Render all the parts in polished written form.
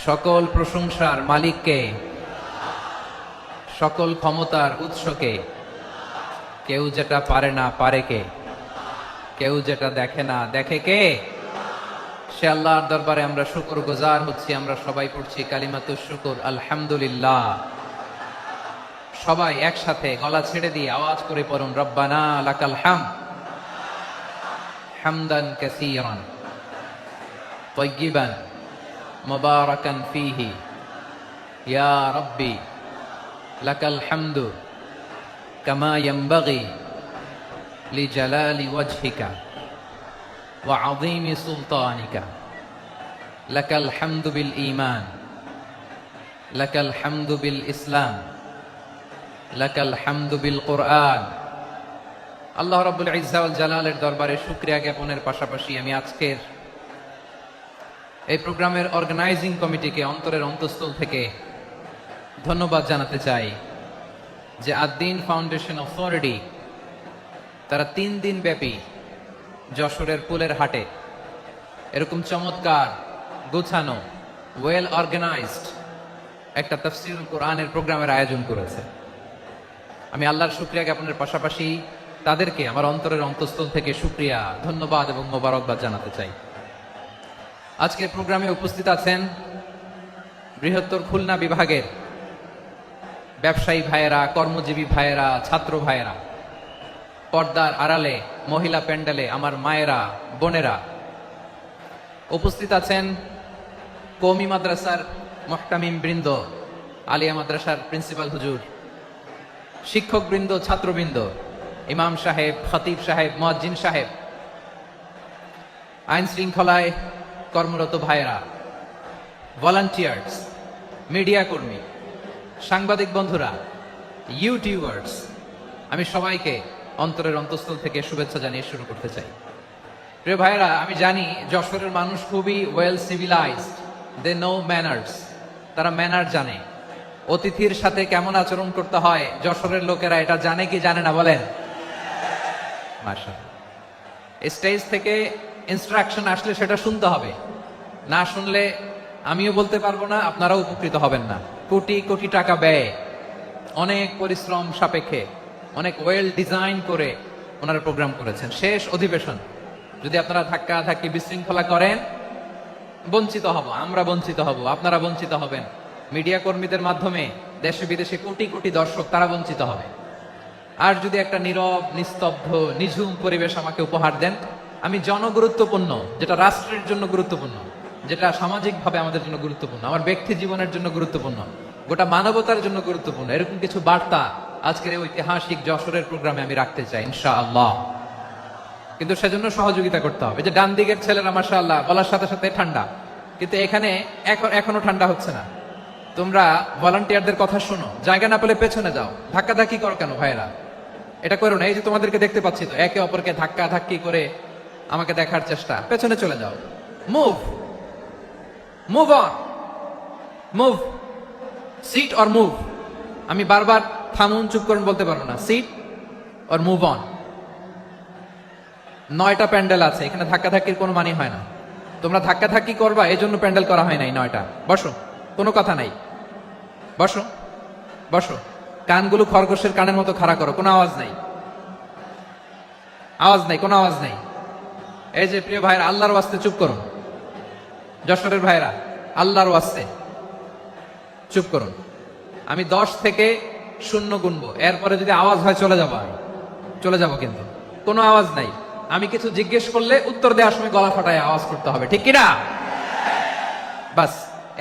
সকল প্রশংসার মালিককে, সকল ক্ষমতার উৎসকে। কেউ যেটা পারে না পারে কে, কেউ যেটা দেখে না দেখে কে? সে আল্লাহর দরবারে আমরা শুকরগুজার হচ্ছি। আমরা সবাই পড়ছি কালিমাতুশ শুকর, আলহামদুলিল্লাহ। সবাই একসাথে গলা ছেড়ে দিয়ে আওয়াজ করে পড়ুন, রব্বানা লাকাল হামদ হামদান কাসীরান তাইয়্যিবান মুবারাকান ফীহি ইয়া রাব্বি লাকাল হামদু কামা ইয়ানবাগি লিজালালি ওয়াজহিকা ওয়া আযীমি সুলতানিকা। লাকাল হামদু বিল ঈমান, লাকাল হামদু বিল ইসলাম, লাকাল হামদু বিল কুরআন। আল্লাহ রাব্বুল ইজ্জা ওয়াল জালালের দরবারে শুকরিয়া জ্ঞাপনের পাশাপাশি আমি আজকের এই প্রোগ্রামের অর্গানাইজিং কমিটিকে অন্তরের অন্তঃস্থল থেকে ধন্যবাদ জানাতে চাই যে আদ-দ্বীন ফাউন্ডেশন অথরিটি তারা 3 দিন ব্যাপী যশোরের পুলের হাটে এরকম চমৎকার গোছানো ওয়েল অর্গানাইজড একটা তাফসীরুল কোরআনের প্রোগ্রামের আয়োজন করেছে। আমি আল্লাহর শুকরিয়া জ্ঞাপনের পাশাপাশি তাদেরকে আমার অন্তরের অন্তঃস্থল থেকে শুকরিয়া, ধন্যবাদ এবং মোবারকবাদ জানাতে চাই। আজকের প্রোগ্রামে উপস্থিত আছেন বৃহত্তর খুলনা বিভাগের ব্যবসায়ী ভাইয়েরা, কর্মজীবী ভাইয়েরা, ছাত্র ভাইয়েরা, পর্দার আড়ালে মহিলা প্যান্ডেলে আমার মায়েরা, বোনেরা। উপস্থিত আছেন কওমি মাদ্রাসার মুহতামিম বৃন্দ, আলিয়া মাদ্রাসার প্রিন্সিপাল হুজুর, শিক্ষক বৃন্দ, ছাত্রবৃন্দ, ইমাম সাহেব, খতিব সাহেব, মুয়াজ্জিন সাহেব, আইন শৃঙ্খলায় কর্মরত ভাইয়েরা, ভলান্টিয়ার্স, মিডিয়া কর্মী, সাংবাদিক বন্ধুরা, ইউটিউবার্স, আমি সবাইকে অন্তরের অন্তঃস্থল থেকে শুভেচ্ছা জানিয়ে শুরু করতে চাই। প্রিয় ভাইয়েরা, আমি জানি যশোরের মানুষ খুবই well civilized, they know manners. তারা ম্যানার জানে, অতিথির সাথে কেমন আচরণ করতে হয় যশোরের লোকেরা এটা জানে কি জানে না বলেন? মাশাআল্লাহ। স্টেজ থেকে ইনস্ট্রাকশন আসলে সেটা শুনতে হবে, না শুনলে আমিও বলতে পারবো না, আপনারাও উপকৃত হবেন না। কোটি কোটি টাকা ব্যয়, অনেক পরিশ্রম সাপেক্ষে, অনেক ওয়েল ডিজাইন করে ওনারা প্রোগ্রাম করেছেন। শেষ অধিবেশন যদি আপনারা ধাক্কা ধাক্কি বিশৃঙ্খলা করেন, বঞ্চিত হব, আমরা বঞ্চিত হব, আপনারা বঞ্চিত হবেন। মিডিয়া কর্মীদের মাধ্যমে দেশে বিদেশে কোটি কোটি দর্শক তারা বঞ্চিত হবে। আর যদি একটা নীরব, নিস্তব্ধ, নিঝুম পরিবেশ আমাকে উপহার দেন, আমি জনগুরুত্বপূর্ণ, যেটা রাষ্ট্রের জন্য গুরুত্বপূর্ণ, যেটা সামাজিকভাবে আমাদের জন্য গুরুত্বপূর্ণ, আমার ব্যক্তি জীবনের জন্য গুরুত্বপূর্ণ, গোটা মানবতার জন্য গুরুত্বপূর্ণ, এরকম কিছু বার্তা আজকের এই ঐতিহাসিক যশোরের প্রোগ্রামে আমি রাখতে চাই ইনশাআল্লাহ। কিন্তু সেজন্য সহযোগিতা করতে হবে। যে ডান দিকের ছেলেরা মাশাআল্লাহ বলার সাথে সাথে ঠান্ডা, কিন্তু এখানে এখনো ঠান্ডা হচ্ছে না। তোমরা ভলান্টিয়ারদের কথা শোনো, জায়গা না পেলে পেছনে যাও। ধাক্কাধাক্কি করো কেন ভাইরা? এটা করো না। এই যে তোমাদেরকে দেখতে পাচ্ছি তো, একে অপরকে ধাক্কা ধাক্কি করে আমাকে দেখার চেষ্টা, পেছনে চলে যাও। Move move on, move, sit or move. আমি বারবার থামুন, চুপ করুন বলতে পারবো না। Sit or move on. 9টা প্যান্ডেল আছে, এখানে ধাক্কাধাক্কির কোনো মানে হয় না। তোমরা ধাক্কাধাক্কি করবা, এই জন্য প্যান্ডেল করা হয় নাই 9টা। বসো, কোনো কথা নাই, বসো বসো। কানগুলো খরগোশের কানের মতো খাড়া করো, কোনো আওয়াজ নাই, আওয়াজ নাই, কোনো আওয়াজ নাই। এই যে প্রিয় ভাইরা, আল্লাহর ওয়াস্তে চুপ করুন। যশোরের ভাইরা, আল্লাহর ওয়াস্তে চুপ করুন। আমি 10 থেকে 0 গুনবো, এরপরে যদি আওয়াজ হয় চলে যাবো, আমি চলে যাবো, কিন্তু কোনো আওয়াজ নাই। আমি কিছু জিজ্ঞেস করলে উত্তর দেওয়ার সময় গলা ফাটায় আওয়াজ করতে হবে, ঠিক কিনা? বাস,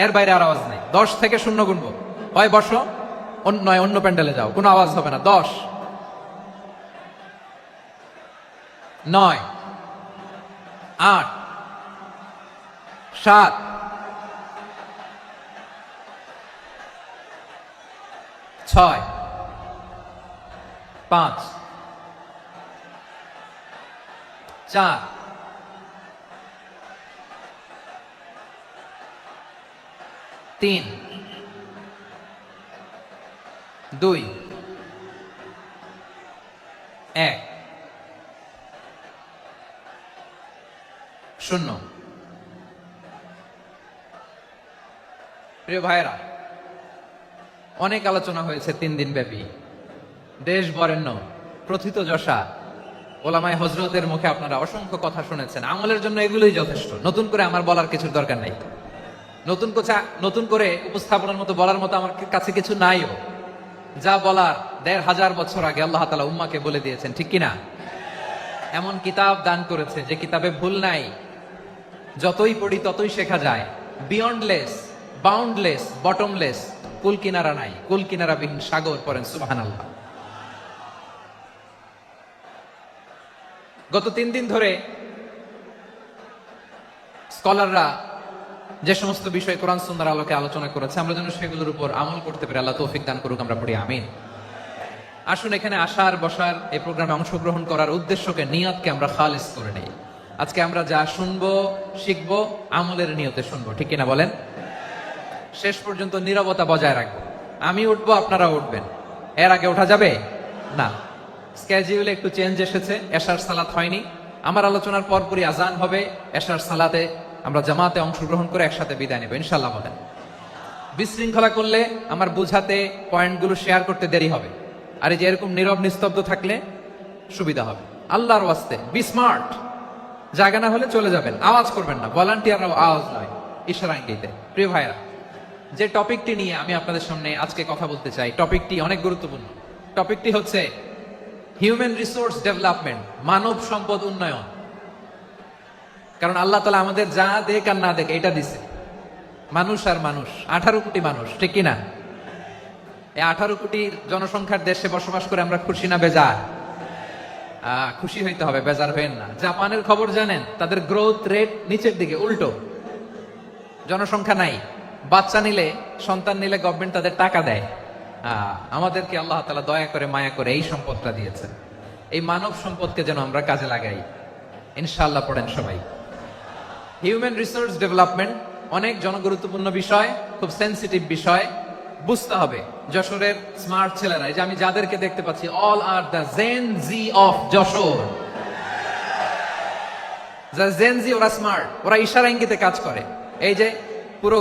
এর বাইরে আর আওয়াজ নাই। 10 থেকে 0 গুনবো, হয় বসো, নয় অন্য প্যান্ডেলে যাও, কোনো আওয়াজ হবে না। 10, 9, 8, 7, 6, 5, 4, 3, 2, 1, 0। প্রিয় ভাইয়েরা, অনেক আলোচনা হয়েছে 3 দিন ব্যাপী। দেশ বরেণ্য প্রথিতযশা ওলামায়ে হযরতের মুখে আপনারা অসংখ্য কথা শুনেছেন। আমলের জন্য এগুলোই যথেষ্ট। নতুন করে আমার বলার কিছুর দরকার নাই। নতুন করে উপস্থাপনের মতো বলার মতো আমার কাছে কিছু নাইও। যা বলার 1500 বছর আগে আল্লাহ তাআলা উম্মাহকে বলে দিয়েছেন, ঠিক কিনা? এমন কিতাব দান করেছে যে কিতাবে ভুল নাই। যতই পড়ি ততই শেখা যায়। বিয়ন্ডলেস, বাউন্ডলেস, বটমলেস, কুল কিনারা নাই, কুল কিনারা বিহীন সাগর। পড়েন সুবহানাল্লাহ। গত 3 দিন ধরে স্কলাররা যে সমস্ত বিষয় কোরআন সুন্নাহর আলোকে আলোচনা করেছে, আমরা যেন সেগুলোর উপর আমল করতে পারি। আল্লাহ তৌফিক দান করুক, আমরা পড়ি আমিন। আসুন, এখানে আসার বসার এই প্রোগ্রামে অংশগ্রহণ করার উদ্দেশ্যকে, নিয়তকে আমরা খালিস করে নেই। আজকে আমরা যা শুনবো শিখবো আমলের নিয়তে শুনবো, ঠিক কিনা বলেন? শেষ পর্যন্ত নীরবতা বজায় রাখবো। আমি উঠবো, আপনারা উঠবেন। এর আগে ওঠা যাবে না। স্কেডিউলে একটু চেঞ্জ এসেছে, এশার সালাত হয়নি। আমার আলোচনার পরপরই আজান হবে। এশার সালাতে আমরা জামাতে অংশগ্রহণ করে একসাথে বিদায় নেব ইনশাআল্লাহ। বলেন। বিশৃঙ্খলা করলে আমার বুঝাতে, পয়েন্টগুলো শেয়ার করতে দেরি হবে। আর এই যে এরকম নীরব নিস্তব্ধ থাকলে সুবিধা হবে। আল্লাহর ওয়াস্তে বি স্মার্ট। জায়গা না হলে চলে যাবেন, আওয়াজ করবেন না। ভলান্টিয়াররাও আওয়াজ নয়, ইশারা ইঙ্গিতে। প্রিয় ভাইরা, যে টপিকটি নিয়ে আমি আপনাদের সামনে আজকে কথা বলতে চাই, টপিকটি অনেক গুরুত্বপূর্ণ। টপিকটি হচ্ছে হিউম্যান রিসোর্স ডেভেলপমেন্ট, মানব সম্পদ উন্নয়ন। কারণ আল্লাহ তাআলা আমাদের যা দেখ আর না দেখ এটা দিছে। মানুষ আর মানুষ, 18 কোটি মানুষ, ঠিক কিনা? এই 18 কোটির জনসংখ্যার দেশে বসবাস করে আমরা খুশি না বেজার? খুশি হইতে হবে, বেজার হবেন না। জাপানের খবর জানেন? তাদের গ্রোথ রেট নিচের দিকে, উল্টো। জনসংখ্যা নাই, বাচ্চা নিলে, সন্তান নিলে গভর্নমেন্ট তাদের টাকা দেয়। আমাদেরকে আল্লাহ তাআলা দয়া করে, মায়া করে এই সম্পদটা দিয়েছেন। এই মানব সম্পদকে যেন আমরা কাজে লাগাই ইনশাআল্লাহ। পড়েন সবাই। হিউম্যান রিসোর্স ডেভেলপমেন্ট অনেক জনগুরুত্বপূর্ণ বিষয়, খুব সেন্সিটিভ বিষয়। বুঝতে হবে যশোরের স্মার্ট ছেলেরা, এই যে আমি যাদেরকে দেখতে পাচ্ছি, all are the Gen Z of Jessore. Gen Z, ওরা স্মার্ট, ওরা ইশারা ইঙ্গিতে কাজ করে। এই যে পুরো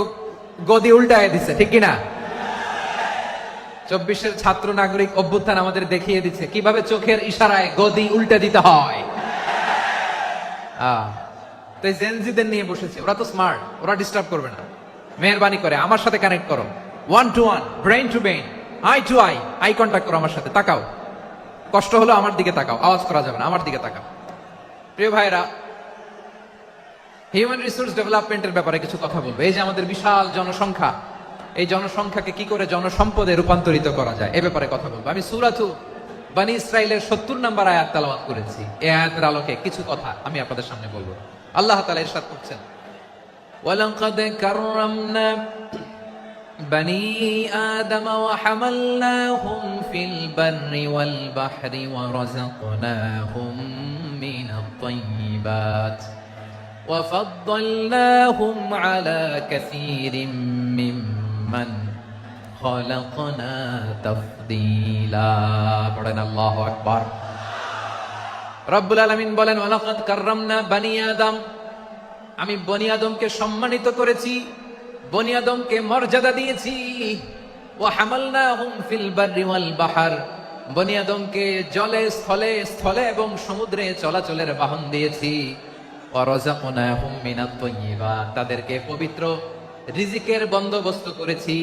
গদি উল্টায় দিচ্ছে, ঠিক কিনা? 24-এর ছাত্র নাগরিক অভ্যুত্থান আমাদের দেখিয়ে দিচ্ছে কিভাবে চোখের ইশারায় গদি উল্টে দিতে হয়। তো এই জেনজিদের নিয়ে বসেছে। ওরা তো স্মার্ট, ওরা ডিস্টার্ব করবে না। মেহেরবানি করে আমার সাথে কানেক্ট করো, 1 to 1, brain to brain, eye to eye, eye contact করো আমার সাথে। তাকাও, কষ্ট হলো আমার দিকে তাকাও, আওয়াজ করা যাবে না, আমার দিকে তাকাও। প্রিয় ভাইরা, হিউম্যান রিসোর্স ডেভেলপমেন্টের ব্যাপারে কিছু কথা বলবো। এই যে আমাদের বিশাল জনসংখ্যা, এই জনসংখ্যাকে কি করে জনসম্পদে রূপান্তরিত করা যায় এ ব্যাপারে কথা বলবো। আমি সূরাতু বনী ইসরাইলের 70 নম্বর আয়াত তেলাওয়াত করেছি। এই আয়াতের আলোকে কিছু কথা আমি আপনাদের সামনে বলবো। আল্লাহ তাআলা ইরশাদ করছেন, ওয়ালাকাদ কাররামনা বনী আদম ওয়া হামালনাহুম ফিল বাররি ওয়াল বাহরি ওয়া রাযাকনাহুম মিনাত তাইয়্যিবাত ওয়া ফাদ্দালনাহুম আলা কাসীরিম মিম্মান খালাকনা তাফদীলা। পড়েন আল্লাহু আকবার। রব্বুল আলামিন বলেন, ওয়ালাকাদ কাররামনা বনী আদম, আমি বনী আদমকে সম্মানিত করেছি, বনী আদমকে মর্যাদা দিয়েছি। ওয়া হামালনাহুম ফিল বাররি ওয়াল বাহর, বনী আদমকে জলে, স্থলে, স্থলে এবং সমুদ্রে চলাচলের বাহন দিয়েছি। ওয়া রাযাকনাহুম মিনাত তাইয়্যিবাত, তাদেরকে পবিত্র রিজিকের বন্দোবস্ত করেছি।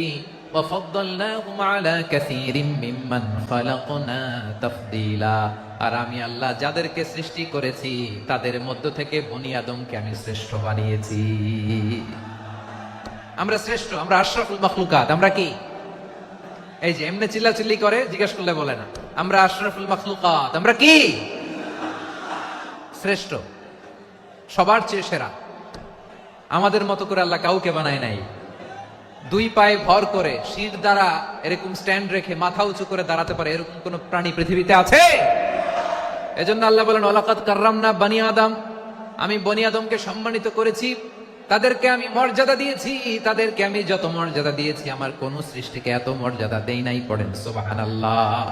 ওয়া ফাদ্দালনাহুম আলা কাসীরিম মিম্মান খালাকনা তাফদীলা, আর আমি আল্লাহ যাদেরকে সৃষ্টি করেছি তাদের মধ্য থেকে বনী আদমকে আমি শ্রেষ্ঠ বানিয়েছি। আমরা শ্রেষ্ঠ, আমরা আশরাফুল মাখলুকাত। আমরা কি? এই যে এমনি চিল্লাচিল্লি করে, জিজ্ঞেস করলে বলে না। আমরা আশরাফুল মাখলুকাত। আমরা কি? শ্রেষ্ঠ, সবার চেয়ে সেরা। আমাদের মতো করে আল্লাহ কাউকে বানায় নাই। 2 পায়ে ভর করে, শির দ্বারা এরকম স্ট্যান্ড রেখে মাথা উঁচু করে দাঁড়াতে পারে এরকম কোন প্রাণী পৃথিবীতে আছে? এজন্য আল্লাহ বলেন, ওয়ালাকাদ কাররামনা বনী আদম, আমি বনী আদমকে সম্মানিত করেছি, তাদেরকে আমি মর্যাদা দিয়েছি। তাদেরকে আমি যত মর্যাদা দিয়েছি আমার কোন সৃষ্টিকে এত মর্যাদা দেই নাই। পড়েন সুবহানাল্লাহ।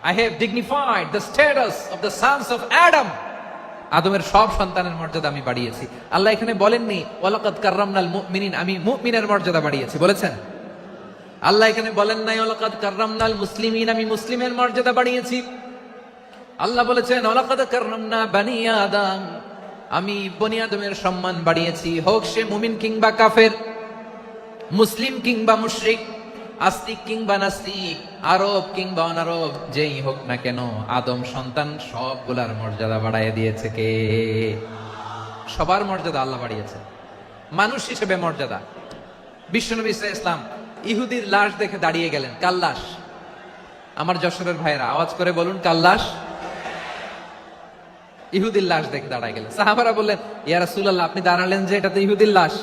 I have dignified the status of the sons of Adam আদমের সব সন্তানের মর্যাদা আমি বাড়িয়েছি। আল্লাহ এখানে বলেননি ওয়ালাকাদ কাররামনাল মুমিনিন, আমি মুমিনের মর্যাদা বাড়িয়েছি, বলেছেন? আল্লাহ এখানে বলেন নাই ওয়ালাকাদ কাররামনাল মুসলিমিন, আমি মুসলিমের মর্যাদা বাড়িয়েছি। আল্লাহ বলেছেন ওয়ালাকাদ কাররামনা বানি আদম, আমি বনি আদমের সম্মান বাড়িয়েছি, হোক সে মুমিন কিংবা কাফের, মুসলিম কিংবা মুশরিক, আস্তিক কিংবা নাস্তিক, আরব কিংবা অনারব, যেই হোক না কেন আদম সন্তান সবগুলার মর্যাদা বাড়াইয়া দিয়েছে কে? সবার মর্যাদা আল্লাহ বাড়িয়েছে। মানুষ হিসেবে মর্যাদা। বিশ্বনবী সাল্লাল্লাহু আলাইহি ওয়াসাল্লাম ইহুদির লাশ দেখে দাঁড়িয়ে গেলেন। কার লাশ? আমার যশোরের ভাইরা আওয়াজ করে বলুন, কার লাশ? ইহুদির লাশ দেখে দাঁড়ায় গেলেন। সাহাবারা বললেন ইয়া রাসূলুল্লাহ, আপনি দাঁড়ালেন যে, এটা তো ইহুদির লাশ।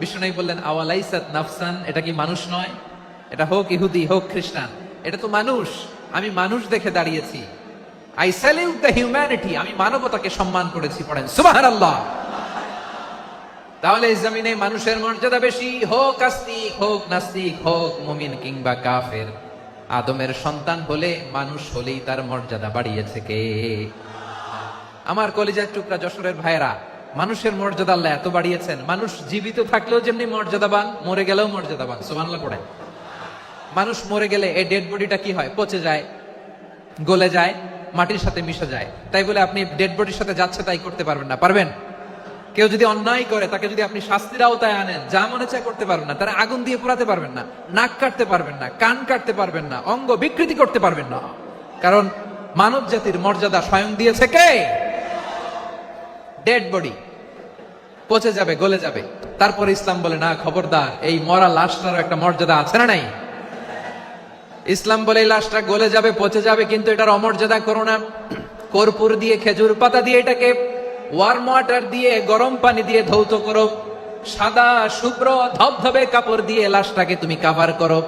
বিশ্বনবী বললেন আওয়ালাইসাত নাফসান, এটা কি মানুষ নয়? এটা হোক ইহুদি হোক খ্রিস্টান, এটা তো মানুষ। আমি মানুষ দেখে দাঁড়িয়েছি। আই স্যালিউট দ্য হিউম্যানিটি, আমি মানবতাকে সম্মান করেছি। পড়েন সুবহানাল্লাহ। তাহলে এই জমিনে মানুষের মর্যাদা বেশি, হোক আস্তিক হোক নাস্তিক, হোক মুমিন কিংবা কাফের। আদমের সন্তান হলে, মানুষ হলেই তার মর্যাদা বাড়িয়েছে কে? আমার কলিজার টুকরা যশোরের ভাইরা, মানুষের মর্যাদা আল্লাহ এত বাড়িয়েছেন, মানুষ জীবিত থাকলেও যেমনি মর্যাদাবান, মরে গেলেও মর্যাদাবান। সুবহানাল্লাহ পড়েন। মানুষ মরে গেলে এই ডেড বডিটা কি হয়? পচে যায়, গলে যায়, মাটির সাথে মিশে যায়। তাই বলে আপনি ডেড বডির সাথে যাচ্ছে তাই করতে পারবেন না? পারবেন? কেউ যদি অন্যায় করে তাকে যদি আপনি শাস্তির আওতায় আনেন, যা মনে চায় করতে পারবেন না। তারা আগুন দিয়ে পোড়াতে পারবেন না, নাক কাটতে পারবেন না, কান কাটতে পারবেন না, অঙ্গ বিকৃতি করতে পারবেন না। কারণ মানব জাতির মর্যাদা স্বয়ং দিয়েছে কে? ডেড বডি পচে যাবে, গলে যাবে। তারপর ইসলাম বলে না, খবরদার, এই মরা লাশটারও একটা মর্যাদা আছে না নাই? ইসলাম বলে এই লাশটা গলে যাবে, পচে যাবে, কিন্তু এটার অমর্যাদা করো না। কর্পূর দিয়ে, খেজুর পাতা দিয়ে, এটাকে ওয়ার্ম ওয়াটার দিয়ে, গরম পানি দিয়ে ধৌত করো। সাদা শুভ্র ধবধবে কাপড় দিয়ে লাশটাকে তুমি কাভার করো।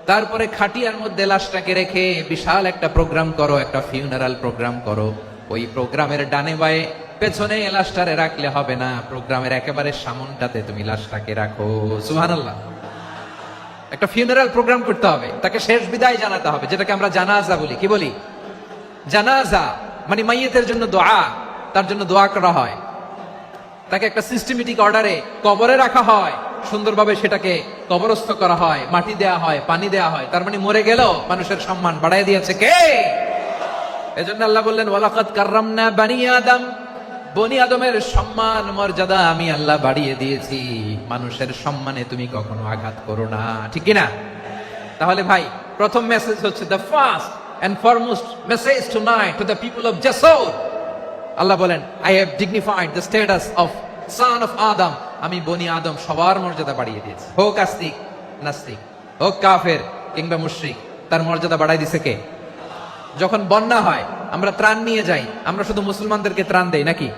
তারপরে খাটিয়ার মধ্যে লাশটাকে রেখে বিশাল একটা প্রোগ্রাম করো, একটা ফিউনারাল প্রোগ্রাম করো। ওই প্রোগ্রামের ডানে বায়ে পেছনে লাশটারে রাখলে হবে না, প্রোগ্রামের একেবারে সামনটাতে তুমি লাশটাকে রাখো। সুবহানাল্লাহ। একটা ফিউনারাল প্রোগ্রাম করতে হবে, তাকে শেষ বিদায় জানাতে হবে, যেটাকে আমরা জানাজা বলি। কি বলি? জানাজা মানে মাইয়িতের জন্য দোয়া, তার জন্য দোয়া করা হয়। তাকে একটা সিস্টেমেটিক অর্ডারে কবরে রাখা হয়, সুন্দরভাবে সেটাকে কবরস্থ করা হয়, মাটি দেয়া হয়, পানি দেয়া হয়। তার মানে মরে গেল মানুষের সম্মান বাড়ায় দিয়েছে কে? এজন্য আল্লাহ বললেন ওয়ালাকাদ কাররামনা বানি আদম, বনি আদমের সম্মান মর্যাদা আমি আল্লাহ বাড়িয়ে দিয়েছি। মানুষের সম্মানে তুমি কখনো আঘাত করো না, ঠিক কি না? তাহলে ভাই, প্রথম মেসেজ হচ্ছে, the first and foremost message tonight to the people of Jessore. Allah বলেন I have dignified the status of son of Adam, আমি বনি আদম সবার মর্যাদা বাড়িয়ে দিয়েছি। হোক আস্তিক নাস্তিক, হোক কাফের কিংবা মুশরিক, তার মর্যাদা বাড়াই দিছে কে? যখন বন্যা হয় আমরা ত্রাণ নিয়ে যাই, আমরা শুধু মুসলমানদেরকে ত্রাণ দেই নাকি?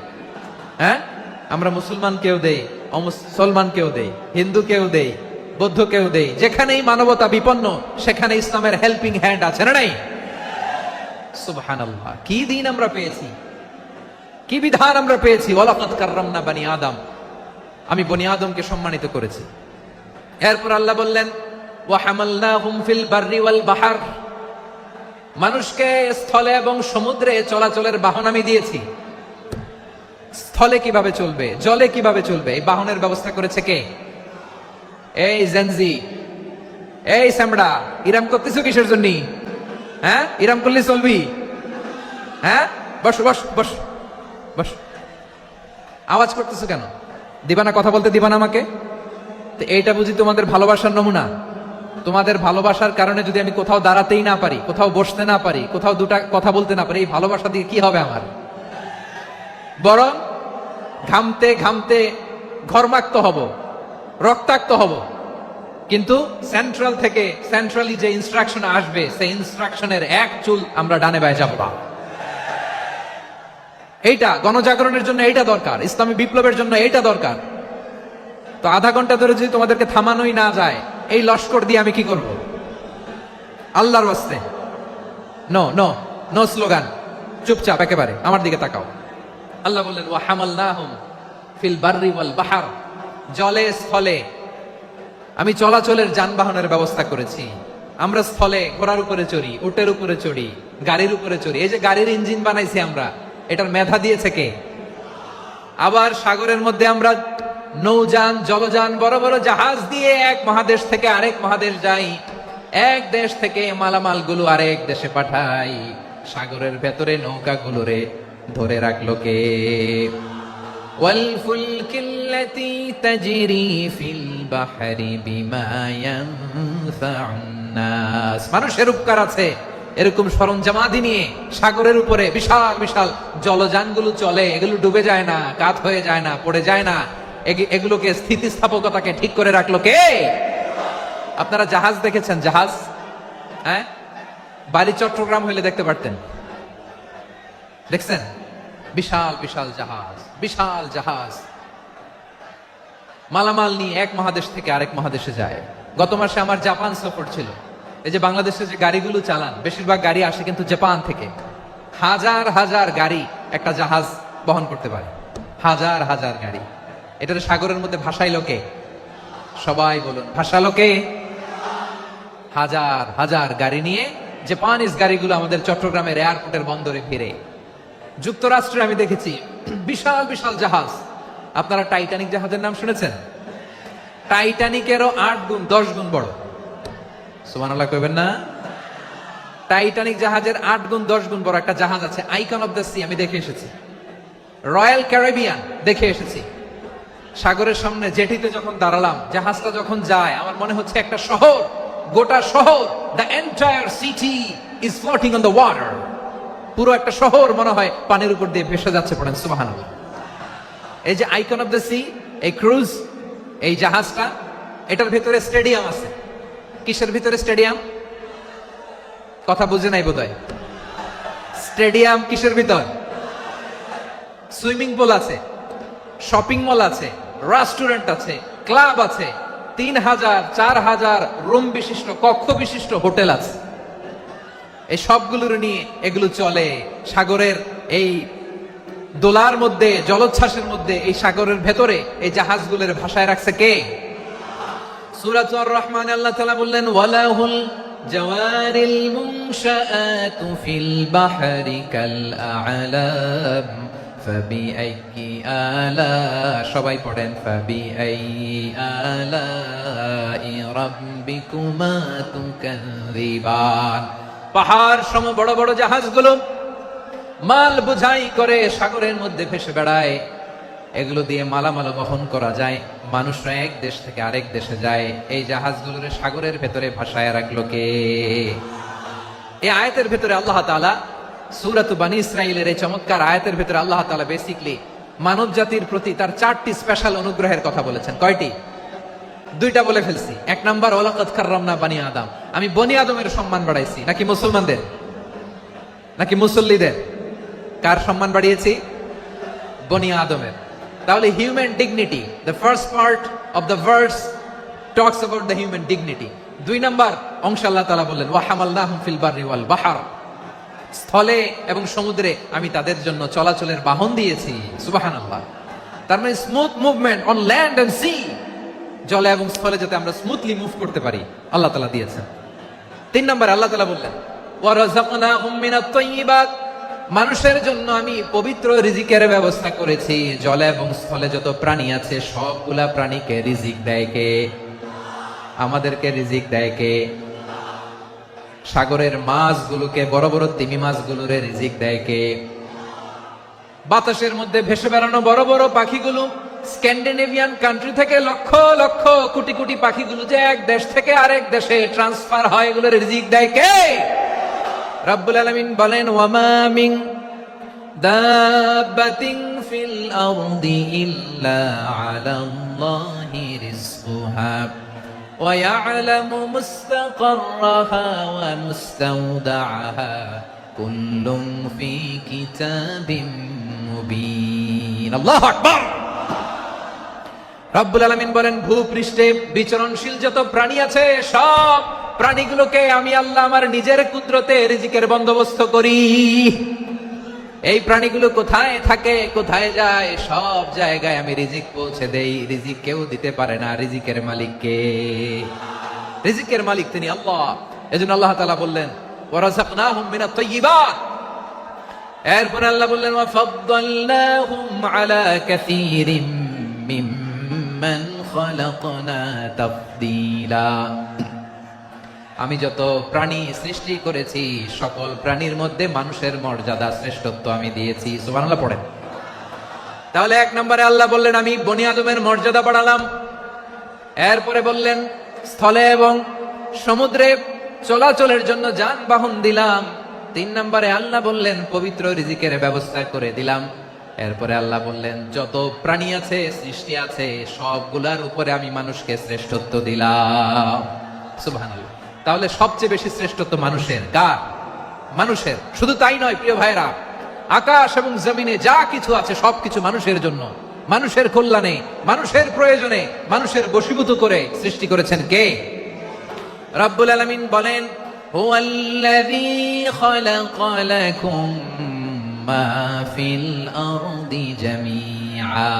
হ্যাঁ, আমরা মুসলমান কেউ দেই, অমুসলমান কেউ দেই, হিন্দু কেউ দেই, বৌদ্ধ কেউ দেই। যেখানেই মানবতা বিপন্ন সেখানে ইসলামের হেল্পিং হ্যান্ড আছে না নাই? সুবহানাল্লাহ। কি দিন আমরা পেয়েছি, কি বিধান আমরা পেয়েছি। ওয়ালাকাদ কাররামনা বানি আদম, আমি বনি আদমকে সম্মানিত করেছি। এরপর আল্লাহ বললেন ওয়া হামালনাহুম ফিল বাররি ওয়াল বাহর, মানুষকে স্থলে এবং সমুদ্রে চলাচলের বাহন আমি দিয়েছি। স্থলে কিভাবে চলবে, জলে কিভাবে চলবে, এই বাহনের ব্যবস্থা করেছে কে? এই জেনজি, এই সামড়া, ইরাম করতেছো কিসের জন্য? হ্যাঁ, ইরাম করলে চলবি? হ্যাঁ, বস বস বস বস। আওয়াজ করতেছো কেন? দিবানা, কথা বলতে দিবানা আমাকে? তো এইটা বুঝি তোমাদের ভালোবাসার নমুনা? তোমাদের ভালোবাসার কারণে যদি আমি কোথাও দাঁড়াতেই না পারি, কোথাও বসতে না পারি, কোথাও দুটা কথা বলতে না পারি, এই ভালোবাসা দিয়ে কি হবে আমার? বরং ঘামতে ঘামতে ঘর্মাক্ত হব, রক্তাক্ত হব। কিন্তু সেন্ট্রাল থেকে, সেন্ট্রালি যে ইনস্ট্রাকশন আসবে, সেই ইনস্ট্রাকশনের এক চুল আমরা ডানে বায়ে যাব না। এইটা গণজাগরণের জন্য এইটা দরকার, ইসলামী বিপ্লবের জন্য এইটা দরকার। তো আধা ঘন্টা ধরে যদি তোমাদেরকে থামানোই না যায়, এই লস্কর দিয়ে আমি কি করব? আল্লাহর ওয়াস্তে নো নো নো স্লোগান, চুপচাপ একেবারে আমার দিকে তাকাও। আল্লাহ বললেন ওয়া হামালনাহুম ফিল বাররি ওয়াল বাহর, জলে স্থলে আমি চলাচলের যানবাহনের ব্যবস্থা করেছি। আমরা স্থলে ঘোড়ার উপরে চড়ি, উটের উপরে চড়ি, গাড়ির উপরে চড়ি। এই যে গাড়ির ইঞ্জিন বানাইছি আমরা, এটার মেধা দিয়েছে কে? আবার সাগরের মধ্যে আমরা নৌযান, জলযান, বড় বড় জাহাজ দিয়ে এক মহাদেশ থেকে আরেক মহাদেশ যাই, এক দেশ থেকে মালামাল গুলো আরেক দেশে পাঠাই। সাগরের ভেতরে নৌকাগুলোরে ধরে রাখলো কে? والفلك التي تجري في البحر بما ينفع الناس। মানুষের উপকার আছে এরকম সরঞ্জামাদি নিয়ে সাগরের উপরে বিশাল বিশাল জলযানগুলো চলে, এগুলো ডুবে যায় না, কাত হয়ে যায় না, পড়ে যায় না। এগুলোকে স্থিতিস্থাপকতাকে ঠিক করে রাখলো কে? আপনারা জাহাজ দেখেছেন? জাহাজ, হ্যাঁ, বাড়ি চট্টগ্রাম হইলে দেখতে পারতেন। দেখছেন? বিশাল বিশাল জাহাজ, বিশাল জাহাজ মালামাল নিয়ে এক মহাদেশ থেকে আরেক মহাদেশে যায়। গত মাসে আমার জাপান সফর ছিল। এই যে বাংলাদেশে যে গাড়িগুলো চালান, বেশিরভাগ গাড়ি আসে কিন্তু জাপান থেকে। হাজার হাজার গাড়ি একটা জাহাজ বহন করতে পারে, হাজার হাজার গাড়ি। এটা সাগরের মধ্যে ভাসাইলো কে? সবাই বলুন, ভাসালো কে? হাজার হাজার গাড়ি নিয়ে জাপানিজ গাড়িগুলো আমাদের চট্টগ্রামের এয়ারপোর্টের বন্দরে ফিরে। যুক্তরাষ্ট্রে আমি দেখেছি বিশাল বিশাল জাহাজ। আপনারা টাইটানিক জাহাজের নাম শুনেছেন? টাইটানিকেরও 8 গুণ 10 গুণ বড়। সুবহানাল্লাহ কইবেন না? টাইটানিক জাহাজের 8 গুণ 10 গুণ বড় একটা জাহাজ আছে, আইকন অফ দ্য সি। আমি দেখে এসেছি। রয়্যাল ক্যারিবিয়ান দেখে এসেছি। সাগরের সামনে জেটিতে যখন দাঁড়ালাম, জাহাজটা যখন যায়, আমার মনে হচ্ছে একটা শহর, গোটা শহর, the entire city is floating on the water. পুরো একটা শহর মনে হয় পানির উপর দিয়ে ভেসে যাচ্ছে। পড়েন সুবহানাল্লাহ। এই যে আইকন অফ দ্য সি, এই ক্রুজ, এই জাহাজটা, এটার ভিতরে স্টেডিয়াম আছে। কিসের ভিতরে স্টেডিয়াম? কথা বুঝে নাই বোধহয়। স্টেডিয়াম কিসের ভিতর? সুইমিং পুল আছে, শপিং মল আছে, রেস্টুরেন্ট আছে, ক্লাব আছে, 3000 4000 রুম বিশিষ্ট, কক্ষ বিশিষ্ট হোটেল আছে। এই সবগুলোর নিয়ে এগুলো চলে সাগরের এই দোলার মধ্যে, জলোচ্ছ্বাসের মধ্যে। এই সাগরের ভেতরে এই জাহাজগুলোর ভাষায় রাখছে কে? সূরাতুর রহমানে আল্লাহ তাআলা বললেন, ওয়ালাহুল জাওয়ারিল মুনশাআতু ফিল বাহরি কাল আ'লাম ফাবিআইয়ি আলা, সবাই পড়েন, ফাবিআইয়ি আলাই রাব্বিকুমা তুকাযযিবান। পাহাড় সম বড় বড় জাহাজগুলো মাল বোঝাই করে সাগরের মধ্যে ভেসে বেড়ায়। এগুলো দিয়ে মালামাল বহন করা যায়, মানুষরা এক দেশ থেকে আরেক দেশে যায়। এই জাহাজগুলোর সাগরের ভেতরে ভাসায় রাখলো কে? এই আয়াতের ভেতরে আল্লাহ তাআলা সূরাতু বনী ইসরাঈলের এই চমৎকার আয়াতের ভেতরে আল্লাহ তাআলা বেসিক্যালি মানব জাতির প্রতি তার 4টি স্পেশাল অনুগ্রহের কথা বলেছেন। কয়টি? 2টা বলে ফেলছি। 1 নাম্বার, ওয়ালাকাদ কাররামনা বনী আদম, আমি বনী আদমের সম্মান বাড়াইছি। নাকি মুসলমানদের? নাকি মুসল্লিদের? কার সম্মান বাড়িয়েছি? বনী আদমের। তাহলে human dignity, the first part of the verse talks about the human dignity. 2 number অংশ আল্লাহ তাআলা বললেন, ওয়া হামালনাহুম ফিল বাররি ওয়াল বাহর, স্থলে এবং সমুদ্রে আমি তাদের জন্য চলাচলের বাহন দিয়েছি। সুবহানাল্লাহ। তার মানে smooth movement on land and sea, জলে এবং স্থলে যাতে আমরা স্মুথলি মুভ করতে পারি আল্লাহ তাআলা দিয়েছেন। 3 নাম্বার আল্লাহ তাআলা বললেন, ওয়া রাযাকনাহুম মিনাত তাইয়্যিবাত, মানুষের জন্য আমি পবিত্র রিজিকের ব্যবস্থা করেছি। জলে এবং স্থলে যত প্রাণী আছে সবগুলা প্রাণীকে রিজিক দেয় কে? আমাদেরকে রিজিক দেয় কে? সাগরের মাছগুলোকে, বড় বড় তিমি মাছগুলোরে রিজিক দেয় কে? বাতাসের মধ্যে ভেসে বেড়ানো বড় বড় পাখিগুলো, স্ক্যান্ডিনেভিয়ান কান্ট্রি থেকে লক্ষ লক্ষ কোটি কোটি পাখিগুলো যে এক দেশ থেকে আরেক দেশে ট্রান্সফার হয়, এগুলোর রিজিক দেয় কে? রব্বুল আলামিন বলেন, ওয়ামা মিন দাব্বাতিন ফিল আরদি ইল্লা আলাল্লাহি রিজকুহা ওয়া ইয়ালামু মুস্তাকাররাহা ওয়া মুস্তাওদাআহা কুল্লুম ফি কিতাবিম মুবিন। আল্লাহু আকবার। রব্বুল আলামিন বলেন, ভূপৃষ্ঠে বিচরণশীল যত প্রাণী আছে সব প্রাণীগুলোকে আমি আল্লাহ আমার নিজের কুদরতে রিজিকের বন্দোবস্ত করি। এই প্রাণীগুলো কোথায় থাকে, কোথায় যায়, সব জায়গায় আমি রিজিক পৌঁছে দেই। রিজিক কেউ দিতে পারে না, রিজিকের মালিক কে? রিজিকের মালিক তিনি আল্লাহ। এজন্য আল্লাহ তাআলা বললেন, ওয়া রাযাকনাহুম মিনাত তাইয়্যিবাত, এরপর আল্লাহ বললেন ওয়া ফাদ্দালনাহুম আলা কাসীরিম মিম্মান খালাকনা তাফদীলা। আমি যত প্রাণী সৃষ্টি করেছি সকল প্রাণীর মধ্যে মানুষের মর্যাদা শ্রেষ্ঠত্ব আমি দিয়েছি। সুবহানাল্লাহ পড়েন। তাহলে এক নম্বরে আল্লাহ বললেন আমি বনি আদমের মর্যাদা বাড়ালাম। এরপরে বললেন স্থলে এবং সমুদ্রে চলাচলের জন্য যানবাহন দিলাম। 3 নম্বরে আল্লাহ বললেন পবিত্র রিজিকের ব্যবস্থা করে দিলাম। এরপরে আল্লাহ বললেন যত প্রাণী আছে সৃষ্টি আছে সবগুলার উপরে আমি মানুষকে শ্রেষ্ঠত্ব দিলাম। সুবহানাল্লাহ। তাহলে সবচেয়ে বেশি শ্রেষ্ঠত্ব মানুষের। কার? মানুষের। শুধু তাই নয় প্রিয় ভাইরা, আকাশ এবং জমিনে যা কিছু আছে সবকিছু মানুষের জন্য, মানুষের কল্যাণে, মানুষের প্রয়োজনে, মানুষের বশীভূত করে সৃষ্টি করেছেন কে? রব্বুল আলামিন বলেন হুয়াল্লাযী খালাকা লাকুম মা ফিল আরদি জামিআ।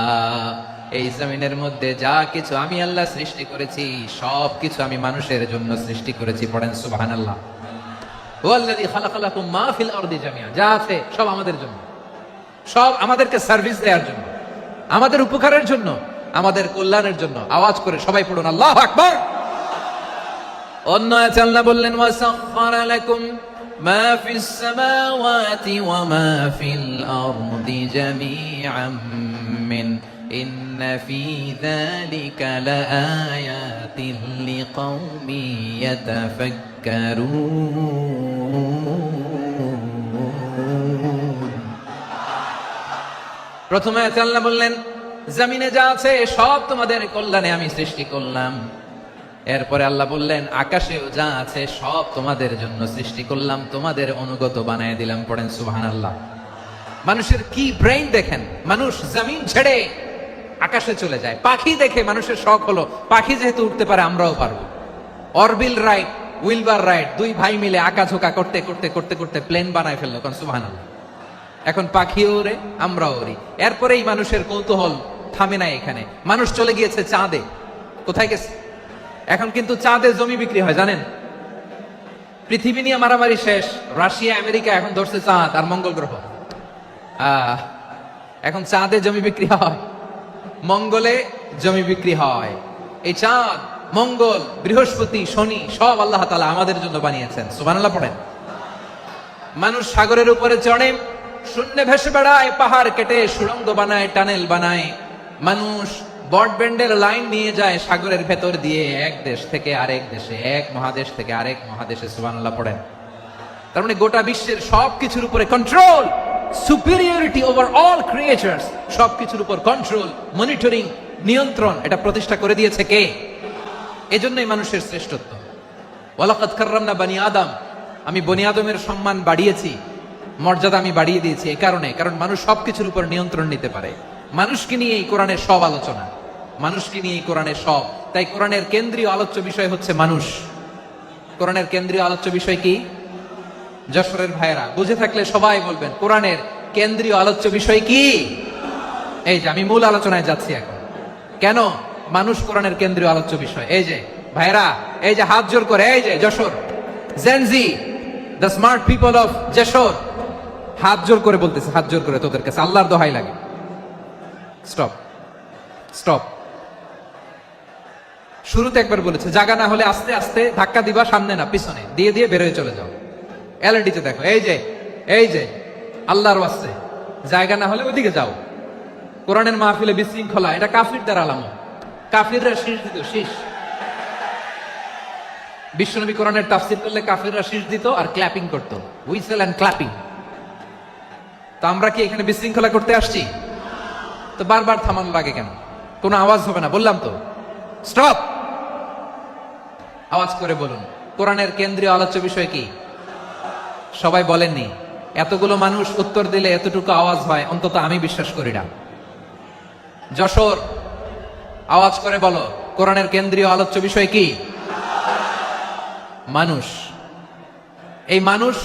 এই জমিনের মধ্যে যা কিছু আমি আল্লাহ সৃষ্টি করেছি সবকিছু আমি মানুষের জন্য সৃষ্টি করেছি। পড়েন সুবহানাল্লাহ। হুয়াল্লাযী খালাকা লাকুম মা ফিল আরদি জামিআ। যা আছে সব আমাদের জন্য, সব আমাদেরকে সার্ভিস দেওয়ার জন্য, আমাদের উপকারের জন্য, আমাদের কল্যাণের জন্য। আওয়াজ করে সবাই পড়ুন আল্লাহু আকবার। অন্য আয়াতে আল্লাহ বললেন ওয়াসাখখারা লাকুম মা ফিস সামাওয়াতি ওয়া মা ফিল আরদি জামিআন মিন ইন্না ফি যালিকা লাআয়াতিন লিকাওমিন ইয়াতাফাক্কারুন। প্রথমে আয়াতে আল্লাহ বললেন জমিনে যা আছে সব তোমাদের কল্যাণে আমি সৃষ্টি করলাম। এরপরে আল্লাহ বললেন আকাশেও যা আছে সব তোমাদের জন্য সৃষ্টি করলাম, তোমাদের অনুগত বানায় দিলাম। পড়েন সুবহানাল্লাহ। মানুষের কি ব্রেইন দেখেন, মানুষ জমিন ছেড়ে আকাশে চলে যায়। পাখি দেখে মানুষের শখ হলো পাখি যেহেতু উঠতে পারে আমরাও পারবো। অরবিল রাইট, উইলবার রাইট, 2 ভাই মিলে আঁকাঝোঁকা করতে করতে করতে করতে প্লেন বানায় ফেললো। কারণ সুবহানাল্লাহ। এখন পাখিও ওড়ে আমরাও উড়ি। এরপরেই মানুষের কৌতূহল থামে না এখানে। মানুষ চলে গিয়েছে চাঁদে। কোথায় গেছে? এখন কিন্তু চাঁদে জমি বিক্রি হয় জানেন। পৃথিবী নিয়ে মারামারি শেষ, রাশিয়া আমেরিকা এখন ধরছে চাঁদ আর মঙ্গল গ্রহ। এখন চাঁদে জমি বিক্রি হয়, মঙ্গলে জমি বিক্রি হয়। এই চাঁদ, মঙ্গল, বৃহস্পতি, শনি সব আল্লাহ তাআলা আমাদের জন্য বানিয়েছেন। সুবহানাল্লাহ পড়েন। মানুষ সাগরের উপরে চড়ে, শূন্যে ভেসে বেড়ায়, পাহাড় কেটে সুড়ঙ্গ বানায়, টানেল বানায়। মানুষ ব্রডব্যান্ডের লাইন নিয়ে যায় সাগরের ভেতর দিয়ে এক দেশ থেকে আরেক দেশে, এক মহাদেশ থেকে আরেক মহাদেশে। সুবহানাল্লাহ পড়েন। তার মানে গোটা বিশ্বের সবকিছুর উপরে control, superiority over all creatures, সবকিছুর উপর কন্ট্রোল, মনিটরিং, নিয়ন্ত্রণ এটা প্রতিষ্ঠা করে দিয়েছে কে? এজন্যই মানুষের শ্রেষ্ঠত্ব। ওয়ালাকাদ কাররামনা বানি আদম। আমি বনি আদমের সম্মান বাড়িয়েছি, মর্যাদা আমি বাড়িয়ে দিয়েছি এই কারণে, কারণ মানুষ সবকিছুর উপর নিয়ন্ত্রণ নিতে পারে। মানুষকে নিয়ে এই কোরআনের সব আলোচনা, মানুষকে নিয়ে এই কোরআনের সব। তাই কোরআনের কেন্দ্রীয় আলোচ্য বিষয় হচ্ছে মানুষ। কোরআনের কেন্দ্রীয় আলোচ্য বিষয় কি? যশোরের ভাইয়েরা বুঝে থাকলে সবাই বলবেন কোরআনের কেন্দ্রীয় আলোচ্য বিষয় কি? এই যে আমি মূল আলোচনায় যাচ্ছি এখন। কেন মানুষ কোরআনের কেন্দ্রীয় আলোচ্য বিষয়? এই যে ভাইয়েরা, এই যে হাত জোর করে, এই যে Jessore Gen Z, the smart people of Jessore, হাত জোর করে বলতেছে, হাত জোর করে তোদের কাছে আল্লাহর দোহাই লাগে, স্টপ স্টপ। শুরুতে একবার বলেছে জায়গা না হলে আস্তে আস্তে ধাক্কা দিবা, সামনে না পিছনে, দিয়ে দিয়ে বেরোয় চলে যাও। এলএডিতে দেখো, এই যে আল্লাহর ওয়াস্তে জায়গা না হলে ওইদিকে যাও। কোরআনের মাহফিলে বিশৃঙ্খলা, এটা কাফিরদের আলামত। কাফিররা শীষ দিত, শীষ। বিশ্বনবী কোরআনের তাফসীর করলে কাফিররা শীষ দিত আর ক্ল্যাপিং করত, হুইসেল এন্ড ক্ল্যাপিং। তো আমরা কি এখানে বিশৃঙ্খলা করতে আসছি? তো বারবার থামানো লাগে কেন? কোনো আওয়াজ হবে না, বললাম তো স্টপ। আওয়াজ করে বলুন কোরআনের কেন্দ্রীয় আলোচ্য বিষয় কি? সবাই বলেননি। এতগুলো মানুষ উত্তর দিলে এতটুকু আওয়াজ হয়, অন্তত আমি বিশ্বাস করি না। যশোর আওয়াজ করে বলো কোরআনের কেন্দ্রীয় আলোচ্য বিষয় কি? মানুষ। এই মানুষ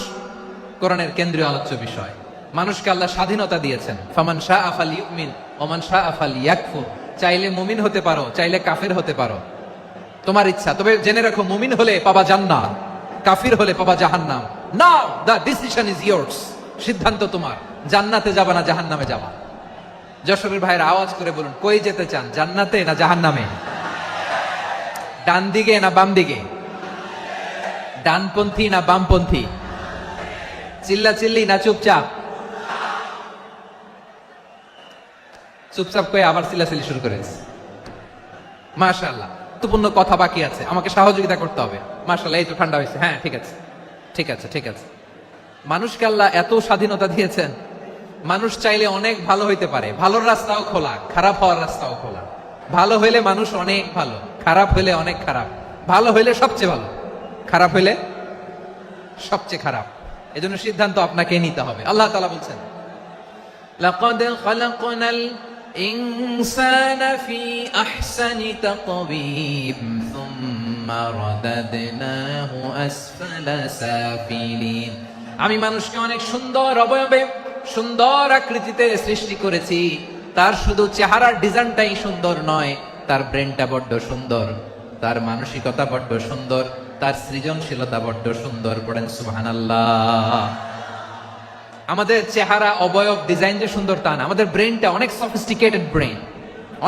কোরআনের কেন্দ্রীয় আলোচ্য বিষয়। মানুষকে আল্লাহ স্বাধীনতা দিয়েছেন। ফামান শাআ ফালইউমিন ওয়া মান শাআ ফালইয়াকফুর। চাইলে মুমিন হতে পারো, চাইলে কাফির হতে পারো, তোমার ইচ্ছা। তবে জেনে রাখো মুমিন হলে পাবা জান্নাত, কাফির হলে পাবা জাহান্নাম। নাও দ্য ডিসিশন ইজ ইয়োর্স। সিদ্ধান্ত তোমার, জান্নাতে যাবা না জাহান্নামে যাবা। যশোরের ভাইয়ের আওয়াজ করে বলুন, কই যেতে চান, জান্নাতে না জাহান্নামে? ডান দিকে না বাম দিকে? ডানপন্থী না বামপন্থী? চিল্লা চিল্লি না চুপচাপ? চুপচাপ করে আবার চিল্লাচিল্লি শুরু করেছে। মাশাআল্লাহ, গুরুত্বপূর্ণ কথা বাকি আছে, আমাকে সহযোগিতা করতে হবে। মাশাআল্লাহ, এই তো ঠান্ডা হয়েছে। হ্যাঁ, ঠিক আছে ঠিক আছে ঠিক আছে। মানুষকে আল্লাহ এত স্বাধীনতা দিয়েছেন, মানুষ চাইলে অনেক ভালো হইতে পারে। ভালোর রাস্তাও খোলা, খারাপ হওয়ার রাস্তাও খোলা। ভালো হইলে মানুষ অনেক ভালো, খারাপ হইলে অনেক খারাপ। ভালো হইলে সবচেয়ে ভালো, খারাপ হইলে সবচেয়ে খারাপ। এজন্য সিদ্ধান্ত আপনাকে নিতে হবে। আল্লাহ তাআলা বলছেন, লাকাদ খালাকনাল ইনসানা ফি আহসানি তাকওয়িম সুম্মা রাদাদনাহু আসফালা সাফিলিন। আমি মানুষকে অনেক সুন্দর অবয়বে, সুন্দর আকৃতিতে সৃষ্টি করেছি। তার শুধু চেহারার ডিজাইনটাই সুন্দর নয়, তার ব্রেনটা বড্ড সুন্দর, তার মানসিকতা বড্ড সুন্দর, তার সৃজনশীলতা বড্ড সুন্দর। পড়েন সুবহানাল্লাহ। আমাদের চেহারা, অবয়ব, ডিজাইন যে সুন্দর তা না, আমাদের ব্রেনটা অনেক সফিস্টিকেটেড ব্রেন,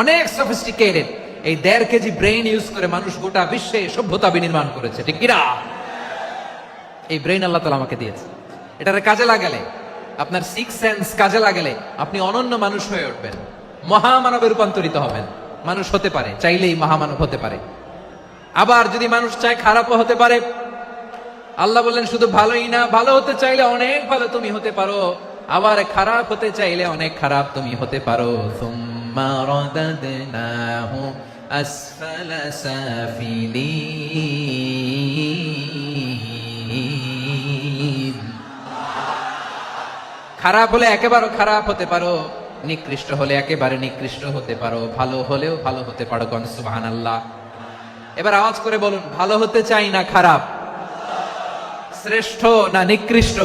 অনেক সফিস্টিকেটেড। এই 1.5 কেজি ব্রেন ইউজ করে মানুষ গোটা বিশ্বে সভ্যতা বিনির্মাণ করেছে, ঠিক কিনা? এই ব্রেন আল্লাহ তাআলা আমাকে দিয়েছে। এটারে কাজে লাগালে, আপনার 6 সেন্স কাজে লাগালে আপনি অনন্য মানুষ হয়ে উঠবেন, মহামানবে রূপান্তরিত হবেন। মানুষ হতে পারে, চাইলেই মহামানব হতে পারে। আবার যদি মানুষ চায় খারাপও হতে পারে। আল্লাহ বললেন শুধু ভালোই না, ভালো হতে চাইলে অনেক ভালো তুমি হতে পারো, আবার খারাপ হতে চাইলে অনেক খারাপ তুমি হতে পারো। সুম্মা রাদাদনাহু আসফালা সাফিলিন। খারাপ হলে একেবারে খারাপ হতে পারো, নিকৃষ্ট হলে একেবারে নিকৃষ্ট হতে পারো, ভালো হলেও ভালো হতে পারো। কোন সুবহানাল্লাহ। এবার আওয়াজ করে বলুন, ভালো হতে চাই না খারাপ? শ্রেষ্ঠ না নিকৃষ্ট?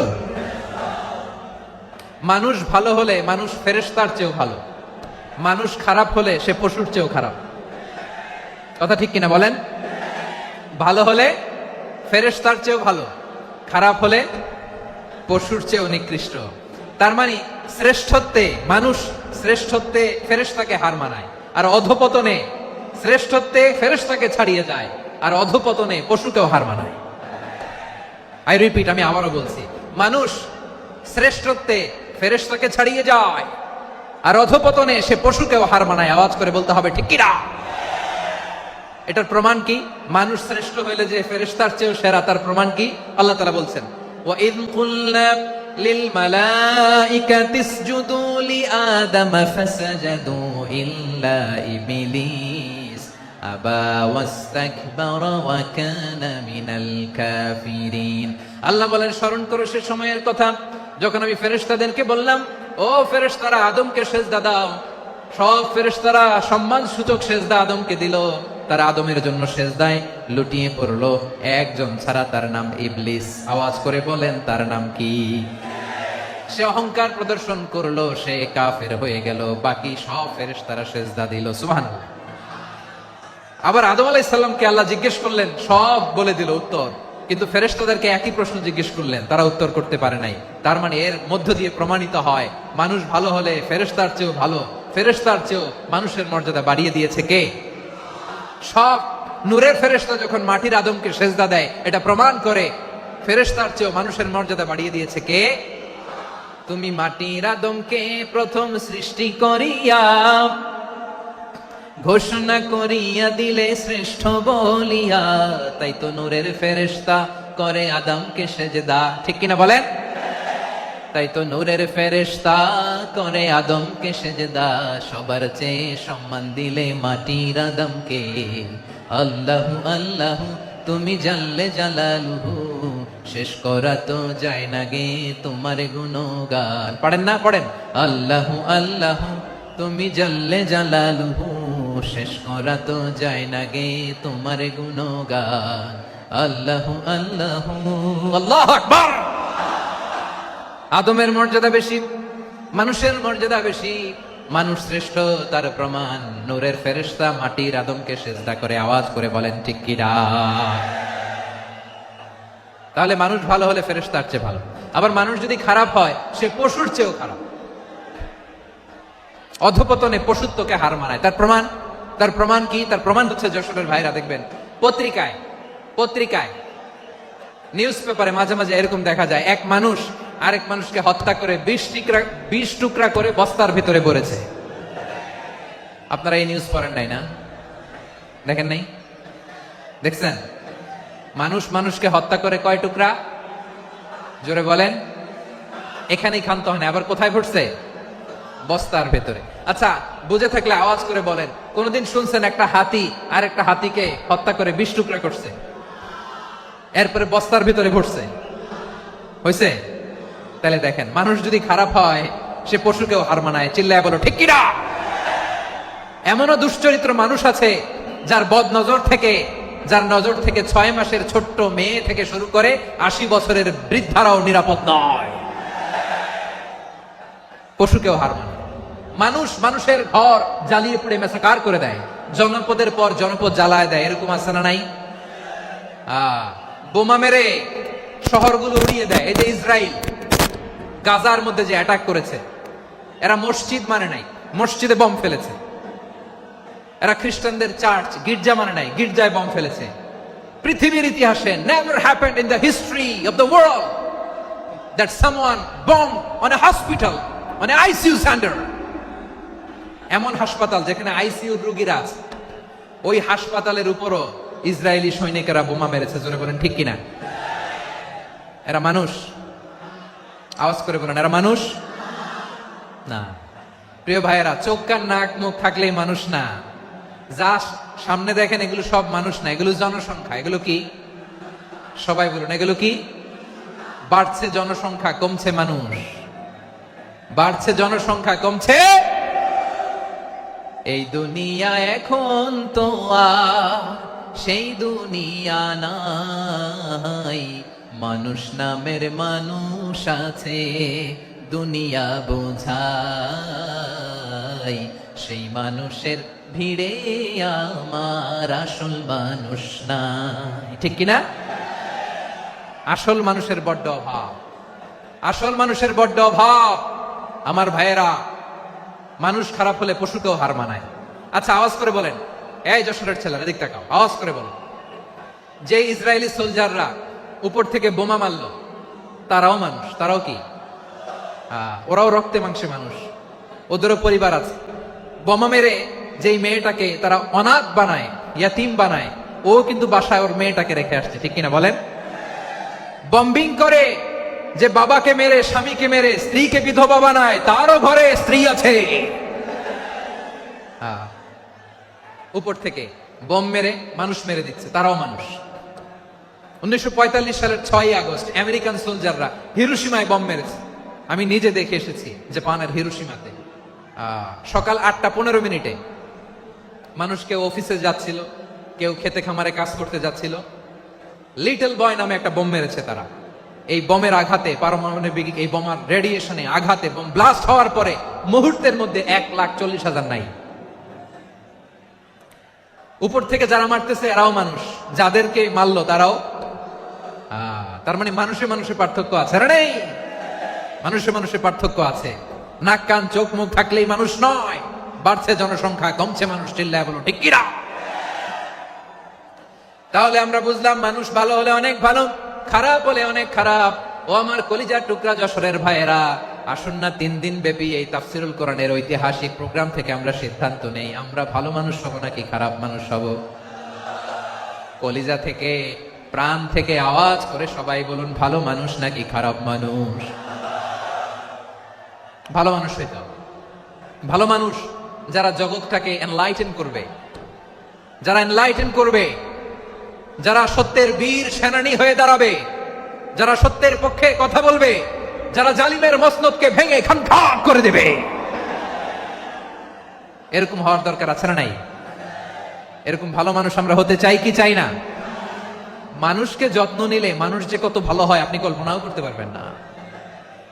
মানুষ ভালো হলে মানুষ ফেরেশতার চেয়েও ভালো, মানুষ খারাপ হলে সে পশুর চেয়েও খারাপ। কথা ঠিক কিনা বলেন? ভালো হলে ফেরেশতার চেয়েও ভালো, খারাপ হলে পশুর চেয়েও নিকৃষ্ট। তার মানে শ্রেষ্ঠত্বে মানুষ, শ্রেষ্ঠত্বে ফেরেশতাকে হার মানায়, আর অধপতনে শ্রেষ্ঠত্বে ফেরেশতাকে ছাড়িয়ে যায়, আর অধপতনে পশুকেও হার মানায়। আই রিপিট, আমি আবারও বলছি, মানুষ শ্রেষ্ঠত্বে ফেরেশতাকে ছাড়িয়ে যায়, আর অধপতনে সে পশুকেও হার মানায়। আওয়াজ করে বলতে হবে, ঠিক কিনা? এটার প্রমাণ কি? মানুষ শ্রেষ্ঠ হইলে যে ফেরেশতার চেয়েও সেরা, তার প্রমাণ কি? আল্লাহ তাআলা বলছেন, ওয়া ইয কুলনা লিল মালাইকাতি ইসজুদু লিআদম ফাসাজাদু ইল্লা ইবলিস আবা ওয়াস্তাকবারা ওয়া কানা মিনাল কাফিরিন। আল্লাহ বলেন, স্মরণ করো সে সময়ের কথা যখন আমি ফেরেশতাদেরকে বললাম, ও ফেরেশতারা আদমকে সেজদা দাও। সব ফেরেশতারা সম্মান সূচক সেজদা আদমকে দিল। তারা আদমের জন্য সেজদায় লুটিয়ে পড়লো, একজন ছাড়া, তার নাম ইবলিস। আওয়াজ করে বলেন, তার নাম কি? সে অহংকার প্রদর্শন করলো, সে কাফের হয়ে গেল। বাকি সব ফেরেশতারা সেজদা দিল। সুবহানাল্লাহ। আবার আদম আলাইহিস সালামকে আল্লাহ জিজ্ঞেস করলেন, সব বলে দিল উত্তর, কিন্তু ফেরেশতাদেরকে একই প্রশ্ন জিজ্ঞেস করলেন, তারা উত্তর করতে পারে নাই। তার মানে এর মধ্য দিয়ে প্রমাণিত হয়, মানুষ ভালো হলে ফেরেশতার চেয়েও ভালো, ফেরেশতার চেয়েও মানুষের মর্যাদা বাড়িয়ে দিয়েছে কে? সব নূরের ফেরেশতা যখন মাটির আদমকে সেজদা দেয়, এটা প্রমাণ করে ফেরেশতার চেয়েও মানুষের মর্যাদা বাড়িয়ে দিয়েছে কে? তুমি মাটির আদমকে প্রথম সৃষ্টি করিয়া ঘোষণা করিয়া দিলে শ্রেষ্ঠ বলিয়া, তাই তো নূরের ফেরেশতা করে আদমকে সেজদা। ঠিক কিনা বলেন? তাই তো নূরের ফেরেশতা করে আদমকে সেজদা। সবার চেয়ে সম্মান দিলে মাটির আদমকে। আল্লাহু আল্লাহু তুমি জাল্লে জালালুহু, শেষ করা তো যায় না গে তোমার গুণগান। পড়েন না? পড়েন। আল্লাহু আল্লাহু তুমি জাল্লে জালালুহু, শেষ করা তো যায় না গে তোমার গুণগান। আল্লাহু আল্লাহু। আল্লাহু আকবার। আদমের মর্যাদা বেশি, মানুষের মর্যাদা বেশি, মানুষ শ্রেষ্ঠ, তার প্রমাণ নূরের ফেরেশতা মাটির আদমকে সেজদা করে। আওয়াজ করে বলেন, ঠিক কিনা? তাহলে মানুষ ভালো হলে ফেরেশতার চেয়ে ভালো। আবার মানুষ যদি খারাপ হয় সে পশুর চেয়েও খারাপ, অধপতনে পশুত্বকে হার মানায়। তার প্রমাণ কি? তার প্রমাণ হচ্ছে যশোরের ভাইরা দেখবেন পত্রিকায় নিউজ পেপারে মাঝে মাঝে এরকম দেখা যায়, এক মানুষ আরেক মানুষকে হত্যা করে 20 টুকরা করে বস্তার ভিতরে ভরেছে। আপনারা এই নিউজ পড়েন নাই না? দেখেন নাই? দেখছেন? মানুষ মানুষকে হত্যা করে কয় টুকরা? জোরে বলেন। এখানেই ক্ষান্ত হয় না, আবার কোথায় ভরছে? বস্তার ভেতরে। আচ্ছা, বুঝে থাকলে আওয়াজ করে বলেন, কোনদিন শুনছেন একটা হাতি আর একটা হাতিকে হত্যা করে 20 টুকরা করছে, এরপরে বস্তার ভিতরে ভরছে? হয়েছে? তাহলে দেখেন, মানুষ যদি খারাপ হয় সে পশুকেও হার মানায়। চিল্লায় বলো ঠিক কিনা? এমনও দুশ্চরিত্র মানুষ আছে যার নজর থেকে 6 মাসের ছোট্ট মেয়ে থেকে শুরু করে 80 বছরের বৃদ্ধারাও নিরাপদ নয়। পশুকেও হার মানে। মানুষের ঘর জ্বালিয়ে পুড়ে মেসাকার করে দেয়, জনপদের পর জনপদ জ্বালায় দেয়। এরকম আছে না নাই? বোমা মেরে শহরগুলো উড়িয়ে দেয়। এই যে ইসরায়েল গাজার মধ্যে যে অ্যাটাক করেছে, এরা মসজিদ মানে নাই, মসজিদে বম ফেলেছে। এরা খ্রিস্টানদের চার্চ গির্জা মানে নাই, গির্জায় বম ফেলেছে। পৃথিবীর ইতিহাসে never happened in the history of the world that someone bombed on a hospital, on a ICU center. এমন হাসপাতাল যেখানে আইসিইউ রোগীরা আছে, ওই হাসপাতালের উপরও ইসরায়েলি সৈনিকেরা বোমা মেরেছে। জোরে বলেন ঠিক কিনা? এরা মানুষ? আওয়াজ করে বলেন, এরা মানুষ না। প্রিয় ভাইয়েরা, চোখ কান নাক মুখ থাকলেই মানুষ না। যা সামনে দেখেন এগুলো সব মানুষ না, এগুলো জনসংখ্যা। এগুলো কি? সবাই বলুন, এগুলো কি? বাড়ছে জনসংখ্যা, কমছে মানুষ। বাড়ছে জনসংখ্যা, কমছে। এই দুনিয়া এখন তো আর সেই দুনিয়া নাই, মানুষ নামের মানুষ আছে, দুনিয়া বোঝাই। সেই মানুষের ভিড়ে আমার আসল মানুষ নাই। ঠিক কিনা? আসল মানুষের বড্ড অভাব, আসল মানুষের বড্ড অভাব। আমার ভাইয়েরা, মানুষ খারাপ হলে পশুকেও হার মানায়। আচ্ছা, আওয়াজ করে বলেন, এই যশোরের ছেলেরা এদিক তাকাও, আওয়াজ করে বলেন, যে ইসরায়েলি সোলজাররা উপর থেকে বোমা মারলো তারাও মানুষ? তারাও কি? ওরাও রক্তে মাংসে মানুষ, ওদেরও পরিবার আছে। বোমা মেরে যেই মেয়েটাকে তারা অনাথ বানায়, ইয়াতিম বানায়, ও কিন্তু বাসায় ওর মেয়েটাকে রেখে আসছে। ঠিক কিনা বলেন? বম্বিং করে যে বাবাকে মেরে, স্বামীকে মেরে স্ত্রীকে বিধবা বানায়, তারও ঘরে স্ত্রী আছে। উপর থেকে বোম মেরে মানুষ মেরে দিচ্ছে, তারাও মানুষ। 1945 সালের 6ই আগস্ট আমেরিকান সোলজাররা হিরোশিমায় বোম মেরেছে। আমি নিজে দেখে এসেছি জাপানের হিরোশিমাতে। সকাল 8:15 মানুষ কেউ অফিসে যাচ্ছিল, কেউ খেতে খামারে কাজ করতে যাচ্ছিল, লিটল বয় নামে একটা বোম মেরেছে তারা। এই বোমের আঘাতে, পারমাণবিক এই বোমার রেডিয়েশনে আঘাতে বোম ব্লাস্ট হওয়ার পরে মুহূর্তের মধ্যে 1,40,000 নাই। উপর থেকে যারা মারতেছে এরাও মানুষ, যাদেরকে মারলো তারাও। তার মানে মানুষে মানুষে পার্থক্য আছে না? নেই? মানুষে মানুষে পার্থক্য আছে। নাক কান চোখ মুখ থাকলেই মানুষ নয়। বাড়ছে জনসংখ্যা, কমছে মানুষ। চিল্লায় বলো ঠিক কিনা? তাহলে আমরা বুঝলাম, মানুষ ভালো হলে অনেক ভালো, খারাপ হলে অনেক খারাপ। ও আমার কলিজার টুকরা যশোরের ভাইয়েরা, আসুন না 3 দিন ব্যাপী এই তাফসিরুল কোরআনের ঐতিহাসিক প্রোগ্রাম থেকে আমরা সিদ্ধান্ত নেই, আমরা ভালো মানুষ হব নাকি খারাপ মানুষ হব। কলিজা থেকে, প্রাণ থেকে আওয়াজ করে সবাই বলুন, ভালো মানুষ নাকি খারাপ মানুষ? ভালো মানুষ হইতে হবে। ভালো মানুষ যারা জগৎটাকে এনলাইটেন করবে, যারা এনলাইটেন করবে, যারা সত্যের বীর সেনানী হয়ে দাঁড়াবে, যারা সত্যের পক্ষে কথা বলবে, যারা জালিমের মসনদকে ভেঙে খানখান করে দেবে। এরকম হওয়ার দরকার আছে না নাই? এরকম ভালো মানুষ আমরা হতে চাই কি চাই না? মানুষকে যত্ন নিলে মানুষ যে কত ভালো হয় আপনি কল্পনাও করতে পারবেন না।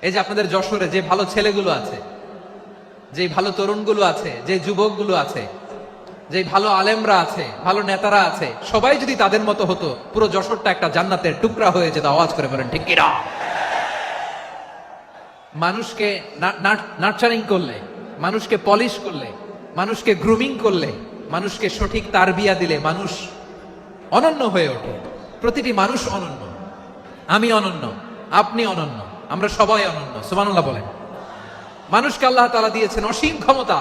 এই যে আপনাদের যশোরে যে ভালো ছেলেগুলো আছে, যে ভালো তরুণগুলো আছে, যে যুবকগুলো আছে, যে ভালো আলেমরা আছে, ভালো নেতারা আছে, সবাই যদি তাদের মতো হতো, পুরো যশোরটা একটা জান্নাতের টুকরা হয়ে যেত। আওয়াজ করে বলেন ঠিক কিনা? মানুষকে নার্চারিং করলে, মানুষকে পলিশ করলে, মানুষকে গ্রুমিং করলে, মানুষকে সঠিক তারবিয়া দিলে মানুষ অনন্য হয়ে ওঠে। প্রতিটি মানুষ অনন্য। আমি অনন্য, আপনি অনন্য, আমরা সবাই অনন্য। সুবহানাল্লাহ বলেন। মানুষকে আল্লাহ তাআলা দিয়েছেন অসীম ক্ষমতা,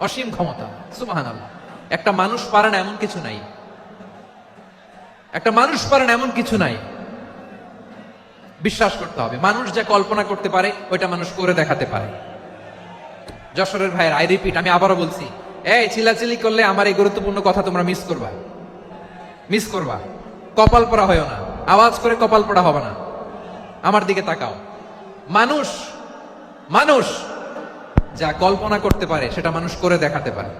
অসীম ক্ষমতা। সুবহানাল্লাহ। একটা মানুষ পারে না এমন কিছু নাই, একটা মানুষ পারে না এমন কিছু নাই। বিশ্বাস করতে হবে, মানুষ যা কল্পনা করতে পারে ওইটা মানুষ করে দেখাতে পারে। যশোরের ভাইয়ের, আই রিপিট, আমি আবারও বলছি, এই চিল্লাচিল্লি করলে আমার এই গুরুত্বপূর্ণ কথা তোমরা মিস করবা, মিস করবা। কপাল পড়া হয় না, আওয়াজ করে কপাল পড়া হবে না। আমার দিকে তাকাও। মানুষ, মানুষ যা কল্পনা করতে পারে সেটা মানুষ করে দেখাতে পারে।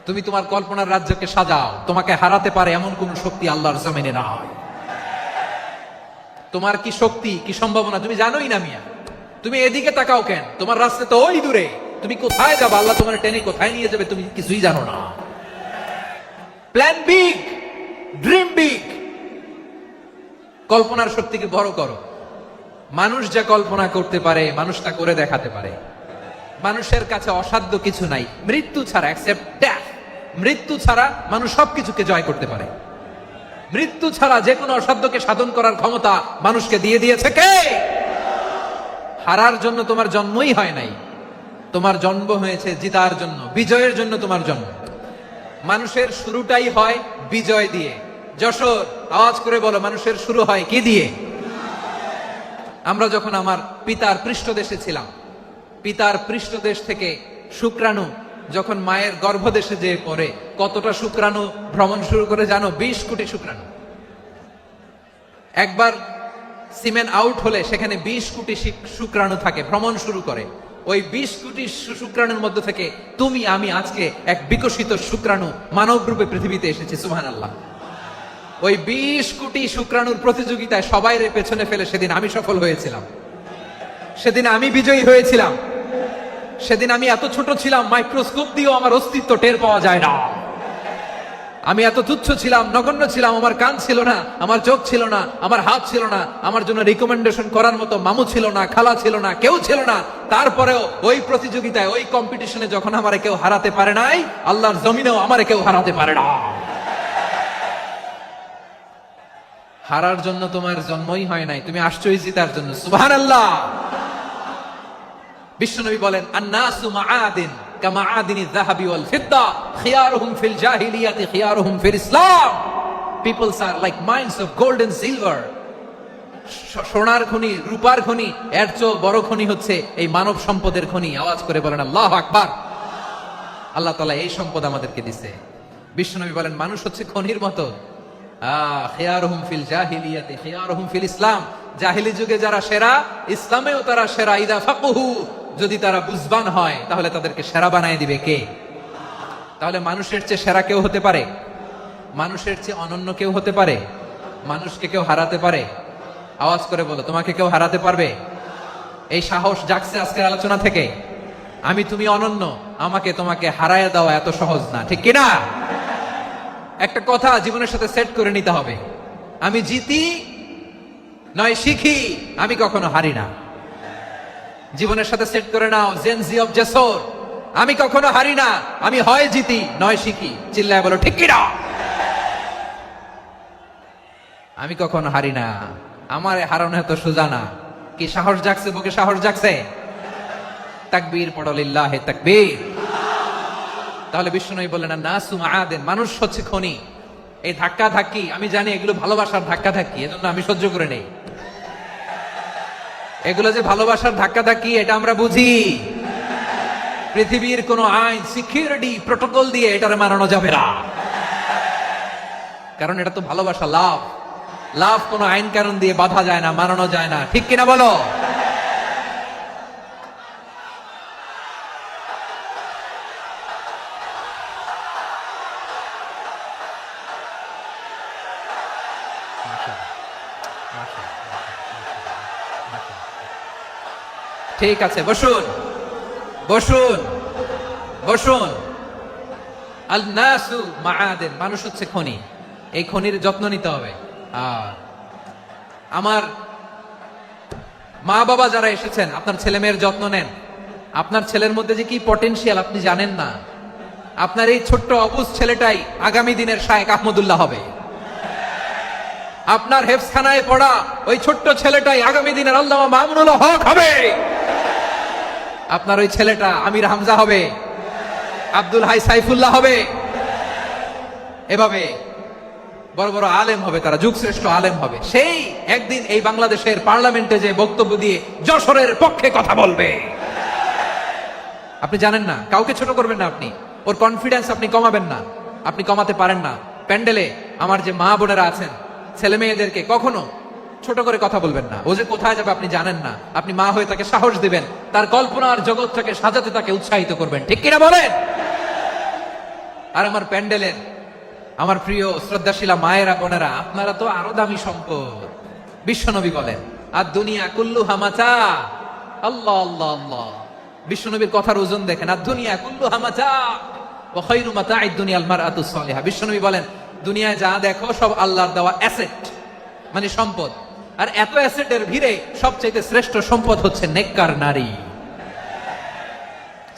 তুমি তোমার কল্পনার রাজ্যকে সাজাও, তোমাকে হারাতে পারে এমন কোন শক্তি আল্লাহর জমিনে না হয়। তোমার কি শক্তি, কি সম্ভাবনা তুমি জানোই না মিয়া। তুমি এদিকে তাকাও কেন? তোমার রাস্তা তো ওই দূরে। তুমি কোথায় যাবে, আল্লাহ তোমার টেনে কোথায় নিয়ে যাবে তুমি কিছুই জানো না। Plan big, dream big. কল্পনার শক্তিকে বড় করো। মানুষ যা কল্পনা করতে পারে মানুষ তা করে দেখাতে পারে। মানুষের কাছে অসাধ্য কিছু নাই, মৃত্যু ছাড়া, এক্সেপ্ট ডেথ। মৃত্যু ছাড়া মানুষ সবকিছুকে জয় করতে পারে। মৃত্যু ছাড়া যে কোনো অসাধ্যকে সাধন করার ক্ষমতা মানুষকে দিয়ে দিয়েছে কে? হারার জন্য তোমার জন্মই হয় নাই, তোমার জন্ম হয়েছে জিতার জন্য, বিজয়ের জন্য তোমার জন্ম। মানুষের শুরুটাই হয় বিজয় দিয়ে। যশোর, আওয়াজ করে বলো, মানুষের শুরু হয় কি দিয়ে? আমরা যখন আমার পিতার পৃষ্ঠদেশে ছিলাম, পিতার পৃষ্ঠদেশ থেকে শুক্রাণু যখন মায়ের গর্ভদেশে যেয়ে পড়ে, কতটা শুক্রাণু ভ্রমণ শুরু করে জানো? 20 কোটি শুক্রাণু। একবার সিমেন আউট হলে সেখানে 20 কোটি শুক্রাণু থাকে, ভ্রমণ শুরু করে। ওই 20 কোটি শুক্রাণুর মধ্যে থেকে তুমি আমি আজকে এক বিকশিত শুক্রাণু মানব রূপে পৃথিবীতে এসেছি। সুবহানাল্লাহ। ওই 20 কোটি শুক্রাণুর প্রতিযোগিতায় সবাই পেছনে ফেলে সেদিন আমি সফল হয়েছিলাম, সেদিন আমি বিজয়ী হয়েছিলাম। সেদিন আমি এত ছোট ছিলাম, মাইক্রোস্কোপ দিয়েও আমার অস্তিত্ব টের পাওয়া যায় না। আমি এত তুচ্ছ ছিলাম, নগণ্য ছিলাম। আমার কান ছিল না, আমার চোখ ছিল না, আমার হাত ছিল না, আমার জন্য রিকমেন্ডেশন করার মতো মামু ছিল না, খালা ছিল না, কেউ ছিল না। তারপরেও ওই প্রতিযোগিতায়, ওই কম্পিটিশনে যখন আমারে কেউ হারাতে পারে নাই, আল্লাহর জমিনেও আমারে কেউ হারাতে পারে না। হারার জন্য তোমার জন্মই হয় নাই, তুমি আসছোই জিতার জন্য। সুবহানাল্লাহ। বিশ্বনবী বলেন, আন-নাসু মাআদিন কামাআদিনিয যাহাবি ওয়াল ফিদ্দা খিয়ারুহুম ফিল জাহিলিয়াতি খিয়ারুহুম ফিল ইসলাম। Peoples are like mines of gold and silver. সোনার খনি, রূপার খনি, এর চেয়ে বড় খনি হচ্ছে এই মানব সম্পদের খনি। আওয়াজ করে বলেন আল্লাহু আকবার। আল্লাহ তাআলা এই সম্পদ আমাদেরকে দিয়েছে। বিশ্বনবী বলেন, মানুষ হচ্ছে খনির মতো। খিয়ারুহুম ফিল জাহিলিয়াতি খিয়ারুহুম ফিল ইসলাম। জাহিলি যুগে যারা সেরা, ইসলামেও তারা সেরা। ইদা ফাকুহু, যদি তারা বুঝবান হয় তাহলে তাদেরকে সেরা বানায় দিবে কে? তাহলে মানুষের চেয়ে সেরা কেউ হতে পারে? মানুষের চেয়ে অনন্য কেউ হতে পারে? মানুষকে কেউ হারাতে পারে? আওয়াজ করে বলো, তোমাকে কেউ হারাতে পারবে? এই সাহস জাগছে আজকের আলোচনা থেকে। আমি তুমি অনন্য, আমাকে তোমাকে হারায় দেওয়া এত সহজ না, ঠিক কিনা? একটা কথা জীবনের সাথে সেট করে নিতে হবে, আমি জিতি নয় শিখি, আমি কখনো হারি না। জীবনের সাথে সেট করে নাও, জেনজি অফ যশোর, আমি কখনো হারি না, আমি হয় জিতি নয় শিখি। চিল্লায় বলো ঠিক কিনা? আমি কখনো হারি না, আমার হারানো এত সোজা না। কি সাহস জাগছে বুকে? সাহস জাগছে? তাকবীর পড়ো, লিল্লাহি তাকবীর। তাহলে বিশ্বনবী বললেন, নাসু মাআদিন, মানুষ হচ্ছে খনি। এই ধাক্কা ধাক্কি আমি জানি, এগুলো ভালোবাসার ধাক্কা ধাক্কি, এজন্য আমি সহ্য করে নেই। এগুলো যে ভালোবাসার ধাক্কা ধাক্কি এটা আমরা বুঝি। পৃথিবীর কোন আইন, সিকিউরিটি প্রোটোকল দিয়ে এটারে মানানো যাবে না, কারণ এটা তো ভালোবাসা, লাভ। লাভ কোন আইন কানুন দিয়ে বাধা যায় না, মানানো যায় না, ঠিক কিনা বলো? ঠিক আছে, বসুন বসুন বসুন। আল নাসু মাআদিন, মানুষ হচ্ছে খনি। এই খনির যত্ন নিতে হবে। আমার মা বাবা যারা এসেছেন, আপনার ছেলে মেয়ের যত্ন নেন। আপনার ছেলের মধ্যে যে কি পটেনশিয়াল আপনি জানেন না। আপনার এই ছোট্ট অবুজ ছেলেটাই আগামী দিনের শায়েখ আহমদুল্লাহ হবে। আপনার হেফসখানায় পড়া ওই ছোট্ট ছেলেটাই আগামী দিনের আল্লামা মামুনুল হক হবে। আপনার ওই ছেলেটা আমির হামজা হবে, আব্দুল হাই সাইফুল্লাহ হবে। এভাবে বড় বড় আলেম হবে, তারা যুগশ্রেষ্ঠ আলেম হবে। সেই একদিন এই বাংলাদেশের পার্লামেন্টে যে বক্তব্য দিয়ে যশোরের পক্ষে কথা বলবে। আপনি জানেন না, কাউকে ছোট করবেন না আপনি। ওর কনফিডেন্স আপনি কমাবেন না, আপনি কমাতে পারেন না। প্যান্ডেলে আমার যে মা বোনেরা আছেন, ছেলে মেয়েদেরকে কখনো ছোট করে কথা বলবেন না। ও যে কোথায় যাবে আপনি জানেন না। আপনি মা হয়ে তাকে সাহস দিবেন, তার কল্পনার জগৎটাকে সাজাতে তাকে উৎসাহিত করবেন। ঠিক কিনা বলেন? আর আমার প্যান্ডেলের আমার প্রিয় শ্রদ্ধাশীলা মায়েরা বোনেরা, আপনারা তো আরো দামি সম্পদ। বিশ্বনবী বলেন, আর দুনিয়া কুল্লু হামাচা। আল্লাহ আল্লাহ আল্লাহ, বিশ্বনবীর কথার ওজন দেখেন। আর দুনিয়া কুল্লু হামাচা ওয়া খায়রু মাতাঈদ দুনিয়াল মারআতুস সালিহা। বিশ্বনবী বলেন, দুনিয়ায় যা দেখো সব আল্লাহর দেওয়া অ্যাসেট, মানে সম্পদ। আর এত অ্যাসেটের ভিড়ে সবচেয়ে শ্রেষ্ঠ সম্পদ হচ্ছে নেককার নারী।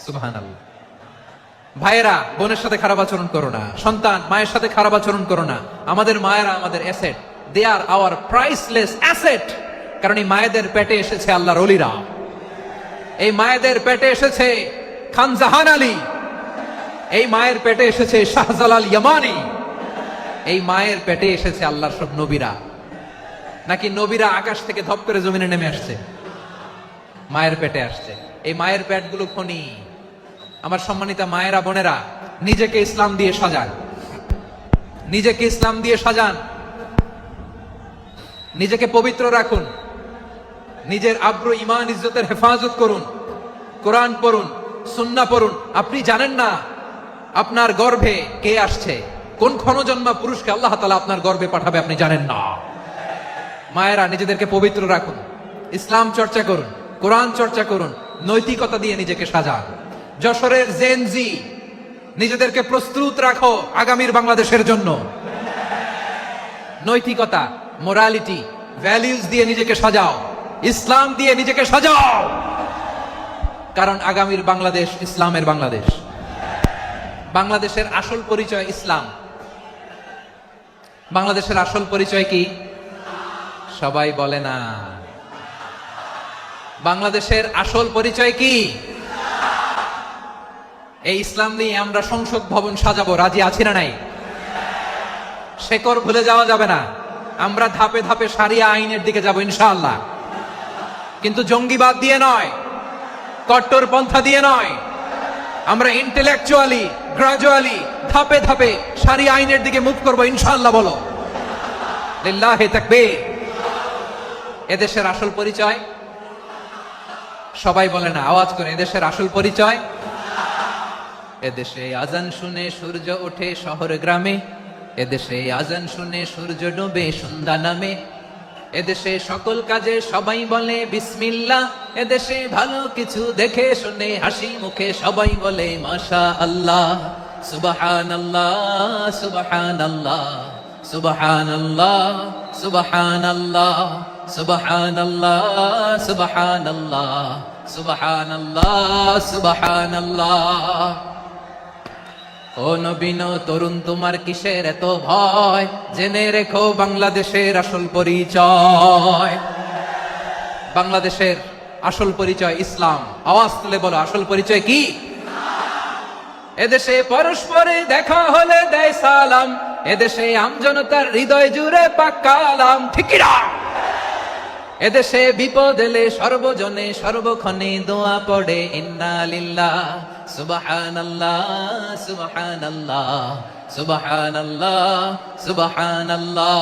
সুবহানাল্লাহ। ভাইয়েরা, বোনের সাথে খারাপ আচরণ করো না। সন্তান, মায়ের সাথে খারাপ আচরণ করো না। আমাদের মায়েরা আমাদের asset, they are our priceless asset. কারণ এই মায়েদের পেটে এসেছে আল্লাহর ওলিরা। এই মায়েদের পেটে এসেছে খান জাহান আলী, এই মায়ের পেটে এসেছে শাহজালাল ইয়ামানি, এই মায়ের পেটে এসেছে আল্লাহর সব নবীরা। নাকি নবীরা আকাশ থেকে ধপ করে জমিনে নেমে আসছে? মায়ের পেটে আসছে। এই মায়ের পেটগুলো খনি। আমার সম্মানিতা মায়েরা বোনেরা, নিজেকে ইসলাম দিয়ে সাজান, নিজেকে ইসলাম দিয়ে সাজান, নিজেকে পবিত্র রাখুন, নিজের আব্রু ঈমান ইজ্জতের হেফাজত করুন, কোরআন পড়ুন, সুন্নাহ পড়ুন। আপনি জানেন না আপনার গর্ভে কে আসছে, কোন ক্ষণজন্মা পুরুষকে আল্লাহ তাআলা আপনার গর্ভে পাঠাবে, আপনি জানেন না। মায়েরা, নিজেদেরকে পবিত্র রাখুন, ইসলাম চর্চা করুন, কোরআন চর্চা করুন, নৈতিকতা দিয়ে নিজেকে সাজান। যশোরের জেনজি, নিজেদেরকে প্রস্তুত রাখো আগামীর বাংলাদেশের জন্য। নৈতিকতা, মোরালিটি, ভ্যালিউজ দিয়ে নিজেকে সাজাও, ইসলাম দিয়ে নিজেকে সাজাও। কারণ আগামীর বাংলাদেশ ইসলামের বাংলাদেশ। বাংলাদেশের আসল পরিচয় ইসলাম। বাংলাদেশের আসল পরিচয় কি? সবাই বলে না। বাংলাদেশের আসল পরিচয় কি? এই ইসলাম নিয়ে আমরা সংসদ ভবন সাজাবো, রাজি আছি না নাই? শেকড় ভুলে যাওয়া যাবে না। আমরা ধাপে ধাপে শারিয়া আইনের দিকে যাব ইনশাআল্লাহ। কিন্তু জঙ্গিবাদ দিয়ে নয়, কট্টর পন্থা দিয়ে নয়। আমরা ইন্টেলেকচুয়ালি, গ্রাজুয়ালি, ধাপে ধাপে শারিয়া আইনের দিকে মুভ করবো ইনশাআল্লাহ। বলো লিল্লাহি তাকবীর। এদেশের আসল পরিচয় সবাই বলে না, আওয়াজ করে, এদেশের আসল পরিচয়। এদেশে আজান শুনে সূর্য ওঠে শহর গ্রামে, এদেশে আজান শুনে সূর্য ডোবে সন্ধ্যা নামে, এদেশে সকল কাজে সবাই বলে বিসমিল্লাহ, এদেশে ভালো কিছু দেখে শুনে হাসি মুখে সবাই বলে মাশা আল্লাহ। সুবহানাল্লাহ সুবহানাল্লাহ সুবহানাল্লাহ সুবহানাল্লাহ সুবহানাল্লাহ সুবহানাল্লাহ সুবহানাল্লাহ সুবহানাল্লাহ। ও নবীন তরুণ, তোমার কিসের এত ভয়? জেনে রেখো বাংলাদেশের আসল পরিচয়। বাংলাদেশের আসল পরিচয় ইসলাম। আওয়াজ তুলে বলো, আসল পরিচয় কি? এদেশে পরস্পরে দেখা হলে দেয় সালাম, এদেশে আমজনতার হৃদয় জুড়ে পাক্কালাম। ঠিক কি না? এদেশে বিপদ এলে সর্বজনে সর্বক্ষণে দোয়া পড়ে ইন্না লিল্লাহ সুবহানাল্লাহ সুবহানাল্লাহ সুবহানাল্লাহ সুবহানাল্লাহ।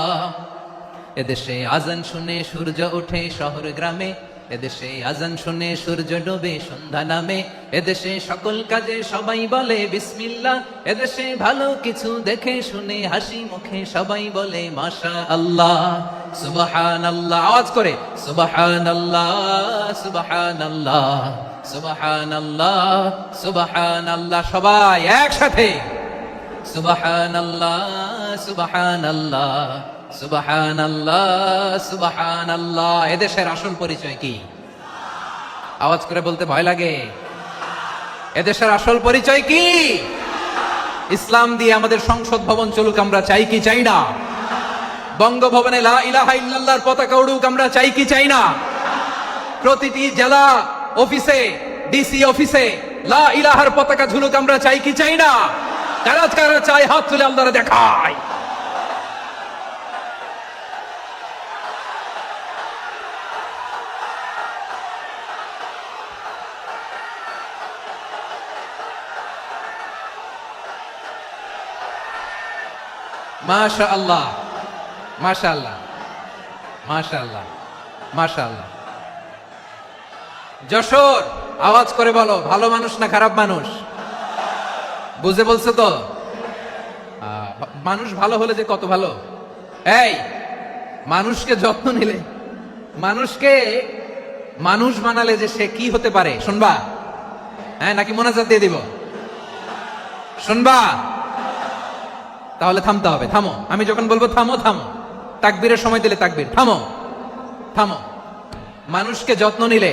এদেশে আজান শুনে সূর্য ওঠে শহর গ্রামে, এদেশে আজান শুনে সূর্য ডোবে সন্ধ্যা নামে, এদেশে সকল কাজে সবাই বলে বিসমিল্লাহ, এদেশে ভালো কিছু দেখে শুনে হাসি মুখে সবাই বলে মাশা আল্লাহ সুবহানাল্লাহ। আওয়াজ করে সুবহানাল্লাহ সুবহানাল্লাহ সুবহানাল্লাহ সুবহানাল্লাহ। সবাই একসাথে সুবহানাল্লাহ সুবহানাল্লাহ সুবহানাল্লাহ সুবহানাল্লাহ। এদেশের আসল পরিচয় কি? আওয়াজ করে বলতে ভয় লাগে? এদেশের আসল পরিচয় কি? ইসলাম দিয়ে আমাদের সংসদ ভবন চলুক, আমরা চাই কি চাই না? বঙ্গভবনে লা ইলাহা ইল্লাল্লাহর পতাকা উড়ুক, আমরা চাই কি চাই না? প্রতিটি জেলা অফিসে, ডিসি অফিসে লা ইলাহার পতাকা ঝুলুক, আমরা চাই কি চাই না? কারা কারা চাই হাত তুলে আল্লাহরে দেখায়। মাশাআল্লাহ, মাশাআল্লাহ, মাশাআল্লাহ, মাশাআল্লাহ। যশোর, আওয়াজ করে বলো, ভালো মানুষ না খারাপ মানুষ? বুঝে বলছো তো? মানুষ ভালো হলে যে কত ভালো। এই মানুষকে যত্ন নিলে, মানুষকে মানুষ বানালে যে সে কি হতে পারে শুনবা? হ্যাঁ, নাকি মোনাজাত দিয়ে দিব? শুনবা? তাহলে থামতে হবে। থামো, আমি যখন বলবো থামো থামো, তাকবীরের সময় দিলে তাকবীর, থামো থামো। মানুষকে যত্ন নিলে,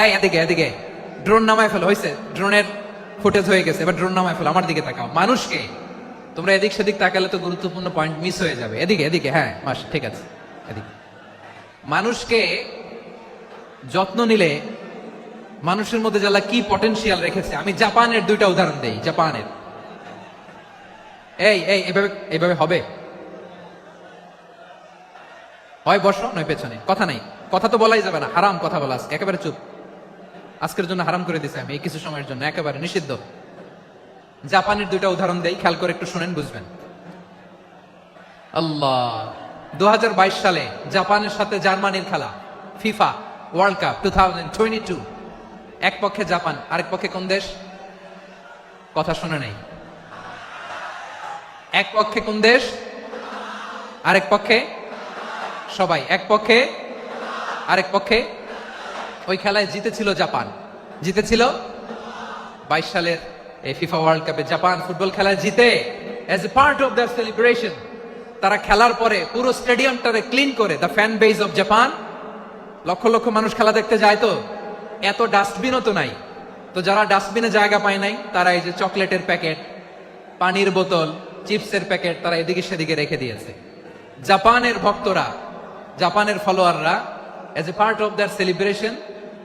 এই এদিকে এদিকে, ড্রোন নামায় ফেলো। হয়েছে, ড্রোনের ফুটেজ হয়ে গেছে, এবার ড্রোন নামায় ফেলো, আমার দিকে তাকাও। মানুষকে, তোমরা এদিক সেদিক তাকালে তো গুরুত্বপূর্ণ পয়েন্ট মিস হয়ে যাবে। এদিকে এদিকে, হ্যাঁ মাস, ঠিক আছে, এদিকে। মানুষকে যত্ন নিলে মানুষের মধ্যে যারা কি পটেনশিয়াল রেখেছে, আমি জাপানের দুইটা উদাহরণ দেই। জাপানের, এই এই এভাবে এভাবে হবে? হয় বসো নয় পেছনে, কথা নাই, কথা তো বলাই যাবে না, হারাম কথা বলা, আজকে একেবারে চুপ। আজকের জন্য হারাম করে দিছি আমি, এই কিছু সময়ের জন্য একেবারে নিষিদ্ধ। জাপানের দুইটা উদাহরণ দেই, খেয়াল করে একটু শুনেন, বুঝবেন। আল্লাহ, 2022 সালে জাপানের সাথে জার্মানির খেলা, ফিফা ওয়ার্ল্ড কাপ 2022। এক পক্ষে জাপান, আরেক পক্ষে কোন দেশ? কথা শুনে নাই। এক পক্ষে কোন দেশ, আরেক পক্ষে সবাই। এক পক্ষে, আরেক পক্ষে। ওই খেলায় জিতেছিল জাপান, জিতেছিল 22 সালের এই ফিফা ওয়ার্ল্ড কাপে জাপান ফুটবল খেলায় জিতে, as a part of the celebration তারা খেলার পরে পুরো স্টেডিয়ামটারে ক্লিন করে, the fan base of Japan. লক্ষ লক্ষ মানুষ খেলা দেখতে যায়, তো এত ডাস্টবিনও তো নাই, তো যারা ডাস্টবিনে জায়গা পায় নাই তারা এই যে চকলেটের প্যাকেট, পানির বোতল, চিপসের প্যাকেট তারা এদিকে সেদিকে রেখে দিয়েছে। জাপানের ভক্তরা, জাপানের ফলোয়াররা, as a part of their celebration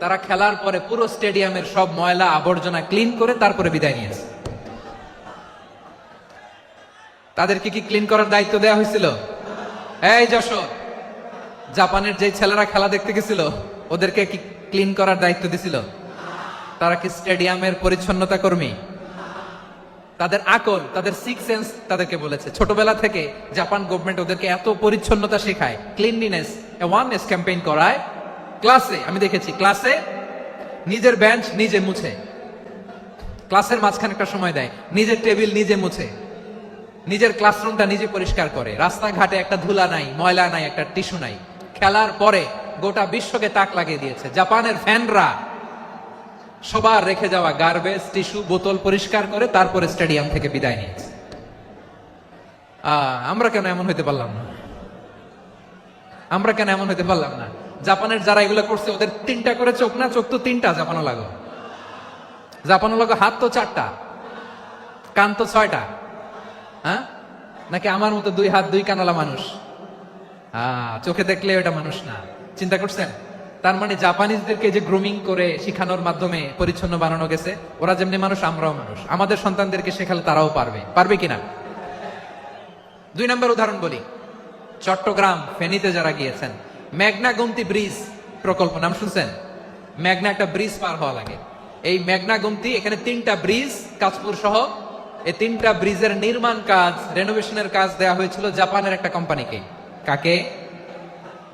তারা খেলার পরে পুরো স্টেডিয়ামের সব ময়লা আবর্জনা ক্লিন করে তারপরে বিদায় নিয়েছে। তাদেরকে কি ক্লিন করার দায়িত্ব দেওয়া হয়েছিল? এই যশোর, জাপানের যে ছেলেরা খেলা দেখতে গেছিল ওদেরকে কি ক্লিন করার দায়িত্ব দিছিল? তারা কি স্টেডিয়ামের পরিচ্ছন্নতা কর্মী? তাদের আকল, তাদের সিক্স সেন্স তাদেরকে বলেছে। ছোটবেলা থেকে জাপান গভর্নমেন্ট ওদেরকে এত পরিচ্ছন্নতা শেখায়, ক্লিনলিনেস অ্যাওয়ারনেস ক্যাম্পেইন করায়। ক্লাসে আমি দেখেছি, ক্লাসে নিজের বেঞ্চ নিজে মুছে, ক্লাসের মাঝখানে একটা সময় দেয়, নিজের টেবিল নিজে মুছে, নিজের ক্লাসরুমটা নিজে পরিষ্কার করে। রাস্তাঘাটে একটা ধুলা নাই, ময়লা নাই, একটা টিস্যু নাই। খেলার পরে গোটা বিশ্বকে তাক লাগিয়ে দিয়েছে। জাপানের ফ্যানরা সবার রেখে যাওয়া গার্বেজ, টিস্যু, বোতল পরিষ্কার করে তারপরে স্টেডিয়াম থেকে বিদায় নিয়েছে। আমরা কেন এমন হইতে পারলাম না? আমরা কেন এমন হইতে পারলাম না? জাপানের যারা এগুলো করছে ওদের 3টা করে চোখ না? চোখ তো 3টা জাপানো লাগো, জাপানো লাগো। হাত তো 4টা, কান তো 6টা। হ্যাঁ, নাকি আমার মতো 2 হাত 2 কানালা মানুষ? চোখে দেখলে ওটা মানুষ না। চিন্তা করছেন? তার মানে জাপানিজদেরকে যে গ্রুমিং করে শিখানোর মাধ্যমে পরিচ্ছন্ন বানানো গেছে। ওরা যেমনি মানুষ, আমরাও মানুষ। আমাদের সন্তানদেরকে শেখালে তারাও পারবে, পারবে কিনা? 2 নম্বর উদাহরণ বলি। চট্টগ্রাম ফেনীতে যারা গিয়েছেন, মেঘনা গোমতী ব্রিজ প্রকল্প নাম শুনছেন? মেঘনা একটা ব্রিজ পার হওয়া লাগে। এই মেঘনা গোমতী, এখানে 3টা ব্রিজ, কাঁচপুর সহ এই 3টা ব্রিজের নির্মাণ কাজ, রেনোভেশনের কাজ দেওয়া হয়েছিল জাপানের একটা কোম্পানিকে। কাকে?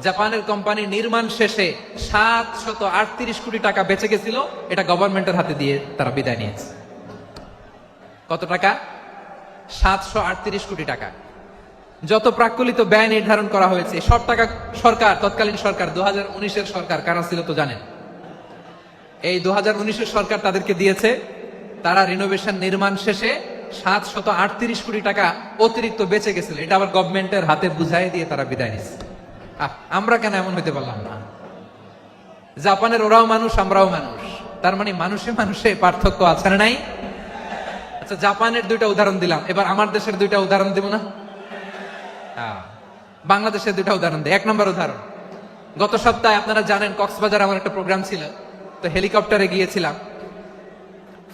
জাপানের কোম্পানি। নির্মাণ শেষে 738 কোটি টাকা বেঁচে গেছিল, এটা গভর্নমেন্টের হাতে দিয়ে তারা বিদায় নিয়েছে। কত টাকা? 738 কোটি টাকা। যত প্রাক্কলিত ব্যয় নির্ধারণ করা হয়েছে সব টাকা সরকার, তৎকালীন সরকার 2019-এর সরকার, কারা ছিল তো জানেন? এই 2019-এর সরকার তাদেরকে দিয়েছে। তারা রিনোভেশন নির্মাণ শেষে 738 কোটি টাকা অতিরিক্ত বেঁচে গেছিল, এটা আবার গভর্নমেন্টের হাতে বুঝাই দিয়ে তারা বিদায় নিচ্ছে। আমরা কেন এমন হইতে পারলাম না? জাপানের ওরাও মানুষ, আমরাও মানুষ, তার মানে মানুষে মানুষে পার্থক্য আছে না নাই? আচ্ছা, জাপানের দুইটা উদাহরণ দিলাম, এবার আমার দেশের দুইটা উদাহরণ দিব না? বাংলাদেশের দুইটা উদাহরণ দিই। 1 নম্বর উদাহরণ, গত সপ্তাহে আপনারা জানেন কক্সবাজার আমার একটা প্রোগ্রাম ছিল, তো হেলিকপ্টারে গিয়েছিলাম।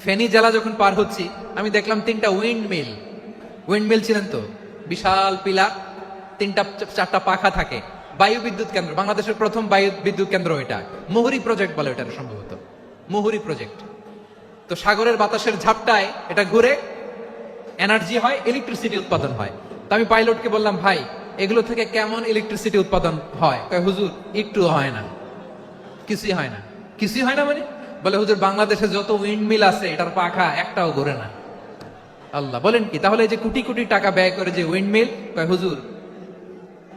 ফেনী জেলা যখন পার হচ্ছি আমি দেখলাম 3টা উইন্ডমিল ছিলেন তো, বিশাল পিলার, 3টা-4টা পাখা থাকে, বায়ু বিদ্যুৎ কেন্দ্র, বাংলাদেশের প্রথম বায়ু বিদ্যুৎ কেন্দ্র এটা, মুহুরী প্রজেক্ট বলে এটা সম্ভবত, মুহুরী প্রজেক্ট। তো সাগরের বাতাসের ঝাপটায় এটা ঘুরে এনার্জি হয়, ইলেকট্রিসিটি উৎপাদন হয়। তো আমি পাইলটকে বললাম, ভাই এগুলো থেকে কেমন ইলেকট্রিসিটি উৎপাদন হয়? কয়, হুজুর একটু হয় না, কিছুই হয় না। কিছুই হয় না মানে? বলে, হুজুর বাংলাদেশে যত উইন্ডমিল আছে এটার পাখা একটাও ঘুরে না। আল্লাহ, বলেন কি? তাহলে এই যে কোটি কোটি টাকা ব্যয় করে যে উইন্ডমিল, কয় হুজুর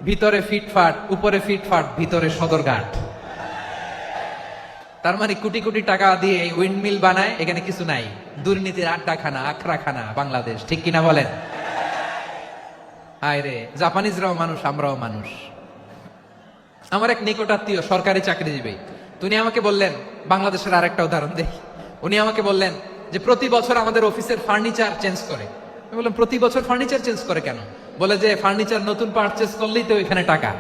ভিতরে ফিটফাট, উপরে ফিটফাট, ভিতরে সদরঘাট। তার মানে কোটি কোটি টাকা দিয়ে এই উইন্ডমিল বানায়, এখানে কিছু নাই, দুর্নীতির আড্ডাখানা, আখড়াখানা বাংলাদেশ, ঠিক কিনা বলেন? হায় রে, জাপানিজরাও মানুষ, আমরাও মানুষ। আমার এক নিকটাত্মীয় সরকারি চাকরিজীবী, উনি আমাকে বললেন, বাংলাদেশের আরেকটা উদাহরণ দেখি, উনি আমাকে বললেন যে প্রতি বছর আমাদের অফিসের ফার্নিচার চেঞ্জ করে। আমি বললাম, প্রতি বছর ফার্নিচার চেঞ্জ করে কেন? বলে যে ফার্নিচার নতুন পারচেজ করলেই তো এখানে টাকা,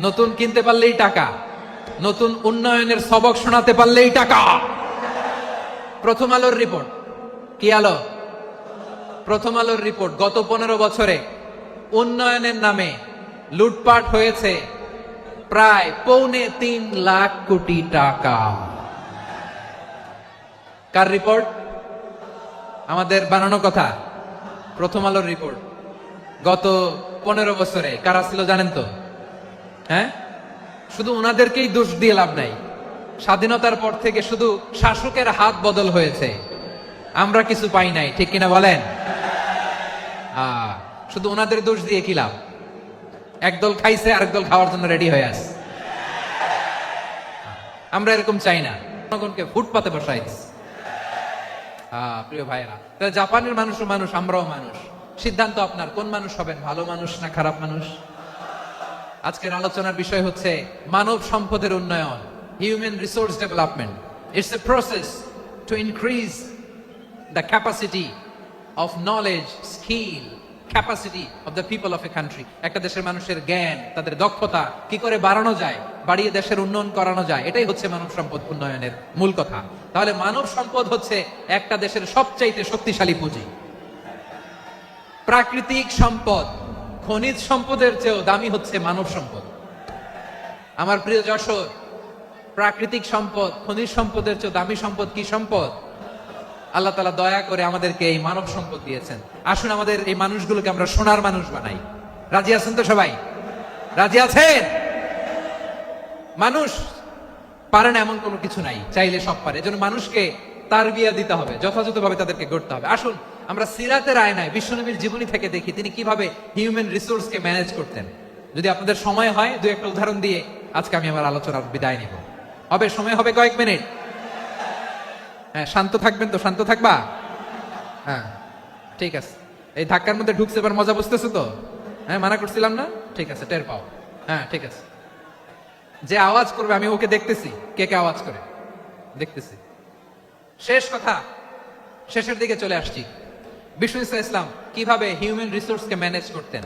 নতুন কিনতে পারলেই টাকা, নতুন উন্নয়নের সবক শোনাতে পারলেই টাকা। প্রথম আলোর রিপোর্ট, কি আলো? প্রথম আলোর রিপোর্ট, গত 15 বছরে উন্নয়নের নামে লুটপাট হয়েছে প্রায় 3.25 লাখ কোটি টাকা। কার রিপোর্ট? আমাদের বানানো কথা। প্রথম আলোর রিপোর্ট। গত 15 বছরে কারা ছিল জানেন তো? হ্যাঁ, শুধু ওনাদেরকেই দোষ দিয়ে লাভ নাই। স্বাধীনতার পর থেকে শুধু শাসকের হাত বদল হয়েছে, আমরা কিছু পাই নাই, ঠিক কিনা বলেন? শুধু ওনাদের দোষ দিয়ে কি লাভ? একদল খাইছে, আরেক দল খাওয়ার জন্য রেডি হয়ে আছে। আমরা এরকম চাই না, জনগণকে ফুটপাতে বসাই দিচ্ছে। প্রিয় ভাইরা, তাহলে জাপানের মানুষও মানুষ, আমরাও মানুষ। সিদ্ধান্ত আপনার, কোন মানুষ হবেন, ভালো মানুষ না খারাপ মানুষ? আজকের আলোচনার বিষয় হচ্ছে মানব সম্পদের উন্নয়ন, human resource development. It's a process to increase the capacity of knowledge, skill, capacity of the people of a country. একটা দেশের মানুষের জ্ঞান, তাদের দক্ষতা কি করে বাড়ানো যায়, বাড়িয়ে দেশের উন্নয়ন করানো যায়, এটাই হচ্ছে মানব সম্পদ উন্নয়নের মূল কথা। তাহলে মানব সম্পদ হচ্ছে একটা দেশের সবচাইতে শক্তিশালী পুঁজি। প্রাকৃতিক সম্পদ, খনিজ সম্পদের চেয়েও দামি হচ্ছে মানব সম্পদ। আমার প্রিয় যশোর, প্রাকৃতিক সম্পদ, খনিজ সম্পদের চেয়েও দামি সম্পদ কি সম্পদ? আল্লাহ তাআলা দয়া করে আমাদেরকে এই মানব সম্পদ দিয়েছেন। আসুন আমাদের এই মানুষগুলোকে আমরা সোনার মানুষ বানাই। রাজি আছেন তো সবাই? রাজি আছেন? মানুষ পারে না এমন কোনো কিছু নাই, চাইলে সব পারে। এজন্য মানুষকে তারবিয়া দিতে হবে, যথাযথভাবে তাদেরকে গড়তে হবে। আসুন আমরা সিরাতের আয়নায় বিশ্বনবীর জীবনী থেকে দেখি তিনি কিভাবে হিউম্যান রিসোর্সকে ম্যানেজ করতেন। যদি আপনাদের সময় হয়, দু একটা উদাহরণ দিয়ে আজকে আমি আমার আলোচনার বিদায় নিব। হবে? সময় হবে কয়েক মিনিট? হ্যাঁ, শান্ত থাকবেন তো? শান্ত থাকবা? হ্যাঁ, ঠিক আছে। এই ধাক্কার মধ্যে ঢুকছে, এবার মজা বুঝতেছো তো? হ্যাঁ, মানা করছিলাম না? ঠিক আছে, টের পাও। হ্যাঁ, ঠিক আছে। যে আওয়াজ করবে আমি ওকে দেখতেছি, কে কে আওয়াজ করে দেখতেছি। শেষ কথা, শেষের দিকে চলে আসছি। বিষ্ণু ইসলাম কিভাবে হিউম্যান রিসোর্সকে ম্যানেজ করতেন,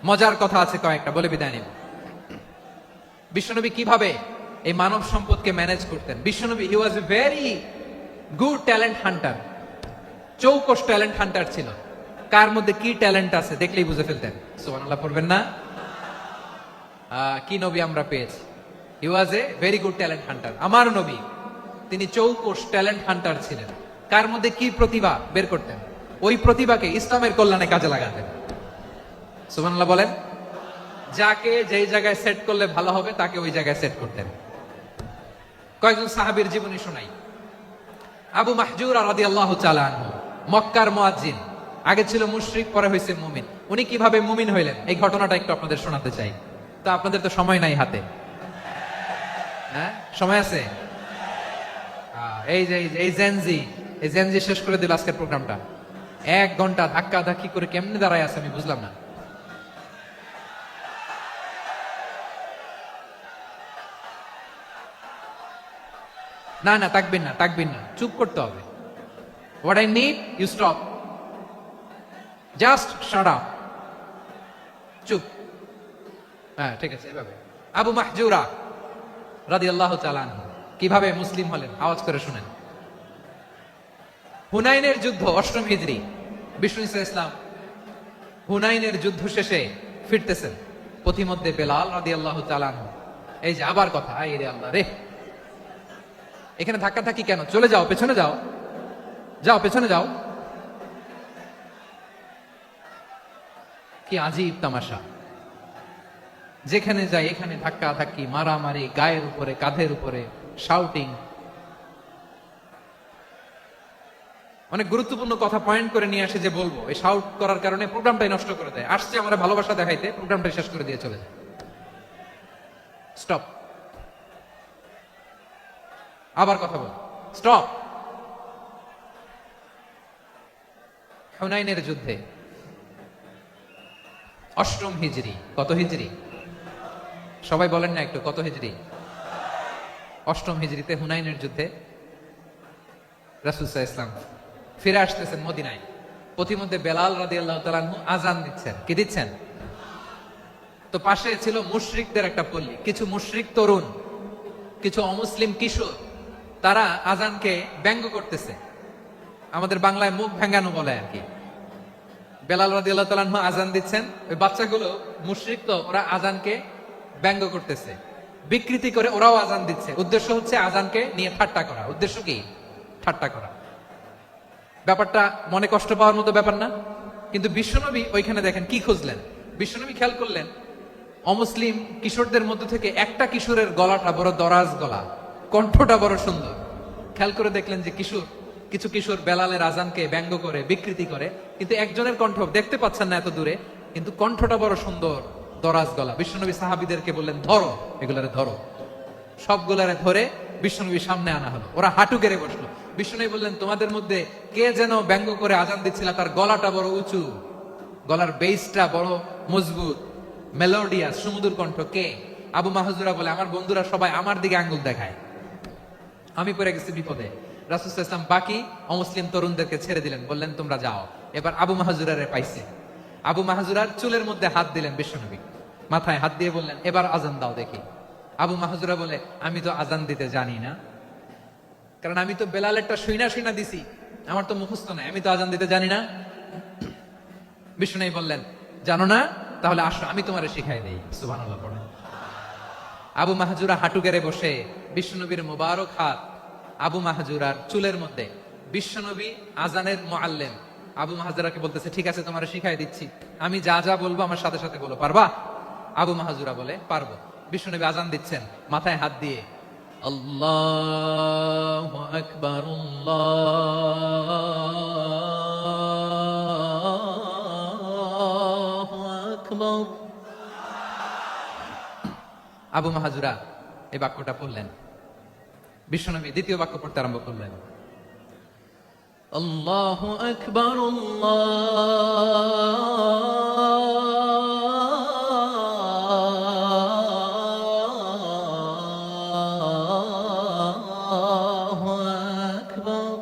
মজার কথা আছে কয়েকটা, বলে বিদায় নিব। বিশ্বনবী কিভাবে এই মানব সম্পদকে ম্যানেজ করতেন? বিশ্বনবী, he was a very good talent hunter, চৌকস ট্যালেন্ট হান্টার ছিল। কার মধ্যে কি ট্যালেন্ট আছে দেখলেই বুঝে ফেলতেন। সুবহানাল্লাহ পড়বেন না? কি নবী আমরা পেয়েছি! He was a very good talent hunter. আমার নবী, তিনি চৌকস ট্যালেন্ট হান্টার ছিলেন। কার মধ্যে কি প্রতিভা বের করতেন, ওই প্রতিভাকে ইসলামের কল্যাণে কাজে লাগাতেন। সুবহানাল্লাহ বলেন। যাকে যেই জায়গায় সেট করলে ভালো হবে তাকে ওই জায়গায় সেট করতেন। কয়েকজন সাহাবীর জীবনী শোনাই। আবু মাহজুরা রাদিয়াল্লাহু তাআলা আনহু, মক্কার মুয়াজ্জিন, আগে ছিল মুশরিক, পরে হয়েছে মুমিন। উনি কিভাবে মুমিন হইলেন এই ঘটনাটা একটু আপনাদের শোনাতে চাই। তা আপনাদের তো সময় নাই হাতে। হ্যাঁ, সময় আছে? এই জেনজি শেষ করে দিল আজকের প্রোগ্রামটা। 1 ঘন্টা ধাক্কা ধাক্কি করে কেমনে দাঁড়ায় আছে আমি বুঝলাম না। না না, তাকবির না, তাকবির না, চুপ করতে হবে। What I need you stop, just shut up, চুপ। হ্যাঁ ঠিক আছে, এভাবে। আবু মাহজুরা রাদিয়াল্লাহু তাআলা আনহু কিভাবে মুসলিম হলেন আওয়াজ করে শুনেন। হুনাইনের যুদ্ধ, অষ্টম হিজরি, বিষ্ণু ইসলাম হুনাইনের যুদ্ধ শেষে ফিরতেছেন। পথিমধ্যে বেলাল রাদিয়াল্লাহু তাআলা আনহু, এই যে আবার কথা, আই রে আল্লাহ রে, এখানে ধাক্কা থাকি কেন? চলে যাও, পেছনে যাও, যাও পেছনে যাও। কি আজীব তামাশা, যেখানে যাই এখানে ধাক্কা ধাক্কি, মারামারি, গায়ের উপরে, কাঁধের উপরে, শাউটিং। অনেক গুরুত্বপূর্ণ কথা পয়েন্ট করে নিয়ে আসে যে বলবো, এই শাউট করার কারণে প্রোগ্রামটাই নষ্ট করে দেয়। আসছে আমরা ভালোবাসা দেখাইতে, প্রোগ্রামটাই শেষ করে দিয়ে চলে যায়। স্টপ, আবার কথা বল, স্টপ। হুনাইনের যুদ্ধে, অষ্টম হিজরি, কত হিজরি সবাই বলেন না একটু, কত হিজরি? অষ্টম হিজরিতে হুনাইনের যুদ্ধে রাসূল সাল্লাল্লাহু আলাইহি ওয়াসাল্লাম ফিরে আসতেছেন মদিনায়। পথিমধ্যে বেলাল রাদিয়াল্লাহু তাআলা আনহু আযান দিচ্ছেন। কি দিচ্ছেন? তো পাশে ছিল মুশরিকদের একটা পল্লী, কিছু মুশরিক তরুণ, কিছু অমুসলিম কিশোর, তারা আযানকে ব্যঙ্গ করতেছে। আমাদের বাংলায় মুখ ভেঙ্গানো বলে আর কি। বেলাল রাদিয়াল্লাহু তাআলা আনহু আযান দিচ্ছেন, ওই বাচ্চাগুলো মুশরিক, তো ওরা আযানকে ব্যঙ্গ করতেছে, বিকৃতি করে ওরাও আযান দিচ্ছে। উদ্দেশ্য হচ্ছে আযানকে নিয়ে ঠাট্টা করা। উদ্দেশ্য কি? ঠাট্টা করা। ব্যাপারটা মনে কষ্ট পাওয়ার মতো ব্যাপার না? কিন্তু বিশ্বনবী ওইখানে দেখেন কি খুঁজলেন। বিশ্বনবী খেয়াল করলেন অমুসলিম কিশোরদের মধ্য থেকে একটা কিশোরের গলাটা বড় দরাজ গলা, কণ্ঠটা বড় সুন্দর। খেয়াল করে দেখলেন যে কিছু কিশোর বেলালের আযানকে ব্যঙ্গ করে, বিকৃতি করে, কিন্তু একজনের কণ্ঠ দেখতে পাচ্ছেন না এত দূরে, কিন্তু কণ্ঠটা বড় সুন্দর, দরাজ গলা। বিশ্বনবী সাহাবীদেরকে বললেন, ধরো এগুলারে, ধরো। সবগুলারে ধরে বিশ্বনবীর সামনে আনা হলো। ওরা হাঁটু গেড়ে বসলো। বিশ্বনবী বললেন, তোমাদের মধ্যে কে যেন ব্যঙ্গ করে আযান দিচ্ছিল, তার গলাটা বড় উঁচু, গলার বেসটা বড় মজবুত, মেলোডিয়াস, সুমধুর কণ্ঠ। কে? আবু মাহজুরা বলে, আমার বন্ধুরা সবাই আমার দিকে আঙ্গুল দেখায়, আমি পড়ে গেছি বিপদে। রাসূল সাল্লাল্লাহু আলাইহি ওয়াসাল্লাম বাকি অমুসলিম তরুণদেরকে ছেড়ে দিলেন, বললেন তোমরা যাও। এবার আবু মাহজুরারে পাইছে। আবু মাহজুরার চুলের মধ্যে হাত দিলেন বিশ্বনবী, মাথায় হাত দিয়ে বললেন, এবার আযান দাও দেখি। আবু মাহজুরা বলে, আমি তো আযান দিতে জানি না, কারণ আমি তো বেলালেরটা শুইনা দিছি, আমার তো মুখস্থ নাই, আমি তো আযান দিতে জানি না। বিশ্বনবী বললেন, জানো না? তাহলে আসো আমি তোমারে শিখাই দেই। সুবহানাল্লাহ পড়েন। আবু মাহজুরা হাঁটু গেড়ে বসে, বিশ্বনবীর মোবারক হাত আবু মাহজুরার চুলের মধ্যে। বিশ্বনবী আযানের মুআল্লিম, আবু মাহজুরাকে বলতেছে, ঠিক আছে তোমারে শিখাই দিচ্ছি, আমি যা যা বলবো আমার সাথে সাথে বলো, পারবা? আবু মাহজুরা বলে, পারবো। বিশ্বনবী আযান দিচ্ছেন, মাথায় হাত দিয়ে আল্লাহু আকবার, আল্লাহু আকবার। আবু মাহজুরা এই বাক্যটা পড়লেন। বিশ্বনবী দ্বিতীয় বাক্য পড়তে আরম্ভ করলেন, আল্লাহু আকবার, আল্লাহু আকবার।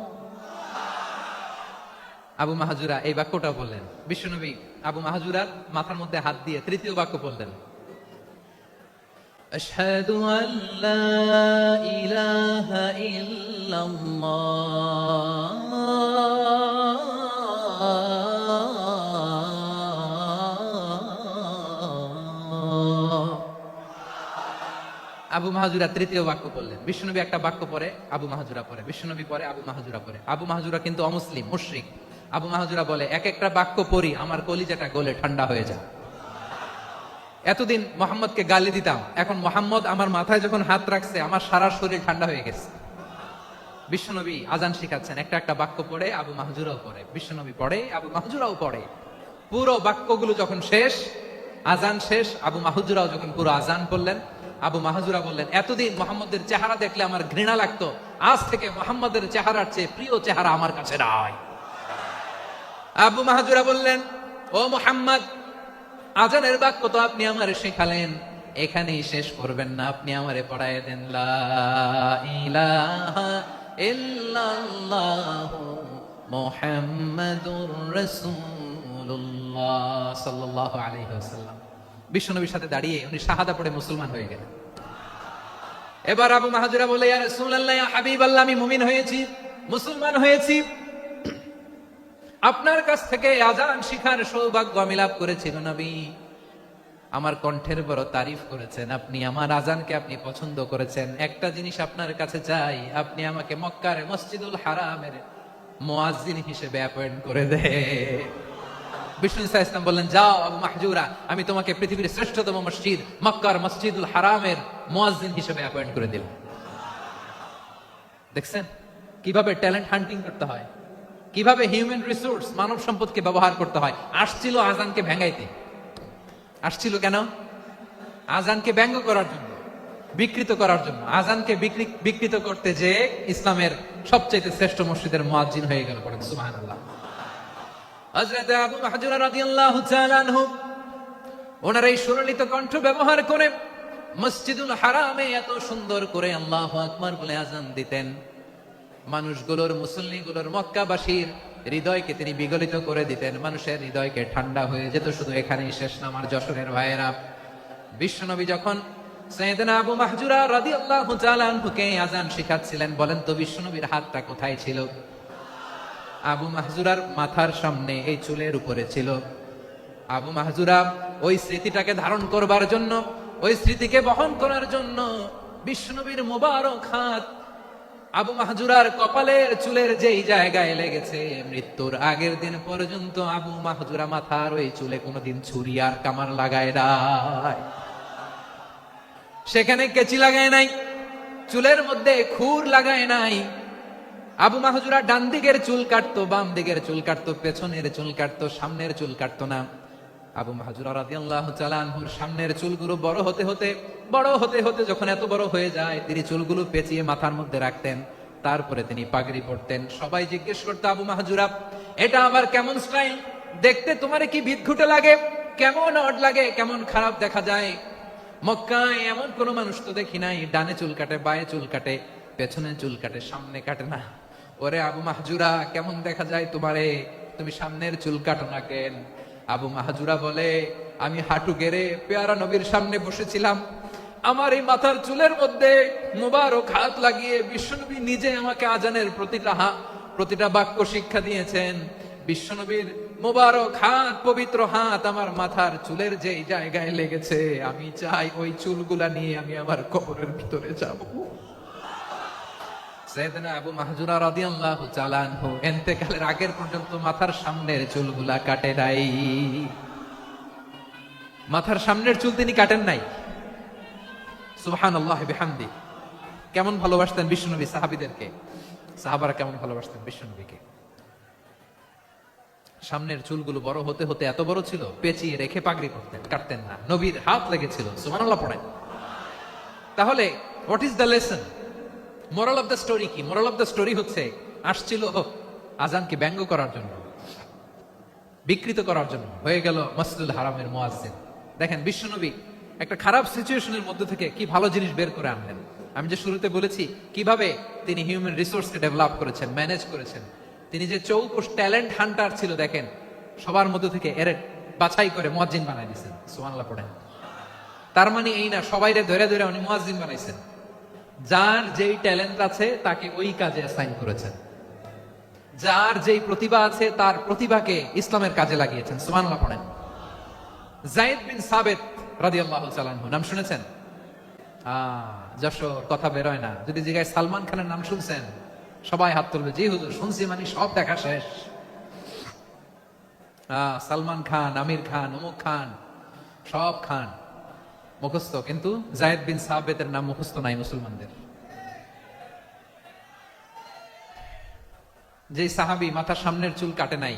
আবু মাহজুরা এই বাক্যটা বললেন। বিশ্বনবী আবু মাহজুরার মাথার মধ্যে হাত দিয়ে তৃতীয় বাক্য বললেন, আশহাদু আল্লা ইলাহা ইল্লাল্লাহ। আবু মাহজুরা তৃতীয় বাক্য বললেন। বিশ্বনবী একটা বাক্য পরে আবু মাহজুরা পরে, বিশ্বনবী পরে আবু মাহজুরা পরে। আবু মাহজুরা কিন্তু অমুসলিম, মুশরিক। আবু মাহজুরা বলে, এক একটা বাক্য পড়ি আমার কলিজাটা গলে ঠান্ডা হয়ে যায়। এতদিন মোহাম্মদকে গালি দিতাম, এখন মোহাম্মদ আমার মাথায় যখন হাত রাখছে আমার সারা শরীর ঠান্ডা হয়ে গেছে। বিশ্বনবী আযান শিখাচ্ছেন, একটা একটা বাক্য পড়ে আবু মাহজুরাও পড়ে, বিশ্বনবী পড়ে, আবু মাহজুরাও পড়ে। পুরো বাক্যগুলো যখন শেষ, আযান শেষ, আবু মাহজুরাও যখন পুরো আযান পড়লেন, আবু মাহজুরা বললেন, এতদিন মোহাম্মদের চেহারা দেখলে আমার ঘৃণা লাগতো, আজ থেকে মোহাম্মদের চেহারার চেয়ে প্রিয় চেহারা আমার কাছে নাই। আবু মাহজুরা বললেন, ও মুহাম্মদ, আযানের বাক্য তো আপনি আমারে শেখালেন, এখানেই শেষ করবেন না, আপনি আমারে পড়ায় দেন লা ইলাহা ইল্লাল্লাহু মুহাম্মাদুর রাসূলুল্লাহ সাল্লাল্লাহু আলাইহি ওয়াসাল্লাম। বিশ্বনবীর সাথে দাঁড়িয়ে উনি শাহাদা পড়ে মুসলমান হয়ে গেলেন। এবার আবু মাহজুরা বলে, ইয়া রাসূলুল্লাহ, ইয়া হাবিবাল্লাহ, আমি মুমিন হয়েছি, মুসলমান হয়েছি, আপনার কাছ থেকে আযান শিখার সৌভাগ্য আমি লাভ করেছি গো নবী। আমার কণ্ঠের বড় তারিফ করেছেন, আপনি আমার আযানকে আপনি পছন্দ করেছেন। একটা জিনিস আপনার কাছে চাই, আপনি আমাকে মক্কার মসজিদুল হারামের মুয়াজ্জিন হিসেবে অ্যাপয়েন্ট করে দে। বিষ্ণু ইসা ইসলাম বললেন, যাও আবু মাহজুরা, আমি তোমাকে পৃথিবীর শ্রেষ্ঠতম মসজিদ মক্কার মসজিদুল হারামের মুয়াজ্জিন হিসেবে অ্যাপয়েন্ট করে দিলাম। দেখছেন কিভাবে ট্যালেন্ট হান্টিং করতে হয়, কিভাবে হিউম্যান রিসোর্স মানব সম্পদকে ব্যবহার করতে হয়। আসছিল আযানকে ভেঙাইতে, আসছিল কেন? আযানকে ব্যঙ্গ করার জন্য, বিকৃত করার জন্য। আযানকে বিকৃত করতে যে ইসলামের সবচেয়ে শ্রেষ্ঠ মসজিদের মুয়াজ্জিন হয়ে গেল। পড়েন সুবহানাল্লাহ। হযরত আবু মাহজুরা রাদিয়াল্লাহু তাআলা আনহু ওনার এই সুললিত কণ্ঠ ব্যবহার করে মসজিদুল হারামে এত সুন্দর করে আল্লাহু আকবার বলে আযান দিতেন। মানুষগুলোর, মুসল্লিগুলোর, মক্কাবাসীর হৃদয়কে তিনি বিগলিত করে দিতেন। মানুষের হৃদয়কে ঠান্ডা হয়ে যেত। শুধু এখানেই শেষ না আমার যশোরের ভাইয়েরা। বিশ্বনবী যখন সাইয়েদনা আবু মাহজুরা রাদিয়াল্লাহু তাআলা আনহুকে আযান শিখাচ্ছিলেন, বলেন তো বিশ্বনবীর হাতটা কোথায় ছিল? আবু মাহজুরার মাথার সামনে, এই চুলের উপরে ছিল। আবু মাহজুরা ওই স্মৃতিটাকে ধারণ করবার জন্য, ওই স্মৃতিকে বহন করার জন্য বিশ্বনবীর মোবারক হাত আবু মাহজুরার কপালের চুলের যেই জায়গায় লেগেছে, মৃত্যুর আগের দিন পর্যন্ত আবু মাহজুরা মাথার ওই চুলে কোনোদিন ছুরি আর কামার লাগায় নাই, সেখানে কেচি লাগায় নাই, চুলের মধ্যে খুর লাগায় নাই। আবু মাহজুরা ডান দিকের চুল কাটতো, বাম দিকের চুল কাটতো, পেছনের চুল কাটতো, সামনের চুল কাটতো না। আবু মাহজুরা রাদিয়াল্লাহু তাআলা আনহুর সামনের চুলগুলো বড় হতে হতে যখন এত বড় হয়ে যায়, তিনি চুলগুলো পেঁচিয়ে মাথার মধ্যে রাখতেন। তারপরে তিনি পাগড়ি পরতেন। সবাই জিজ্ঞেস করতো, আবু মাহজুরা, এটা আবার কেমন স্টাইল? দেখতে তোমারে কি বিদঘুটে লাগে? কেমন অড লাগে? কেমন খারাপ দেখা যায়? মক্কায় এমন কোন মানুষ তো দেখি নাই, ডানে চুল কাটে, বায়ে চুল কাটে, পেছনে চুল কাটে, সামনে কাটে না। ওরে আবু মাহজুরা, কেমন দেখা যায় তোমারে? তুমি সামনের চুল কাটো না কেন? আবু মাহজুরা বলে, আমি হাঁটু গেড়ে পেয়ারা নবীর সামনে বসেছিলাম, আমার এই মাথার চুলের মধ্যে মুবারক হাত লাগিয়ে বিশ্বনবী নিজে আমাকে আজানের প্রতিটা বাক্য শিক্ষা দিয়েছেন। বিশ্বনবীর মুবারক হাত, পবিত্র হাত আমার মাথার চুলের যেই জায়গায় লেগেছে, আমি চাই ওই চুলগুলা নিয়ে আমি আমার কবরের ভিতরে যাব। সাইয়েদনা আবু মাহজুরা রাদিয়াল্লাহু তাআলা আনহু ইন্তেকালের আগের পর্যন্ত মাথার সামনের চুলগুলা কাটে নাই। মাথার সামনের চুল তিনি কাটেন নাই। সুবহানাল্লাহি বিহামদি। কেমন ভালোবাসতেন বিশ্বনবী সাহাবীদেরকে, সাহাবারা কেমন ভালোবাসতেন বিশ্বনবীকে। সামনের চুলগুলো বড় হতে হতে এত বড় ছিল, পেঁচিয়ে রেখে পাগড়ি পরতেন, কাটতেন না। নবীর হাত লেগেছিল। সুবহানাল্লাহ পড়েন। তাহলে what is the lesson? Moral of the story কি? মোরাল অফ দ্য স্টোরি হচ্ছে, আসছিল আজানকে ব্যঙ্গ করার জন্য, বিকৃত করার জন্য, হয়ে গেল মসজিদুল হারামের মুয়াজ্জিন। দেখেন বিশ্বনবী একটা খারাপ সিচুয়েশনের মধ্যে থেকে কি ভালো জিনিস বের করে আনলেন। আমি যে শুরুতে বলেছি কিভাবে তিনি হিউম্যান রিসোর্সকে ডেভেলপ করেছেন, ম্যানেজ করেছেন। তিনি যে চৌকস ট্যালেন্ট হান্টার ছিল, দেখেন সবার মধ্যে থেকে এর বাছাই করে মুয়াজ্জিন বানাই দিয়েছেন। সুবহানাল্লাহ পড়েন। তার মানে এই না সবাইরে ধরে ধরে উনি মুয়াজ্জিন বানাইছেন। যার যেই ট্যালেন্ট আছে তাকে ওই কাজে অ্যাসাইন করেছেন। যার যেই প্রতিভা আছে তার প্রতিভাকে ইসলামের কাজে লাগিয়েছেন। সুবহানাল্লাহ পড়েন। যায়েদ বিন সাবিত রাদিয়াল্লাহু তাআলা আনহু নাম শুনেছেন? যশোর কথা বেরোয় না। যদি জিজ্ঞাসা সালমান খানের নাম শুনছেন, সবাই হাত তুলবে, জি হুজুর শুনছি, মানে সব দেখা শেষ। সালমান খান, আমির খান, অমুক খান, সব খান মুখস্থ, কিন্তু যায়েদ বিন সাবিতের নাম মুখস্থ নাই মুসলমানদের। যে সাহাবী মাথার সামনের চুল কাটে নাই,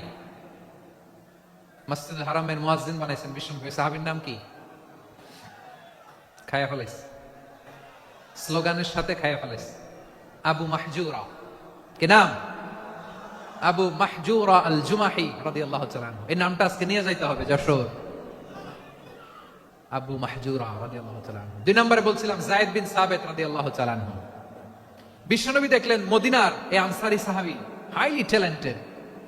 মসজিদুল হারামের মুয়াজ্জিন বানাইছেন বিশ্বনবী, সাহাবীর নাম কি? খায়া ফেলাইস, স্লোগানের সাথে খায়া ফেলাইস। আবু মাহজুরা। কি নাম? আবু মাহজুরা আল জুমাহি রাদিয়াল্লাহু তাআলা আনহু। এই নামটা আজকে নিয়ে যাইতে হবে যশোর। আবু মাহজুরা রাদিয়াল্লাহু তাআলা আনহু। 2 নম্বরে বলছিলাম যায়েদ বিন সাবিত রাদিয়াল্লাহু তাআলা আনহু। বিশ্বনবী দেখলেন মদিনার এই আনসারী সাহাবী হাইলি ট্যালেন্টেড,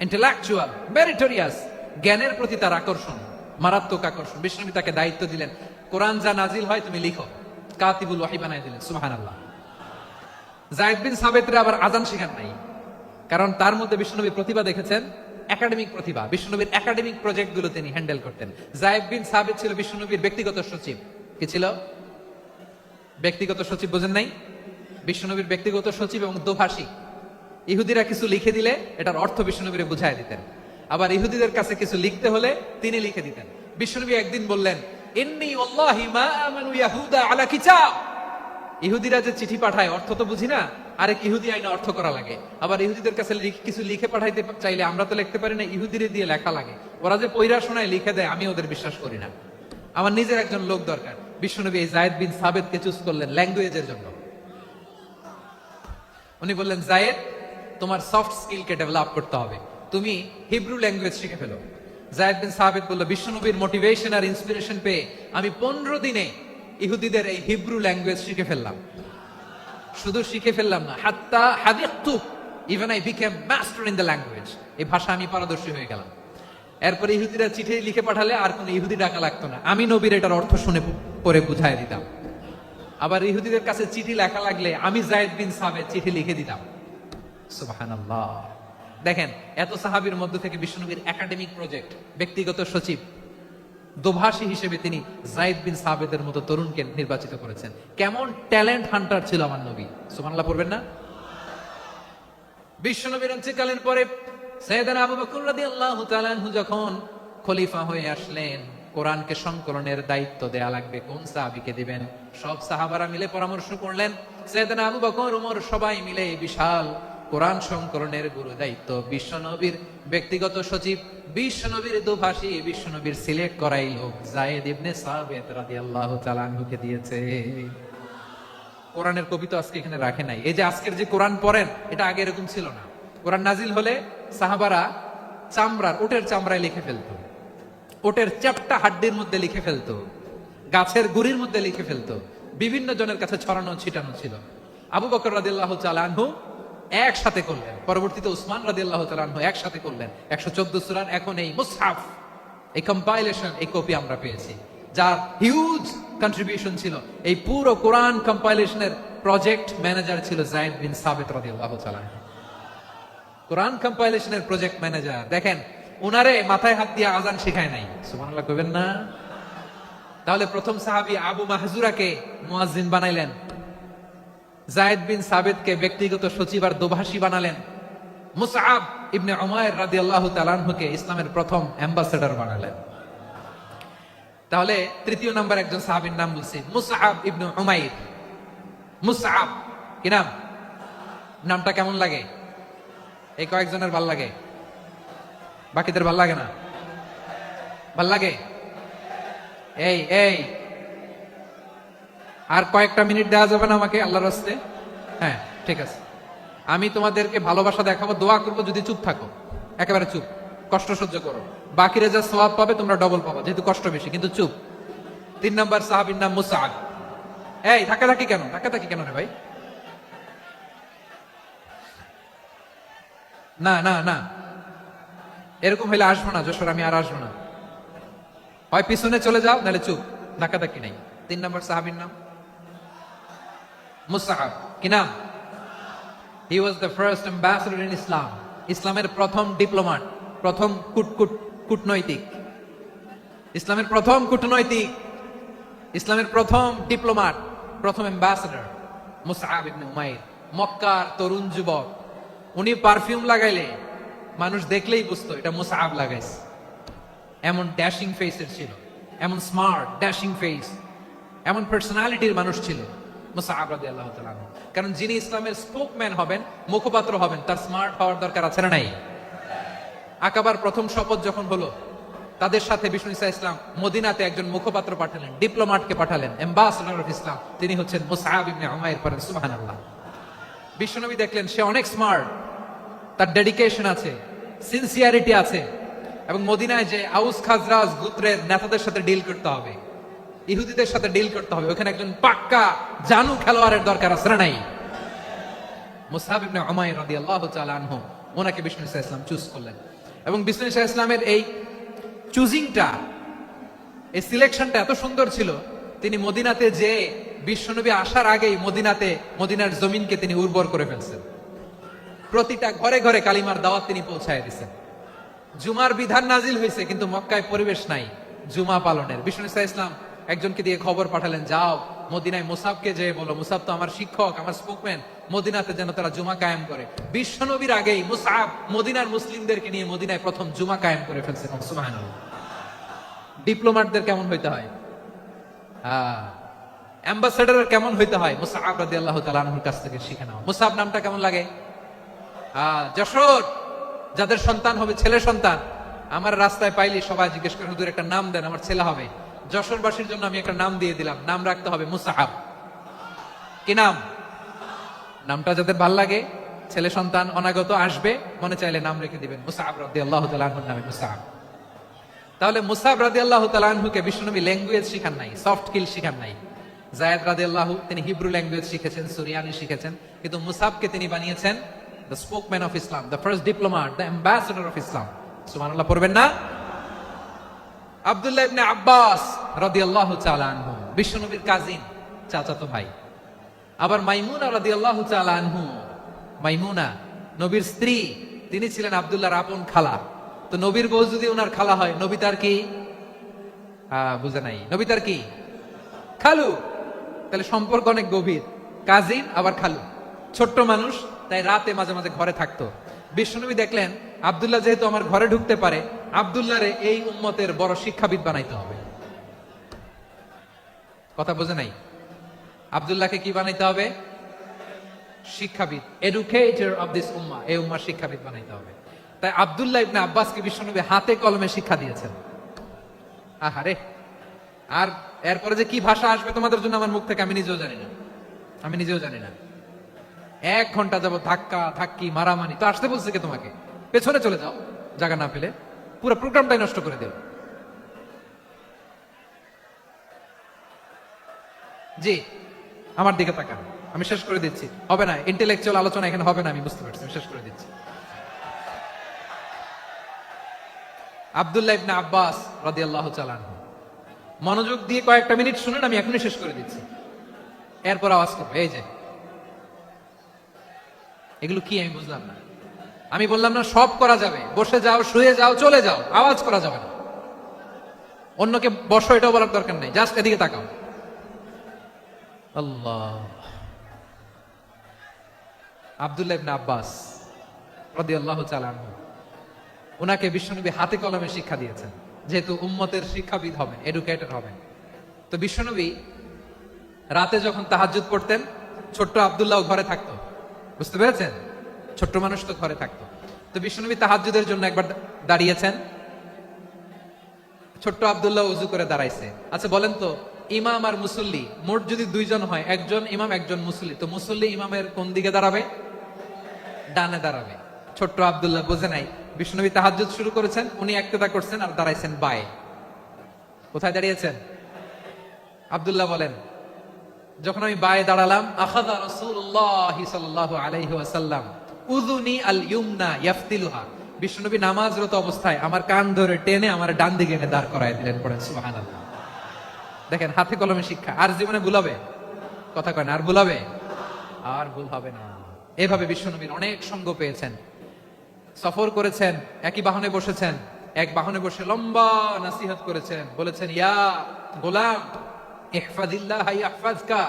ইন্টেলেকচুয়াল, মেরিটোরিয়াস, জ্ঞানের প্রতি তার আকর্ষণ, মারাত্মক আকর্ষণ। বিশ্বনবী তাকে দায়িত্ব দিলেন, কোরআন যা নাজিল হয় তুমি লিখো, কাতিবুল ওয়াহি বানায় দিলেন। সুবহানাল্লাহ। যায়েদ বিন সাবিতরে আবার আযান শেখান নাই, কারণ তার মধ্যে বিশ্বনবীর প্রতিভা দেখেছেন, একাডেমিক প্রতিভা। বিশ্বনবীর একাডেমিক প্রজেক্ট গুলো তিনি হ্যান্ডেল করতেন। যায়েদ বিন সাবিত ছিল বিশ্বনবীর ব্যক্তিগত সচিব। কি ছিল? ব্যক্তিগত সচিব। বোঝেন নাই? বিশ্বনবীর ব্যক্তিগত সচিব এবং দোভাষী। ইহুদিরা কিছু লিখে দিলে এটার অর্থ বিশ্বনবীরে বুঝায় দিতেন, আবার ইহুদিদের কাছে কিছু লিখতে হলে তিনি লিখে দিতেন। বিশ্বনবী একদিন বললেন, ইন্নী ওয়াল্লাহি মা আমানু ইয়াহুদা আলা কিতাব। ইহুদিরা যে চিঠি পাঠায় অর্থ তো বুঝি না, আরেক ইহুদি আইনা অর্থ করা লাগে। আবার ইহুদিদের কাছে কিছু লিখে পাঠাইতে চাইলে আমরা তো লিখতে পারি না, ইহুদিরে দিয়ে লেখা লাগে। ওরা যে পয়রা শোনায় লিখে দেয়, আমি ওদের বিশ্বাস করি না। আমার নিজের একজন লোক দরকার। বিশ্বনবী এই যায়েদ বিন সাবিতকে চুজ করলেন ল্যাঙ্গুয়েজের জন্য। উনি বললেন, যায়েদ, তোমার সফট স্কিলকে ডেভেলপ করতে হবে, তুমি হিব্রু ল্যাঙ্গুয়েজ শিখে ফেলো। যায়েদ বিন সাবিত বলল, বিশ্বনবীর মোটিভেশন আর ইন্সপিরেশন পেয়ে আমি 15 দিনে ইহুদিদের এই হিব্রু ল্যাঙ্গুয়েজ শিখে ফেললাম। শুধু শিখে ফেললাম না, হাত্তা হাদিকতু, even I became master in the language. এই ভাষা আমি পারদর্শী হয়ে গেলাম। এরপরে ইহুদিরা চিঠি লিখে পাঠালে আর কোনো ইহুদি ডাকা লাগতো না, আমি নবীর এটার অর্থ শুনে পরে বুঝাই দিতাম। আবার ইহুদিদের কাছে চিঠি লেখা লাগলে আমি যায়েদ বিন সাবিত চিঠি লিখে দিতাম। সুবহানাল্লাহ। দেখেন, এত সাহাবীর মধ্য থেকে বিশ্বনবীর একাডেমিক প্রজেক্ট, ব্যক্তিগত সচিব, দোভাষী হিসেবে তিনি যায়েদ বিন সাবিতের মতো তরুণকে নির্বাচিত করেছেন। কেমন ট্যালেন্ট হান্টার ছিল আমার নবী। সুবহানাল্লাহ পড়বেন না? বিশ্বনবীর ইন্তেকালের পরে সাইয়েদনা আবু বকর রাদিয়াল্লাহু তাআলা আনহু যখন খলিফা হয়ে আসলেন, কোরআনকে সংকলনের দায়িত্ব দেয়া লাগবে, কোন সাহাবীকে দিবেন? সব সাহাবারা মিলে পরামর্শ করলেন। সাইয়েদনা আবু বকর, ওমর সবাই মিলে বিশাল কোরআন সংকলনের গুরু দায়িত্ব বিশ্বনবীর ব্যক্তিগত সচিব, বিশ্বনবীর দোভাষী, বিশ্বনবীর সিলেক্ট করাই লোক যায়েদ ইবনে সাবিত রাদিয়াল্লাহু তাআলা আনহুকে দিয়েছে। কোরআনের কবি তো আজকে এখানে রাখে নাই। এই যে আজকের যে কোরআন পড়েন, এটা আগে এরকম ছিল না। কোরআন নাজিল হলে সাহাবারা চামড়ার, উটের চামড়ায় লিখে ফেলতো, ওটের চ্যাপ্টা হাড্ডির মধ্যে লিখে ফেলতো, গাছের গুড়ির মধ্যে লিখে ফেলতো। বিভিন্ন জনের কাছে ছড়ানো ছিটানো ছিল। আবু বকর রাদিয়াল্লাহু তাআলা আনহু একসাথে করলেন, পরবর্তীতে উসমান রাদিয়াল্লাহু তাআলা আনহু একসাথে করলেন 114 সূরার এখন এই মুসহাফ, এই কম্পাইলেশন, এই কপি আমরা পেয়েছি, যার হিউজ কন্ট্রিবিউশন ছিল। এই পুরো কোরআন কম্পাইলেশনের প্রজেক্ট ম্যানেজার ছিল যায়েদ বিন সাবিত রাদিয়াল্লাহু তাআলা। কোরআন কম্পাইলেশনের প্রজেক্ট ম্যানেজার। দেখেন, উনারে মাথায় হাত দিয়ে আযান শেখায় নাই। সুবহানাল্লাহ কইবেন না? তাহলে প্রথম সাহাবী আবু মাহজুরাকে মুয়াজ্জিন বানাইলেন, যায়েদ বিন সাবিতকে ব্যক্তিগত সচিব আর দোভাষী বানালেন, মুসআব ইবনে উমাইর রাদিয়াল্লাহু তাআলা আনহুকে ইসলামের প্রথম অ্যাম্বাসেডর বানালেন। তাহলে তৃতীয় নাম্বার একজন সাহাবীর নাম বলছি, মুসআব ইবনে উমাইর। মুসআব কি নাম? নামটা কেমন লাগে? এই কয়েকজনের ভাল লাগে, বাকিদের ভাল লাগে না? ভাল লাগে? এই এই আর কয়েকটা মিনিট দেওয়া যাবে না আমাকে আল্লাহর রাস্তে? হ্যাঁ, ঠিক আছে। আমি তোমাদেরকে ভালোবাসা দেখাবো, দোয়া করবো, যদি চুপ থাকো, একেবারে চুপ, কষ্ট সহ্য করো। বাকিরা যা সওয়াব পাবে তোমরা ডবল পাবে, যেহেতু কষ্ট বেশি, কিন্তু চুপ। 3 নম্বর সাহাবীর নাম মুসআব। এই ধাক্কাধাক্কি কেন? ধাক্কাধাক্কি কেন রে ভাই? না না না, এরকম হইলে আসবো না যশোর, আমি আর আসবো না। হয় পিছনে চলে যাও, নাহলে চুপ, ধাক্কাধাক্কি নাই। 3 নম্বর সাহাবীর নাম মুসআব। কি নাম? He was the first ambassador in Islam. ইসলামের প্রথম ডিপ্লোমাট, প্রথম কূটনৈতিক, ইসলামের প্রথম কূটনৈতিক, ইসলামের প্রথম ডিপ্লোমাট, প্রথম অ্যাম্বাসেডর মুসআব ইবনে উমাইর। মক্কার তরুণ যুবক, উনি পারফিউম লাগাইলে মানুষ দেখলেই বুঝতো এটা মুসআব লাগাইছে। এমন ড্যাশিং ফেসের ছিল, এমন স্মার্ট ড্যাশিং ফেস, এমন পার্সোনালিটির মানুষ ছিল মুসআব রাদিয়াল্লাহু তাআলা আনহু। কারণ যিনি ইসলামের স্পোকম্যান হবেন, মুখপাত্র হবেন, তার স্মার্ট হওয়ার দরকার আছে না নাই? আকাবার প্রথম শপথ যখন হলো, তাদের সাথে বিষ্ণু ঈসা ইসলাম মদিনাতে একজন মুখপাত্র পাঠালেন, ডিপ্লোমাটকে পাঠালেন, অ্যাম্বাসেডর অফ ইসলাম, তিনি হচ্ছেন মুসআব ইবনে উমাইর। পড়েন সুবহানাল্লাহ। বিশ্বনবী দেখলেন সে অনেক স্মার্ট, তার ডেডিকেশন আছে, সিনসিয়ারিটি আছে, এবং মদিনায় যে আউস খাজরাজ গোত্রের নেতাদের সাথে ডিল করতে হবে, ইহুদিদের সাথে ডিল করতে হবে, ওখানে একজন পাক্কা জানু খেলোয়াড়ের দরকার আছে না নাই? মুসআব ইবনে উমাইর রাদিয়াল্লাহু তাআলা আনহু, ওনাকে বিষ্ণু সাল্লাল্লাহু আলাইহি ওয়াসাল্লাম চুজ করলেন। এবং বিষ্ণু সাল্লাল্লাহু আলাইহি ওয়াসাল্লামের এই চুজিংটা, এই সিলেকশনটা এত সুন্দর ছিল, তিনি মদিনাতে যে বিশ্বনবী আসার আগেই মদিনার জমিনকে তিনি উর্বর করে ফেলছেন। প্রতিটা ঘরে ঘরে কালিমার দাওয়াত তিনি পৌঁছায় দিয়েছেন। জুমার বিধান নাজিল হয়েছে, কিন্তু মক্কায় পরিবেশ নাই জুমা পালনের। বিষ্ণু সাল্লাল্লাহু আলাইহি ওয়াসাল্লাম একজনকে দিয়ে খবর পাঠালেন, যাও মদিনায় মুসাবকে যে বলো, মুসাব তো আমার শিক্ষক, আমার স্পোকম্যান, মদিনাতে যেন তারা জুমা কায়েম করে। বিশ্বনবীর আগেই মুসআব মদিনার মুসলিমদেরকে নিয়ে মদিনায় প্রথম জুমা কায়েম করে ফেলছেন। সুবহানাল্লাহ। ডিপ্লোম্যাটদের কেমন হইতে হয়, অ্যাম্বাসেডারের কেমন হইতে হয়, মুসআব রাদিয়াল্লাহু তাআলা আনহুর কাছ থেকে শিখে নাও। মুসআব নামটা কেমন লাগে? যশোর যাদের সন্তান হবে, ছেলে সন্তান, আমার রাস্তায় পাইলে সবাই জিজ্ঞেস করে, হুজুর একটা নাম দেন, আমার ছেলে হবে। যশোরবাসীর জন্য আমি একটা নাম দিয়ে দিলাম, নাম রাখতে হবে মুসআব। কি নাম? নামটা যাদের ভাল লাগে, ছেলে সন্তান অনাগত আসবে, মনে চাইলে নাম রেখে দিবেন মুসআব রাদিয়াল্লাহু তাআলা আনহুর নামে মুসআব। তাহলে মুসআব রাদিয়াল্লাহু তাআলা আনহুকে বিশ্বনবী ল্যাঙ্গুয়েজ শিখান নাই, সফট স্কিল শিখান নাই। যায়েদ রাদিয়াল্লাহু, তিনি হিব্রু ল্যাঙ্গুয়েজ শিখেছেন, সুরিয়ানি শিখেছেন, কিন্তু মুসআবকে তিনি বানিয়েছেন the spokesman of Islam, the first diplomat, the ambassador of Islam. সুবহানাল্লাহ পড়বেন না? আব্দুল্লাহ ইবনে আব্বাস রাদিয়াল্লাহু তাআলা আনহু, বিশ্বনবীর কাজিন, চাচাতো ভাই। আবার মাইমুনা রাদিয়াল্লাহু তাআলা আনহু, মাইমুনা নবীর স্ত্রী, তিনি ছিলেন আব্দুল্লাহর আপন খালা। তো নবীর বউ যদি ওনার খালা হয়, নবী তার কি? বুঝে নাই, নবী তার কি? খালু। তাহলে সম্পর্ক অনেক গভীর, কাজিন আবার খালু। ছোট্ট মানুষ, তাই রাতে মাঝে মাঝে ঘরে থাকতো। বিশ্বনবী দেখলেন আব্দুল্লাহ যেহেতু আমার ঘরে ঢুকতে পারে, আব্দুল্লাহরে এই উম্মতের বড় শিক্ষাবিদ বানাইতে হবে। কথা বোঝে নাই? আব্দুল্লাহকে কি বানাইতে হবে? শিক্ষাবিদ, এডুকেটর অফ দিস উম্মাহ, এই উম্মার শিক্ষাবিদ বানাইতে হবে। তাই আব্দুল্লাহ ইবনে আব্বাসকে বিশ্বনবী হাতে কলমে শিক্ষা দিয়েছেন। আহারে, আর এরপরে যে কি ভাষা আসবে তোমাদের জন্য আমার মুখ থেকে আমি নিজেও জানি না। 1 ঘন্টা যাবো ধাক্কা ধাক্কি মারামারি। তো আসতে বলছে কে তোমাকে? পেছনে চলে যাও, জায়গা না পেলে। পুরো প্রোগ্রামটাই নষ্ট করে দিল। জি, আমার দিকে তাকান, আমি শেষ করে দিচ্ছি। হবে না, ইন্টেলেকচুয়াল আলোচনা এখানে হবে না, আমি বুঝতে পারছি, আমি শেষ করে দিচ্ছি। আব্দুল্লাহ ইবনে আব্বাস রাদিয়াল্লাহু তাআলা আনহু, মনোযোগ দিয়ে কয়েকটা মিনিট শুনুন, আমি এখনই শেষ করে দিচ্ছি। এরপর আওয়াজ করবে, এই যে এগুলো কি আমি বুঝলাম না। আমি বললাম না সব করা যাবে, বসে যাও, শুয়ে যাও, চলে যাও, আওয়াজ করা যাবে না। অন্যকে বসো এটাও বলার দরকার নেই, জাস্ট এদিকে তাকাও। আল্লাহ। আব্দুল্লাহ ইবনে আব্বাস রাদিয়াল্লাহু তাআলা আনহু, ওনাকে বিশ্বনবী হাতে কলমে শিক্ষা দিয়েছেন, যেহেতু উম্মতের শিক্ষাবিদ হবেন, এডুকেটর হবেন। তো বিশ্বনবী রাতে যখন তাহাজ্জুদ পড়তেন, ছোট্ট আব্দুল্লাহ ঘরে থাকতো। বুঝতে পেরেছেন? ছোট্ট মানুষ তো ঘরে থাকতো। তো বিশ্বনবী তাহাজ্জুদের জন্য একবার দাঁড়িয়েছেন, ছোট্ট আব্দুল্লাহ উজু করে দাঁড়াইছে। আচ্ছা বলেন তো, ইমাম আর মুসল্লি মোট যদি 2 জন হয়, একজন ইমাম একজন মুসল্লি, তো মুসল্লি ইমামের কোন দিকে দাঁড়াবে? ডানে দাঁড়াবে। ছোট্ট আব্দুল্লাহ বোঝে নাই, বিশ্বনবী তাহাজ্জুদ শুরু করেছেন, উনি একতেদা করছেন আর দাঁড়াইছেন বায়ে। কোথায় দাঁড়িয়েছেন? আব্দুল্লাহ বলেন, যখন আমি বায়ে দাঁড়ালাম, আখাযা রাসূলুল্লাহ সাল্লাল্লাহু আলাইহি ওয়াসাল্লাম উযুনি আল ইউমনা ইয়াফতিলুহা, বিশ্বনবী নামাজরত অবস্থায় আমার কান ধরে টেনে আমার ডান দিকে এনে দাঁড় করায় দিলেন। পড়েন সুবহানাল্লাহ। দেখেন, হাতে কলমে শিক্ষা। আর জীবনে ভুলাবে? কথা কয় না, আর ভুলাবে? আর ভুল হবে না। এভাবে বিশ্বনবীর অনেক সঙ্গ পেয়েছেন, সফর করেছেন, একই বাহনে বসেছেন, এক বাহনে বসে লম্বা নাসিহত করেছেন, বলেছেন, ইয়া গোলাম ইহফাজিল্লাহ ইয়াহফাজকা,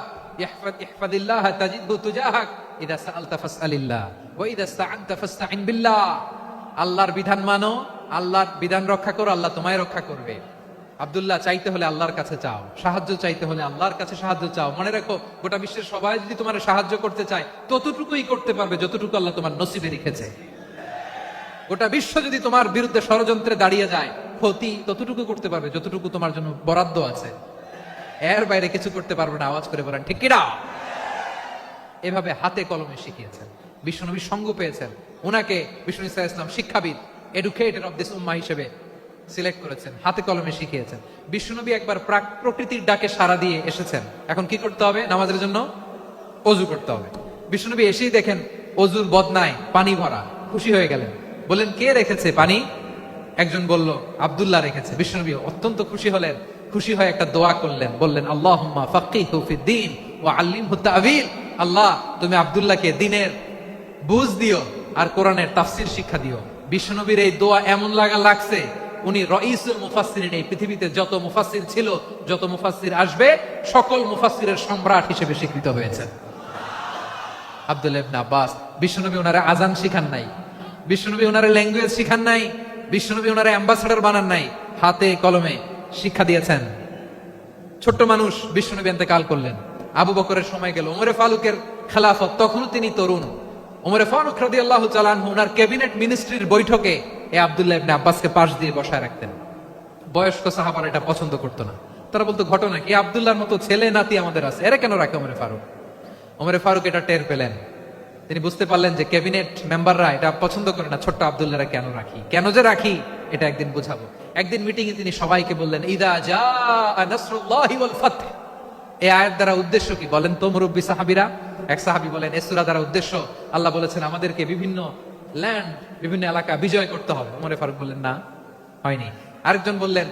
ইহফাজিল্লাহ তাজিদহু তুজাহাক, ইযা সাআলতা ফাসআলিল্লাহ ওয়া ইযা ইসতাআনতা ফাসতাইন বিল্লাহ। আল্লাহর বিধান মানো, আল্লাহর বিধান রক্ষা করো, আল্লাহ তোমায় রক্ষা করবে। আব্দুল্লাহ, চাইতে হলে আল্লাহর কাছে চাও, সাহায্য চাইতে হলে আল্লাহর কাছে সাহায্য চাও। মনে রাখো, গোটা বিশ্বের সবাই যদি তোমার সাহায্য করতে চায়, ততটুকুই করতে পারবে যতটুকু আল্লাহ তোমার নসিবে রেখেছে। গোটা বিশ্ব যদি তোমার বিরুদ্ধে ষড়যন্ত্রে দাঁড়িয়ে যায়, ক্ষতি ততটুকু করতে পারবে যতটুকু তোমার জন্য বরাদ্দ আছে। এর বাইরে কিছু করতে পারবে না। আওয়াজ করে বলেন ঠিক কিনা? এভাবে হাতে কলমে শিখিয়েছেন, বিশ্বনবীর সঙ্গ পেয়েছেন। ওনাকে বিষ্ণু ইসলাম শিক্ষাবিদ, এডুকেটর অফ দিস উম্মাহ হিসেবে সিলেক্ট করেছেন, হাতে কলমে শিখিয়েছেন। বিশ্বনবী একবার প্রকৃতির ডাকে সাড়া দিয়ে এসেছেন। এখন কি করতে হবে? নামাজের জন্য অজু করতে হবে। বিশ্বনবী এসেই দেখেন অজুর বদনায় পানি ভরা, খুশি হয়ে গেলেন। বললেন, কে রেখেছে পানি? একজন বলল, আব্দুল্লাহ রেখেছে। বিশ্বনবী অত্যন্ত খুশি হলেন। খুশি হয়ে একটা দোয়া করলেন, বললেন, আল্লাহুম্মা ফাক্কিহু ফিদ্দীন ওয়া আল্লিমহু তা'বীল। আল্লাহ, তুমি আব্দুল্লাহকে দ্বীনের বুঝ দিও আর কোরআনের তাফসীর শিক্ষা দিও। বিশ্বনবীর এই দোয়া এমন লাগছে, উনি রাইসুল মুফাসসিরিন, এই পৃথিবীতে যত মুফাসসির ছিল, যত মুফাসসির আসবে, সকল মুফাসসিরের সম্রাট হিসেবে স্বীকৃত হয়েছেন আব্দুল্লাহ ইবনে আব্বাস। বিশ্বনবী ওনারে আজান শিখান নাই, বিশ্বনবী ওনারে ল্যাঙ্গুয়েজ শিখান নাই, বিশ্বনবী ওনারে অ্যাম্বাসেডর বানান নাই, হাতে কলমে শিক্ষা দিয়েছেন। ছোট্ট মানুষ, বিশ্বনবী ইন্তেকাল করলেন। আবু বকরের সময় গেল, ওমরে ফারুকের খেলাফত, তখনও তিনি তরুণ। ওমরে ফারুক রাদিয়াল্লাহু তাআলা আনহু ওনার ক্যাবিনেট মিনিস্ট্রির বৈঠকে এই আব্দুল্লাহ ইবনে আব্বাসকে পাশ দিয়ে বসায় রাখতেন। বয়স্ক সাহাবারা এটা পছন্দ করতো না। তারা বলতো, ঘটনা কি? আব্দুল্লাহর মতো ছেলে নাতি আমাদের আছে, এরা কেন রাখে ওমরে ফারুক? ওমরে ফারুক এটা টের পেলেন। তিনি বুঝতে পারলেন যে ক্যাবিনেট মেম্বাররা এটা পছন্দ করে না, ছোট্ট আব্দুল্লাহরা কেন রাখি, কেন যে রাখি, এটা একদিন বুঝাবো। একদিন মিটিং এ তিনি সবাইকে বললেন, ইদা জাআ নাসরুল্লাহি ওয়াল ফাতহ। এই আয়াত দ্বারা উদ্দেশ্য কি বলেন তো মুরব্বী সাহাবীরা? এক সাহাবী বলেন, এই সূরা দ্বারা উদ্দেশ্য, আল্লাহ বলেছেন আমাদেরকে বিভিন্ন ল্যান্ড, বিভিন্ন এলাকা বিজয় করতে হবে। ওমরে ফারুক বললেন, না, হয়নি। আরেকজন বললেন,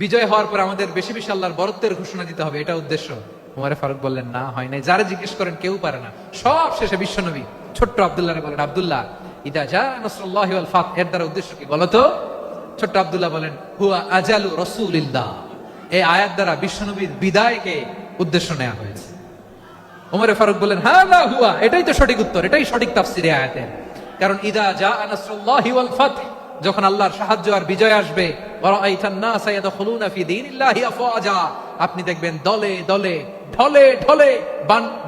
বিজয় হওয়ার পর আমাদের বেশি বেশি আল্লাহর বরত্বের ঘোষণা দিতে হবে, এটা উদ্দেশ্য। ওমরে ফারুক বললেন, না, হয় নাই। যারা জিজ্ঞেস করেন কেউ পারে না। সব শেষে বিশ্বনবী ছোট্ট আব্দুল্লাহরে বলেন, আব্দুল্লাহ, ইদা জাআ নাসরুল্লাহি ওয়াল ফাতহ, এর দ্বারা উদ্দেশ্য কি বলো তো? ছোট্ট আব্দুল্লাহ বলেন, হুয়া আজালু রাসূলিল্লাহ। এই আয়াত দ্বারা বিশ্বনবীর বিদায়কে উদ্দেশ্য নেওয়া হয়েছে। ওমরে ফারুক বলেন, হাযা হুয়া, এটাই তো সঠিক উত্তর, এটাই সঠিক তাফসীর এই আয়াতের। কারণ ইদা জাআ নাসরুল্লাহি ওয়াল ফাতহ, যখন আল্লাহর সাহায্য আর বিজয় আসবে, ওয়া রাআইতান নাসা ইয়াদখুলুনা ফি দীনিল্লাহি আফওয়াজা, আপনি দেখবেন দলে দলে, ঢলে ঢলে,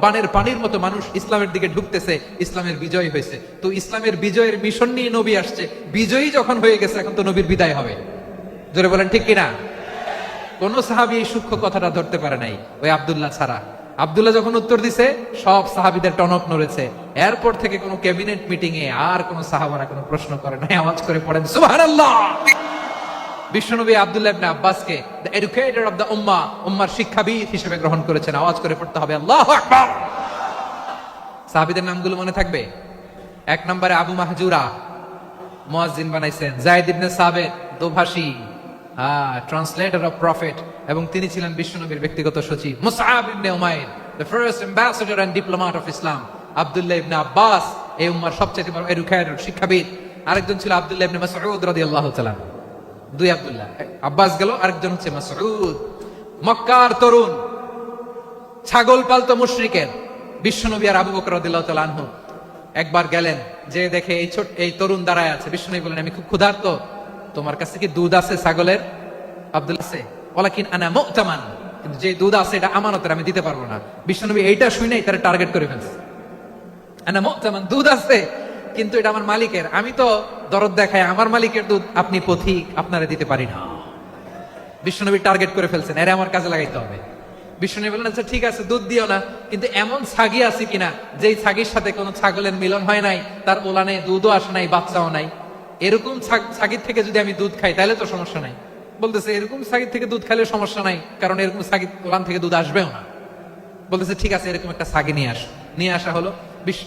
বানের পানির মতো মানুষ ইসলামের দিকে ঢুকতেছে। ইসলামের বিজয় হয়েছে। তো ইসলামের বিজয়ের মিশন নিয়ে নবী আসছে। বিজয়ী যখন হয়ে গেছে, এখন তো নবীর বিদায় হবে। জোরে বলেন ঠিক কিনা? কোন সাহাবী এই সূক্ষ্ম কথাটা ধরতে পারে নাই, ওই আব্দুল্লাহ ছাড়া। আব্দুল্লাহ যখন উত্তর দিছে, সব সাহাবীদের টনক নড়েছে। এরপর থেকে কোন ক্যাবিনেট মিটিং এ আর কোন সাহাবারা কোনো প্রশ্ন করে নাই। আওয়াজ করে পড়েন সুবহানাল্লাহ। বিশ্বনবী আব্দুল্লাহ ইবনে আব্বাসকে দ্য এডুকেটর অফ দ্য উম্মাহ, উম্মার শিক্ষাবিদ হিসেবে গ্রহণ করেছেন। আওয়াজ করে পড়তে হবে আল্লাহু আকবার। সাহাবীদের নামগুলো মনে থাকবে? এক নম্বরে আবু মাহজুরা, মুয়াজ্জিন বানাইছেন। যায়েদ ইবনে সাবিত, দোভাষী, ট্রান্সলেটর অফ প্রফেট, এবং তিনি ছিলেন বিশ্বনবীর ব্যক্তিগত সচিব। মুসআব ইবনে উমাইর, the first ambassador and diplomat of Islam. আব্দুল্লাহ ইবনে আব্বাস, এই উম্মার সবচেয়ে বড় এডুকেটর, শিক্ষাবিদ। আরেকজন ছিল আব্দুল্লাহ ইবনে মাসউদ রাদিয়াল্লাহু তাআলা। দুই আব্দুল্লাহ, আব্বাস গেল, আরেকজন হচ্ছে মাসউদ। মক্কার তরুণ, ছাগল পালতো মুশরিকের। বিশ্বনবী আর আবু বকর রাদিয়াল্লাহু তাআলা আনহু একবার গেলেন, যে দেখে এই তরুণ দাঁড়ায় আছে। বিশ্বনবী বলেন, আমি খুব ক্ষুধার্ত, তোমার কাছে কি দুধ আছে ছাগলের? আব্দুল্লাহ আছে, ওয়ালাকিন আনা মু'তামান, কিন্তু যে দুধ আছে এটা আমানতের, আমি দিতে পারবো না। বিশ্বনবী এইটা শুনেই তারা টার্গেট করে ফেলছে। আনা মু'তামান, দুধ আছে, কিন্তু এটা আমার মালিকের, আমি তো দরদ দেখাই, আমার মালিকের দুধ, আপনি পথিক, আপনারা দিতে পারি না। বিশ্বনবী টার্গেট করে ফেলছেন, এরা আমার কাজে লাগাইতে হবে। বিশ্বনবী বললেন, আচ্ছা ঠিক আছে, দুধ দিও না, কিন্তু এমন ছাগি আছে কিনা যেই ছাগির সাথে কোনো ছাগলের মিলন হয় নাই, তার ওলানে দুধও আসে নাই, বাচ্চাও নাই, এরকম ছাগির থেকে যদি আমি দুধ খাই তাহলে তো সমস্যা নাই। বলতেছে, এরকম ছাগির থেকে দুধ খাইলে সমস্যা নাই, কারণ এরকম ছাগির ওলান থেকে দুধ আসবেও না। বলতেছে, ঠিক আছে, এরকম একটা ছাগি নিয়ে আস। নিয়ে আসা হলো।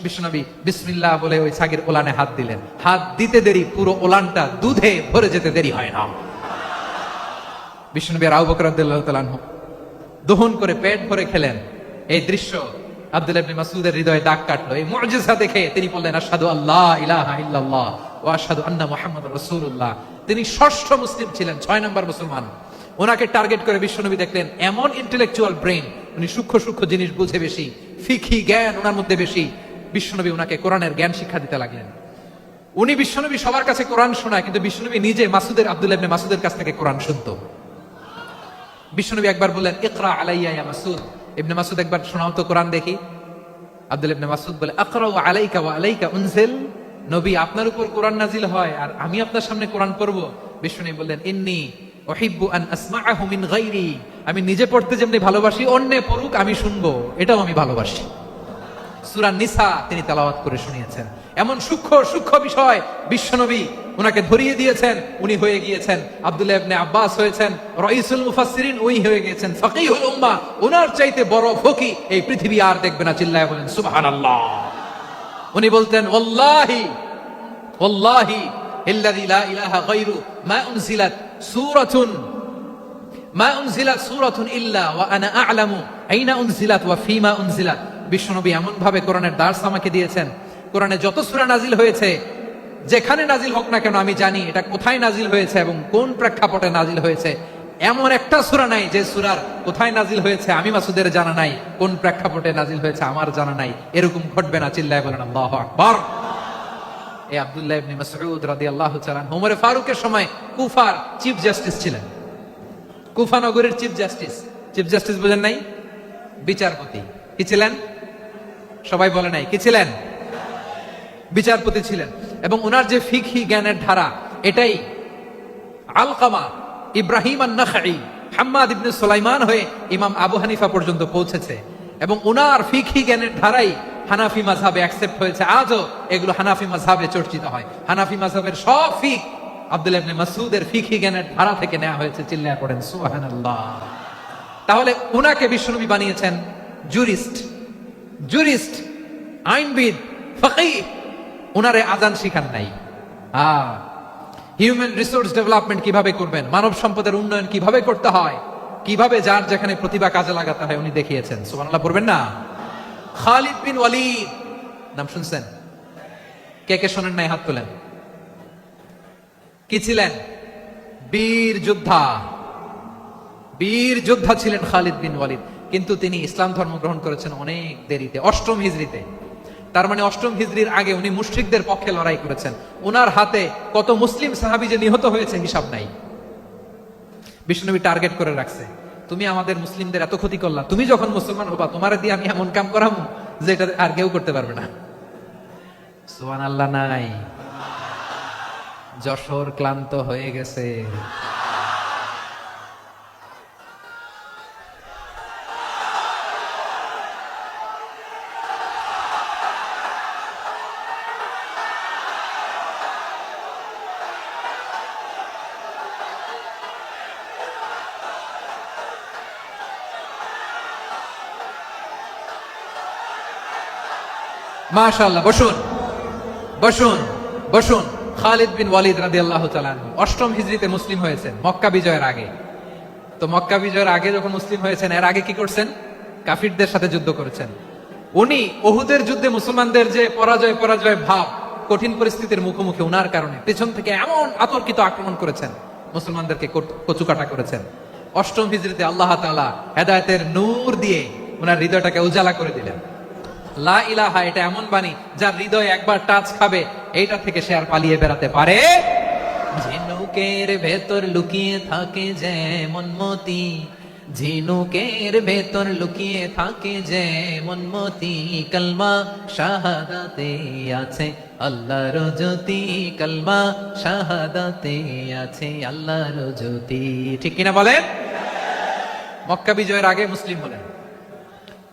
বিশ্বনবী বিসমিল্লাহ বলে ওই ছাগির ওলানে হাত দিলেন। হাত দিতে দেরি, পুরো ওলানটা দুধে ভরে যেতে দেরি হয় না। বিশ্বনবী আর আবু বকর রাদিয়াল্লাহু তাআলা আনহু দহন করে পেট ভরে খেলেন। এই দৃশ্য আব্দুল্লাহ ইবনে মাসউদের হৃদয়ে দাগ কাটলো। এই মুজিজা দেখে তিনি বললেন, আশহাদু আল্লা ইলাহা ইল্লাল্লাহ ওয়া আশহাদু আন্না মুহাম্মাদুর রাসূলুল্লাহ। তিনি ষষ্ঠ মুসলিম ছিলেন, 6 নম্বর মুসলমান। ওনাকে টার্গেট করে বিশ্বনবী দেখলেন এমন ইন্টেলেকচুয়াল ব্রেন, উনি সূক্ষ্ম সূক্ষ্ম জিনিস বুঝে বেশি, ফিকহি জ্ঞান ওনার মধ্যে বেশি। বিশ্বনবী ওনাকে কোরআনের জ্ঞান শিক্ষা দিতে লাগলেন। উনি বিশ্বনবী সবার কাছে কোরআন শোনায়, কিন্তু বিশ্বনবী নিজে আব্দুল্লাহ ইবনে মাসউদের কাছ থেকে কোরআন শুনতো। বিশ্বনবী একবার বললেন, ইকরা আলাইয়া ইয়া মাসউদ। ইবনে মাসউদ, একবার শোনাও তো কোরআন দেখি। আব্দুল্লাহ ইবনে মাসউদ বলে, আকরাউ আলাইকা ওয়া আলাইকা উনজিল। নবী, আপনার উপর কোরআন নাজিল হয় আর আমি আপনার সামনে কোরআন পড়ব। বিশ্বনবী বললেন, ইন্নী উহিব্বু আন আসমাআহু মিন গায়রি। আমি নিজে পড়তে যেমনি ভালোবাসি, অন্যে পড়ুক আমি শুনবো, এটাও আমি ভালোবাসি। সূরা নিসা তিনি তেলাওয়াত করে শুনিয়েছেন। এমন সূক্ষ্ম সূক্ষ্ম বিষয় বিশ্বনবী উনাকে ধরিয়ে দিয়েছেন, উনি হয়ে গিয়েছেন আব্দুল্লাহ ইবনে আব্বাস হয়েছেন রাইসুল মুফাসসিরিন, উনি হয়ে গিয়েছেন ফাকিহুল উম্মাহ। উনার চাইতে বড় ফকি এই পৃথিবী আর দেখবে না। চিল্লায় বলেন সুবহানাল্লাহ। উনি বলতেন ওয়াল্লাহি ওয়াল্লাহি ইল্লাযী লা ইলাহা গায়রু মা উনজিলাত সূরাতুন ইল্লা ওয়া আনা আ'লামু আইনা উনজিলাত ওয়া ফীমা উনজিলাত। বিশ্বনবী এমন ভাবে কোরআনের দার্স আমাকে দিয়েছেন, কোরআনে যত সূরা নাজিল হয়েছে, যেখানে নাজিল হোক না কেন আমি জানি এটা কোথায় নাজিল হয়েছে এবং কোন প্রেক্ষাপটে নাজিল হয়েছে। এমন একটা সূরা নাই যে সূরার কোথায় নাজিল হয়েছে আমি মাসুদের জানা নাই, কোন প্রেক্ষাপটে নাজিল হয়েছে আমার জানা নাই। এরকম ঘটবে না। চিল্লায় বলেন আল্লাহু আকবার। এই আব্দুল্লাহ ইবনে মাসউদ রাদিয়াল্লাহু তাআলা ওমর ফারুকের সময় কুফার চিফ জাস্টিস ছিলেন। কুফা নগরের চিফ জাস্টিস। চিফ জাস্টিস বুঝেন নাই? বিচারপতি। কি ছিলেন? সবাই বলে নাই কি ছিলেন? বিচারপতি ছিলেন। এবং উনার যে ফিকহি জ্ঞানের ধারা, এটাই আলকামা, ইব্রাহিম আন-নাখাই, হাম্মাদ ইবনে সুলাইমান হয়ে ইমাম আবু হানিফা পর্যন্ত পৌঁছেছে। এবং উনার ফিকহি জ্ঞানের ধারাই হানাফি মাযহাবে অ্যাকসেপ্ট হয়েছে। আজও এগুলো হানাফি মাযহাবে চর্চিত হয়। হানাফি মাযহাবের সব ফিক আব্দুল্লাহ ইবনে মাসউদের ফিকহি জ্ঞানের ধারা থেকে নেওয়া হয়েছে। চিল্লায়া পড়েন সুবহানাল্লাহ। তাহলে উনাকে বিশ্বনবী বানিয়েছেন জুরিস্ট, আইনবিদ, ফাকিহ। উনারে আজান শিখান নাই। হিউম্যান রিসোর্স ডেভেলপমেন্ট কিভাবে করবেন, মানব সম্পদের উন্নয়ন কিভাবে করতে হয়, কিভাবে যার যেখানে প্রতিভা কাজে লাগাতে হয় উনি দেখিয়েছেন। সুবহানাল্লাহ পড়বেন না? খালিদ বিন ওয়ালিদ নাম শুনছেন? কে কে শোনেন নাই হাত তোলেন। কি ছিলেন? বীর যোদ্ধা ছিলেন খালিদ বিন ওয়ালিদ। কিন্তু তিনি ইসলাম ধর্ম গ্রহণ করেছেন অনেক দেরিতে, 8ম হিজরিতে। তার মানে 8ম হিজরির আগে উনি মুশরিকদের পক্ষে লড়াই করেছেন। ওনার হাতে কত মুসলিম সাহাবী যে নিহত হয়েছে হিসাব নাই। বিশ্বনবী টার্গেট করে রাখছে, তুমি আমাদের মুসলিমদের এত ক্ষতি করলা, তুমি যখন মুসলমান হবা তোমারে দিয়ে আমি এমন কাম করাবো যে এটা আর কেউ করতে পারবে না। সুবহানাল্লাহ নাই? যশোর ক্লান্ত হয়ে গেছে। মাশাআল্লাহ। বসুন। খালিদ বিন ওয়ালিদ রাদিয়াল্লাহু তাআলা 8ম হিজরিতে মুসলিম হয়েছেন, মক্কা বিজয়ের আগে। তো মক্কা বিজয়ের আগে যখন মুসলিম হয়েছেন, এর আগে কি করছেন? কাফিরদের সাথে যুদ্ধ করেছেন। উনি উহুদের যুদ্ধে মুসলমানদের যে পরাজয় ভাব, কঠিন পরিস্থিতির মুখোমুখি উনার কারণে পেছন থেকে এমন আতর্কিত আক্রমণ করেছেন, মুসলমানদেরকে কচুকাটা করেছেন। 8ম হিজরিতে আল্লাহ তাআলা হেদায়েতের নূর দিয়ে উনার হৃদয়টাকে উজালা করে দিলেন। লা ইলাহা এটা এমন বাণী যার হৃদয় একবার টাচ খাবে, এইটা থেকে সে আর পালিয়ে বেড়াতে পারে। ঝিনুকের ভেতর লুকিয়ে থাকে যেমন মতি, ঝিনুকের ভেতর লুকিয়ে থাকে যেমন মতি, কলমা শাহাদাতে আছে আল্লাহর জ্যোতি, কলমা শাহাদাতে আছে আল্লাহর জ্যোতি। ঠিক কিনা বলেন? মক্কা বিজয়ের আগে মুসলিম হলেন,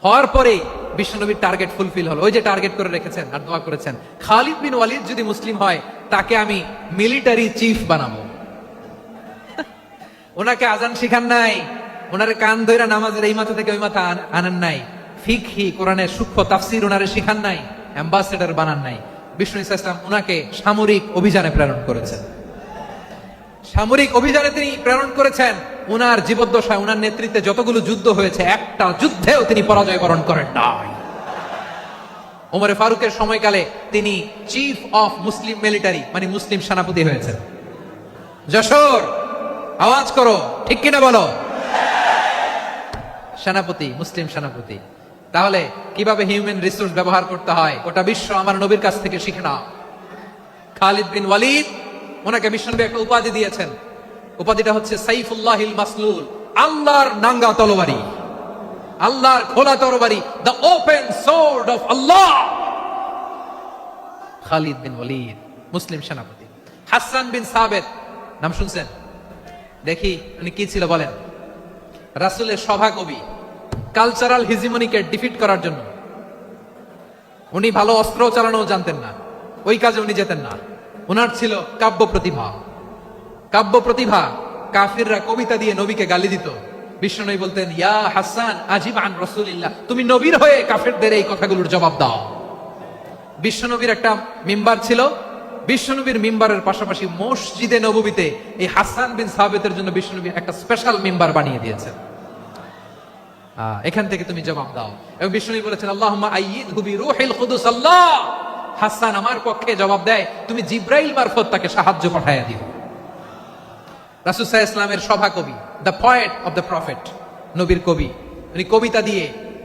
হওয়ার পরে বিশ্বনবীর টার্গেট ফুলফিল হলো। ওই যে টার্গেট করে রেখেছেন আর দোয়া করেছেন, খালিদ বিন ওয়ালিদ যদি মুসলিম হয় তাকে আমি মিলিটারি চিফ বানাবো। ওনাকে আজান শিখান নাই, ওনারে কান ধইরা নামাজের এই মাথা থেকে ওই মাথা আনেন নাই, ফিকহি কোরআনের সূক্ষ্ম তাফসীর ওনারে শিখান নাই, অ্যাম্বাসেডর বানান নাই। বিষ্ণু ইসলাম ওনাকে সামরিক অভিযানে প্রেরণ করেছেন। সামরিক অভিযানে তিনি প্রেরণ করেছেন। উনার জীবদ্দশায় উনার নেতৃত্বে যতগুলো যুদ্ধ হয়েছে, একটা যুদ্ধেও তিনি পরাজয় বরণ করেন নাই। ওমরে ফারুকের সময়কালে তিনি চিফ অফ মুসলিম মিলিটারি, মানে মুসলিম সেনাপতি হয়েছেন। যশোর আওয়াজ করো, ঠিক কিনা বলো? সেনাপতি, মুসলিম সেনাপতি। তাহলে কিভাবে হিউম্যান রিসোর্স ব্যবহার করতে হয় গোটা বিশ্ব আমার নবীর কাছ থেকে শিখে নাও। খালিদ বিন ওয়ালিদ, ওনাকে বিশ্বনবী একটা উপাধি দিয়েছেন। উপাধিটা হচ্ছে সাইফুল্লাহিল মাসলুল, আল্লাহর নাঙ্গা তরবারি, আল্লাহর খোলা তরবারি, দ্য ওপেন সোর্ড অফ আল্লাহ। খালিদ বিন ওয়ালিদ মুসলিম সেনাপতি। হাসান বিন সাবেত নাম শুনছেন? দেখি উনি কি ছিল বলেন। রাসূলের সভা কবি, কালচারাল হিজিমনিকে ডিফিট করার জন্য উনি ভালো অস্ত্র চালানো জানতেন না, ওই কাজে উনি যেতেন না। ওনার ছিল কাব্য প্রতিভা। কাব্য প্রতিভা, কাফিররা কবিতা দিয়ে নবীকে গালি দিত। বিশ্বনবী বলতেন, ইয়া হাসান আজিব আন রাসূলিল্লাহ, তুমি নবীর হয়ে কাফেরদের এই কথাগুলোর জবাব দাও। বিশ্বনবীর একটা মিম্বার ছিল, বিশ্বনবীর মিম্বারের পাশাপাশি মসজিদে নববীতে এই হাসান বিন সাবিতের জন্য বিশ্বনবী একটা স্পেশাল মিম্বার বানিয়ে দিয়েছেন। এখান থেকে তুমি জবাব দাও। এবং বিশ্বনবী বলেছেন, আল্লাহুম্মা আইয়িদহু বিরূহিল কুদুস, আল্লাহ হাসান আমার পক্ষে জবাব দেয়, তুমি জিব্রাইল মারফত তাকে সাহায্য পাঠাইয়া দিও। রাসূল সাল্লাল্লাহু আলাইহি ওয়াসাল্লামের সভা কবি, the poet of the prophet, নবীর কবি। উনি কবিতা দিয়ে,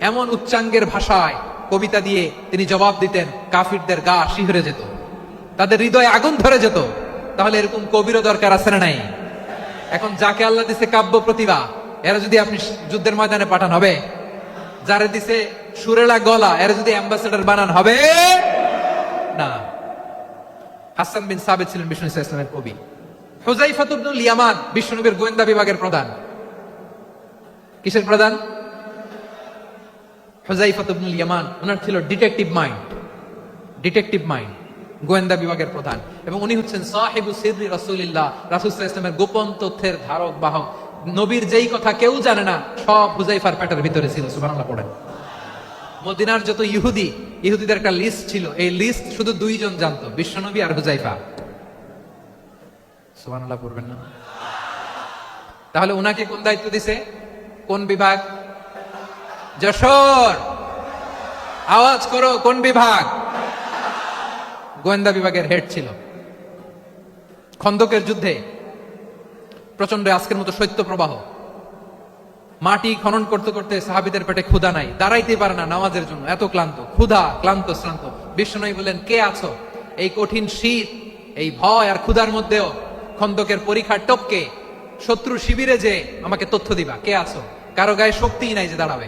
এমন উচ্চাঙ্গের ভাষায় কবিতা দিয়ে তিনি জবাব দিতেন, কাফিরদের গা শিহরে যেত, তাদের হৃদয়ে আগুন ধরে যেত। তাহলে এরকম কবিরও দরকার আছে না নাই? এখন যাকে আল্লাহ দিছে কাব্য প্রতিভা, এরা যদি আপনি যুদ্ধের ময়দানে পাঠান হবে? যারে দিছে সুরেলা গলা, এরা যদি অ্যাম্বাসেডর বানান হবে না। হাসান বিন সাবিত ছিলেন বিষ্ণু ইসলামের কবি। হুযায়ফা ইবনুল ইয়ামান বিশ্বনবীর গোয়েন্দা বিভাগের প্রধান। কিসের প্রধান? হুযায়ফা ইবনুল ইয়ামান। ওনার ছিল ডিটেকটিভ মাইন্ড, ডিটেকটিভ মাইন্ড, গোয়েন্দা বিভাগের প্রধান। এবং উনি হচ্ছেন সাহিবু সিররি রাসূলিল্লাহ, রাসূল সাল্লাল্লাহু আলাইহি ওয়াসাল্লামের গোপন তথ্যের ধারক বাহক। নবীর যেই কথা কেউ জানে না, সব হুযায়ফার পেটের ভিতরে ছিল। সুবহানাল্লাহ পড়েন। মদিনার যত ইহুদিদের একটা লিস্ট ছিল, এই লিস্ট শুধু দুইজন জানতো, বিশ্বনবী আর হুযায়ফা। সুবহানাল্লাহ পড়বেন না? তাহলে উনাকে কোন দায়িত্ব দিছে? কোন বিভাগ? যশোর, আওয়াজ করো, কোন বিভাগ? গোয়েন্দা বিভাগের হেড ছিল। খন্দকের যুদ্ধে প্রচন্ড আজকের মতো শৈত্য প্রবাহ, মাটি খনন করতে করতে সাহাবীদের পেটে ক্ষুধা নাই, দাঁড়াইতে পারে না নামাজের জন্য, এত ক্লান্ত, ক্ষুধা, ক্লান্ত, শ্রান্ত। বিশ্বনবী বলেন, কে আছো এই কঠিন শীত, এই ভয় আর ক্ষুধার মধ্যেও খন্দকের পরীক্ষার টপকে শত্রু শিবিরে যে আমাকে তথ্য দিবা, কে আছো? কারো গায়ে শক্তিই নাই যে দাঁড়াবে,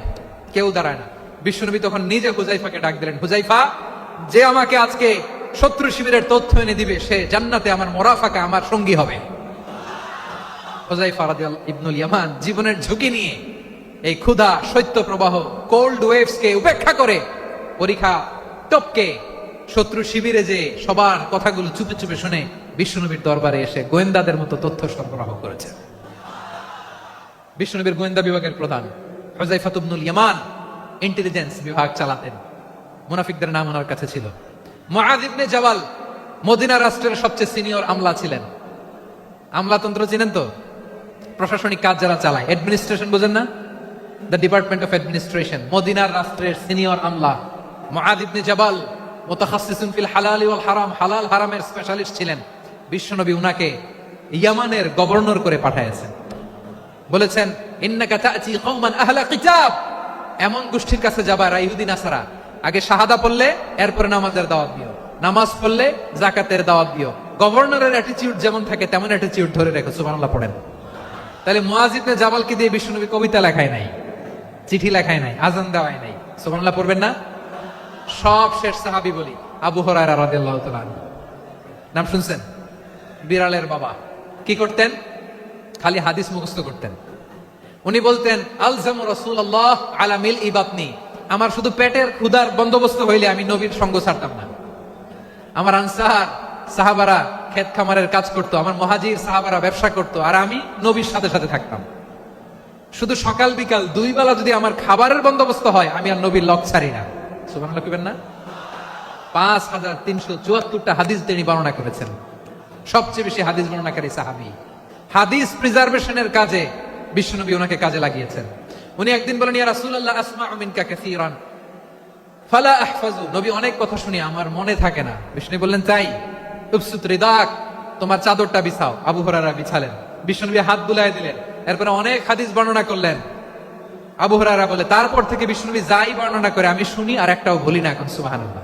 কেউ দাঁড়ায় না। বিশ্বনবী তখন নিজে হুযায়ফাকে ডাক দিলেন, হুযায়ফা, যে আমাকে আজকে শত্রু শিবিরের তথ্য এনে দিবে, সে জান্নাতে আমার মোরাফাকা, আমার সঙ্গী হবে। হুযায়ফা রাদিয়াল্লাহু ইবনুল ইয়ামান জীবনের ঝুঁকি নিয়ে এই ক্ষুধা, শৈত্য প্রবাহ, কোল্ড ওয়েভস কে উপেক্ষা করে পরীক্ষা টপকে শত্রু শিবিরে যে সবার কথাগুলো চুপে চুপে শুনে বিশ্বনবীর দরবারে এসে গোয়েন্দাদের মতো তথ্য সরবরাহ করেছে। বিশ্বনবীর গোয়েন্দা বিভাগের প্রধান হুযায়ফা ইবনুল ইয়ামান ইন্টেলিজেন্স বিভাগ চালাতেন। মুনাফিকদের নাম ওনার কাছে ছিল। মুআয ইবনে জাবাল মদিনা রাষ্ট্রের সবচেয়ে সিনিয়র আমলা ছিলেন। আমলাতন্ত্র চিনেন তো? প্রশাসনিক কাজ যারা চালায়, অ্যাডমিনিস্ট্রেশন বোঝেন না? The department of administration. মদিনার রাষ্ট্রের সিনিয়র আমলা মুআয ইবনে জাবাল মুতাখাসসিসুন ফিল হালাল ওয়াল হারাম, হালাল হারামের স্পেশালিস্ট ছিলেন। বিশ্বনবী উনাকে ইয়ামানের গভর্নর করে পাঠাইছেন। বলেছেন, ইন্নাকা তা'তি কওমান আহলা কিতাব, এমন গোষ্ঠীর কাছে যাবা যারা ইহুদি নাসারা, আগে শাহাদা পড়লে এরপরে নামাজের দাওয়াত দিও, নামাজ পড়লে যাকাতের দাওয়াত দিও। গভর্নরের অ্যাটিটিউড যেমন থাকে তেমন অ্যাটিটিউড ধরে রেখো। সুবহানাল্লাহ পড়েন। তাহলে মুআয ইবনে জাবালকে দিয়ে বিশ্বনবী কবিতা লেখায় নাই, চিঠি লেখায় নাই, আজান দেওয়ায় নাই। সুবহানাল্লাহ পড়বেন না? সব শেষ সাহাবী বলি আবু হুরায়রা রাদিয়াল্লাহু তাআলা, নাম শুনছেন? বিড়ালের বাবা। কি করতেন? খালি হাদিস মুখস্থ করতেন। উনি বলতেন, আলজামু রাসূলুল্লাহ আলা মিলই বাতনি, আমার শুধু পেটের ক্ষুধার বন্দোবস্ত হইলে আমি নবীর সঙ্গ ছাড়তাম না। আমার আনসার সাহাবারা ক্ষেত খামারের কাজ করতো, আমার মুহাজির সাহাবারা ব্যবসা করতো, আর আমি নবীর সাথে সাথে থাকতাম। শুধু সকাল বিকাল দুই বেলা যদি আমার খাবারের বন্দোবস্ত হয়, আমি আর নবীর লক ছাড়ি না। সুবহানাল্লাহ কইবেন না? 5374টা হাদিস তিনি বর্ণনা করেছেন। সবচেয়ে বেশি হাদিস বর্ণনাকারী সাহাবী। হাদিস প্রিজার্ভেশনের কাজে বিশ্বনবী ওনাকে কাজে লাগিয়েছেন। উনি একদিন বলেন, ইয়া রাসূলুল্লাহ আসমাউ মিনকা কাসীরান ফালা আহফাজু, নবী অনেক কথা শুনি আমার মনে থাকে না। বিশ্বনবী বললেন, তাই? উবসুত রিদাক, তোমার চাদরটা বিছাও। আবু হুরায়রা বিছালেন, বিশ্বনবী হাত বুলায় দিলেন, এরপরে অনেক হাদিস বর্ণনা করলেন। আবু হুরায়রা বলে, তারপর থেকে বিশ্বনবী যাই বর্ণনা করে আমি শুনি আর একটাও ভুলি না। এখন সুবহানাল্লাহ।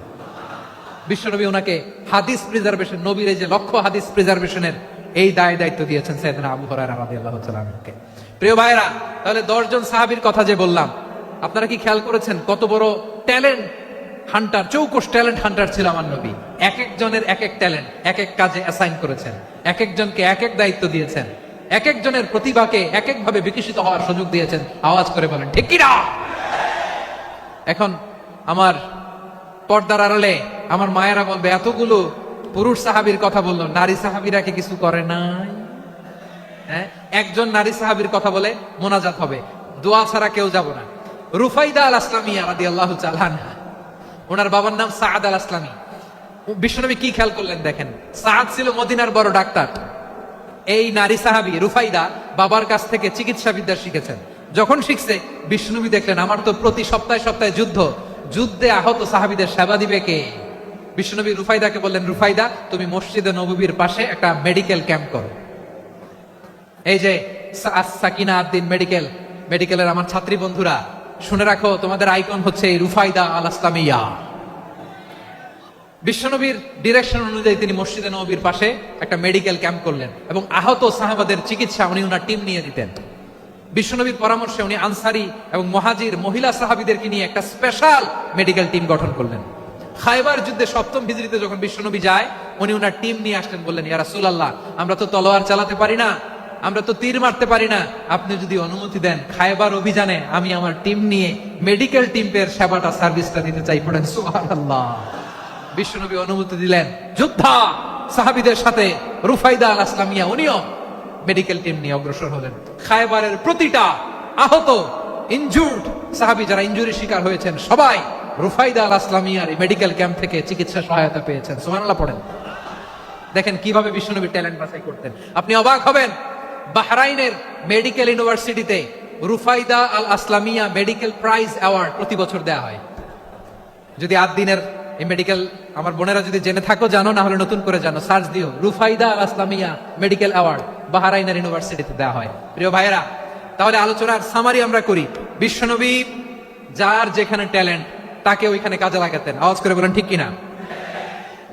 বিশ্বনবী ওনাকে হাদিস প্রিজার্ভেশন, নবীর এই যে লক্ষ্য হাদিস প্রিজার্ভেশনের এই দায়িত্ব দিয়েছেন সাইয়েদনা আবু হুরায়রা রাদিয়াল্লাহু তাআলা আনহুকে। প্রিয় ভাইরা, তাহলে 10 জন সাহাবীর কথা যে বললাম, আপনারা কি খেয়াল করেছেন কত বড় ট্যালেন্ট হান্টার, চৌকস ট্যালেন্ট হান্টার ছিল আমার নবী। এক একজনের এক এক ট্যালেন্ট এক এক কাজে অ্যাসাইন করেছেন, এক একজনকে এক এক দায়িত্ব দিয়েছেন, এক একজনের প্রতিভাকে এক এক ভাবে বিকশিত হওয়ার সুযোগ দিয়েছেন। আওয়াজ করে বলেন ঠিক কি না? এখন আমার পর্দার আড়ালে আমার মায়েরা বলবে, এতগুলো পুরুষ সাহাবীর কথা বললো, নারী সাহাবীরা কি কিছু করে নাই? হ্যাঁ, একজন নারী সাহাবীর কথা বলে মোনাজাত হবে, দোয়া ছাড়া কেউ যাব না। রুফাইদা আল আসলামিয়া রাদিয়াল্লাহু তাআলা আনহা, ওনার বাবার নাম সাআদ আল আসলামি। বিশ্বনবী কি খেয়াল করলেন দেখেন, সাআদ ছিল মদিনার বড় ডাক্তার। এই নারী সাহাবী রুফাইদা বাবার কাছ থেকে চিকিৎসা বিদ্যা শিখেছেন। যখন শিখছে, বিশ্বনবী দেখলেন আমার তো প্রতি সপ্তাহে সপ্তাহে যুদ্ধে আহত সাহাবীদের সেবা দিবে কে? বিশ্বনবী রুফাইদাকে বললেন, রুফাইদা তুমি মসজিদে নববীর পাশে একটা মেডিকেল ক্যাম্প করো। এই যে সাকিনা আদ্দিন মেডিকেলের আমার ছাত্রী বন্ধুরা, শুনে রাখো, তোমাদের আইকন হচ্ছে এই রুফাইদা আল আসলামিয়া। বিশ্বনবীর ডিরেকশন অনুযায়ী তিনি মসজিদে নববীর পাশে একটা মেডিকেল ক্যাম্প করলেন এবং আহত সাহাবাদের চিকিৎসা উনি ওনার টিম নিয়ে দিতেন। বিশ্বনবীর পরামর্শে উনি আনসারি এবং মুহাজির মহিলা সাহাবীদেরকে নিয়ে একটা স্পেশাল মেডিকেল টিম গঠন করলেন। খায়বার যুদ্ধে ৭ম হিজরিতে যখন বিশ্বনবী যায়, উনি ওনার টিম নিয়ে আসলেন, বললেন, ইয়া রাসূলুল্লাহ, আমরা তো তলোয়ার চালাতে পারি না, আমরা তো তীর মারতে পারি না, আপনি যদি অনুমতি দেন খায়বার অভিযানে আমি আমার টিম নিয়ে মেডিকেল টিমের সেবাটা সার্ভিসটা দিতে চাই। পড়েন সুবহানাল্লাহ। বিশ্বনবী অনুমতি দিলেন, যোদ্ধা সাহাবীদের সাথে রুফাইদা আল আসলামিয়া উনিও মেডিকেল টিম নিয়ে অগ্রসর হলেন। খায়বারের প্রতিটা আহত ইনজুর্ড সাহাবী, যারা ইনজুরি শিকার হয়েছেন, সবাই রুফাইদা আল আসলামিয়ার মেডিকেল ক্যাম্প থেকে চিকিৎসা সহায়তা পেয়েছেন। সুবহানাল্লাহ পড়েন। দেখেন কিভাবে বিশ্বনবী ট্যালেন্ট বাছাই করতেন, আপনি অবাক হবেন। বাহরাইনের মেডিকেল ইউনিভার্সিটিতে রুফাইদা আল আসলামিয়া মেডিকেল প্রাইজ অ্যাওয়ার্ড প্রতি বছর দেওয়া হয়। যদি আদ্দিনের এই মেডিকেল আমার বোনেরা যদি জেনে থাকো জানো, না হলে নতুন করে জানো, সার্চ দিও, রুফাইদা আল আসলামিয়া মেডিকেল অ্যাওয়ার্ড বাহরাইনের ইউনিভার্সিটিতে দেওয়া হয়। প্রিয় ভাইয়েরা, তাহলে আলোচনার সামারি আমরা করি। বিশ্বনবী যার যেখানে ট্যালেন্ট তাকে ওইখানে কাজে লাগাতেন। আওয়াজ করে বলেন ঠিক কিনা?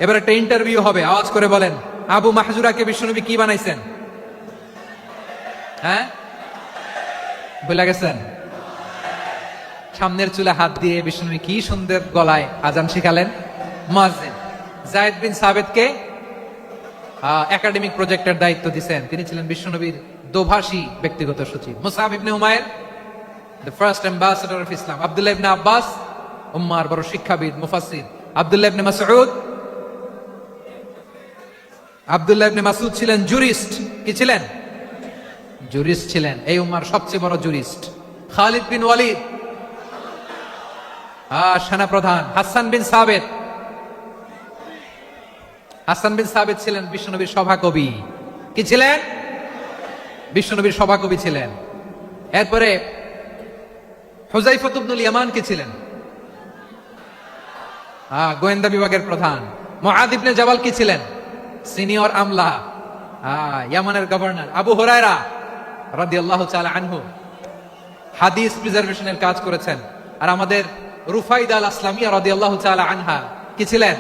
এবার একটা ইন্টারভিউ হবে, আওয়াজ করে বলেন, আবু মাহজুরাকে বিশ্বনবী কি বানাইছেন? হ্যাঁ, ভুলে গেছেন? সামনের চুলে হাত দিয়ে বিশ্বনবী কি সুন্দর গলায় আজান শিখালেন। মুয়াজ্জিন যায়েদ বিন সাবিতকে একাডেমিক প্রজেক্টের দায়িত্ব দিয়েছেন, তিনি ছিলেন বিশ্বনবীর দোভাষী ব্যক্তিগত সচিব। মুসআব ইবনে উমাইর, the first ambassador of Islam. আব্দুল্লাহ ইবনে আব্বাস, উম্মার বড় শিক্ষাবিদ মুফাসসির। আব্দুল্লাহ ইবনে মাসউদ ছিলেন জুরিস্ট। কি ছিলেন? জুরিস্ট ছিলেন, এই উম্মার সবচেয়ে বড় জুরিস্ট। খালিদ বিন ওয়ালিদ, সেনাপ্রধান। হাসান বিন সাবিত ছিলেন বিশ্বনবীর সভাকবি। কি ছিলেন? বিশ্বনবীর সভাকবি ছিলেন। এরপরে হুযায়ফা ইবনুল ইয়ামান কি ছিলেন? গোয়েন্দা বিভাগের প্রধান। মুআদ ইবনে জাবাল কি ছিলেন? সিনিয়র আমলা, ইয়ামানের গভর্নর। আবু হুরায়রা রাদিয়াল্লাহু তাআলা আনহু হাদিস প্রিজার্ভেশনের কাজ করেছেন। আর আমাদের রুফাইদা আল আসলামিয়া রাদিয়াল্লাহু তাআলা আনহা কি ছিলেন?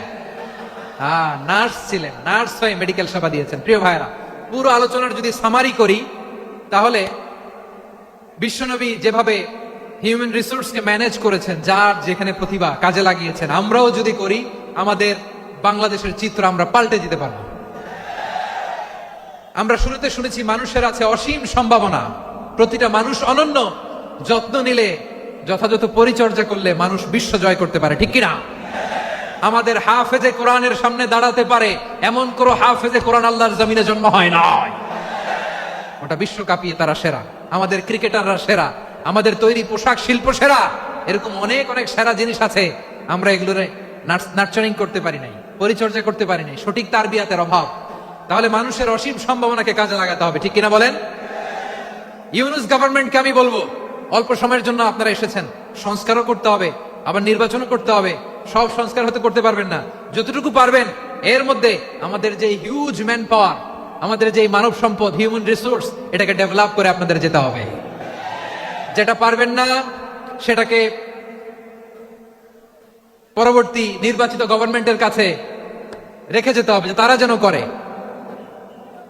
নার্স ছিলেন, নার্স হয়ে মেডিকেল সেবা দিয়েছেন। প্রিয় ভাইরা, পুরো আলোচনার যদি সামারি করি, তাহলে বিশ্বনবী যেভাবে হিউম্যান রিসোর্সকে ম্যানেজ করেছেন, যার যেখানে প্রতিভা কাজে লাগিয়েছেন, আমরাও যদি করি, আমাদের বাংলাদেশের চিত্র আমরা পাল্টে দিতে পারব। আমরা শুরুতে শুনেছি মানুষের আছে অসীম সম্ভাবনা, প্রতিটা মানুষ অনন্য, যত্ন নিলে, যথাযথ পরিচর্যা করলে মানুষ বিশ্ব জয় করতে পারে। ঠিক কিনা? আমাদের হাফেজে কোরআনের সামনে দাঁড়াতে পারে এমন কোন হাফেজে কোরআন আল্লাহর জমিনে জন্ম হয় না, ওটা বিশ্ব কাঁপিয়ে তারা সেরা। আমাদের ক্রিকেটাররা সেরা, আমাদের তৈরি পোশাক শিল্প সেরা, এরকম অনেক অনেক সেরা জিনিস আছে, আমরা এগুলোর নার্চারিং করতে পারি নাই, পরিচর্যা করতে পারি নাই, সঠিক তারবিয়াতের অভাব। তাহলে মানুষের অসীম সম্ভাবনাকে কাজে লাগাতে হবে। ঠিক কিনা বলেন? ইউনুস গভর্নমেন্টকে আমি বলবো, অল্প সময়ের জন্য আপনারা এসেছেন, সংস্কারও করতে হবে, আবার নির্বাচনও করতে হবে। সব সংস্কার হতে করতে পারবেন না, যতটুকু পারবেন এর মধ্যে আমাদের যে হিউজ ম্যান পাওয়ার, আমাদের যে মানব সম্পদ, হিউম্যান রিসোর্স, এটাকে ডেভেলপ করে আপনাদের যেতে হবে। যেটা পারবেন না সেটাকে পরবর্তী নির্বাচিত গভর্নমেন্টের কাছে রেখে যেতে হবে, তারা যেন করে,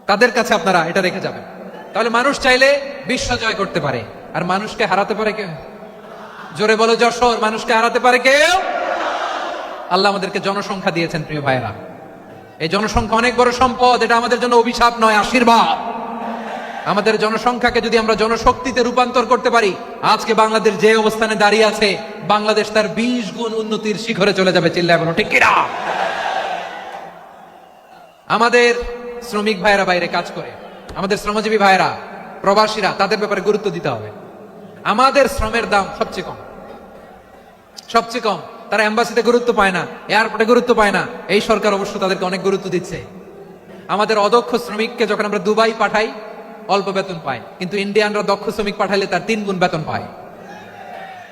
তাদের কাছে আপনারা এটা রেখে যাবেন। তাহলে মানুষ চাইলে বিশ্ব জয় করতে পারে। আর মানুষকে হারাতে পারে কেউ? জোরে বলো যশোর। মানুষকে হারাতে পারে কেউ? আল্লাহ আমাদেরকে জনসংখ্যা দিয়েছেন। প্রিয় ভাইরা, এই জনসংখ্যা অনেক বড় সম্পদ, এটা আমাদের জন্য অভিশাপ নয়, আশীর্বাদ। আমাদের জনসংখ্যাকে যদি আমরা জনশক্তিতে রূপান্তর করতে পারি, আজকে বাংলাদেশ যে অবস্থানে দাঁড়িয়ে আছে, বাংলাদেশ তার 20 গুণ উন্নতির শিখরে চলে যাবে। চিল্লায় বলো ঠিক কিনা? আমাদের শ্রমিক ভাইয়েরা বাইরে কাজ করে, আমাদের শ্রমজীবী ভাইয়েরা, প্রবাসীরা, তাদের ব্যাপারে গুরুত্ব দিতে হবে। আমাদের শ্রমের দাম সবচেয়ে কম, সবচেয়ে কম। তারা এম্বাসিতে গুরুত্ব পায় না, এয়ারপোর্টে গুরুত্ব পায় না। এই সরকার অবশ্য তাদেরকে অনেক গুরুত্ব দিচ্ছে। আমাদের অদক্ষ শ্রমিককে যখন আমরা দুবাই পাঠাই, অল্প বেতন পায়, কিন্তু ইন্ডিয়ানরা দক্ষ শ্রমিক পাঠাইলে তার 3 গুণ বেতন পায়।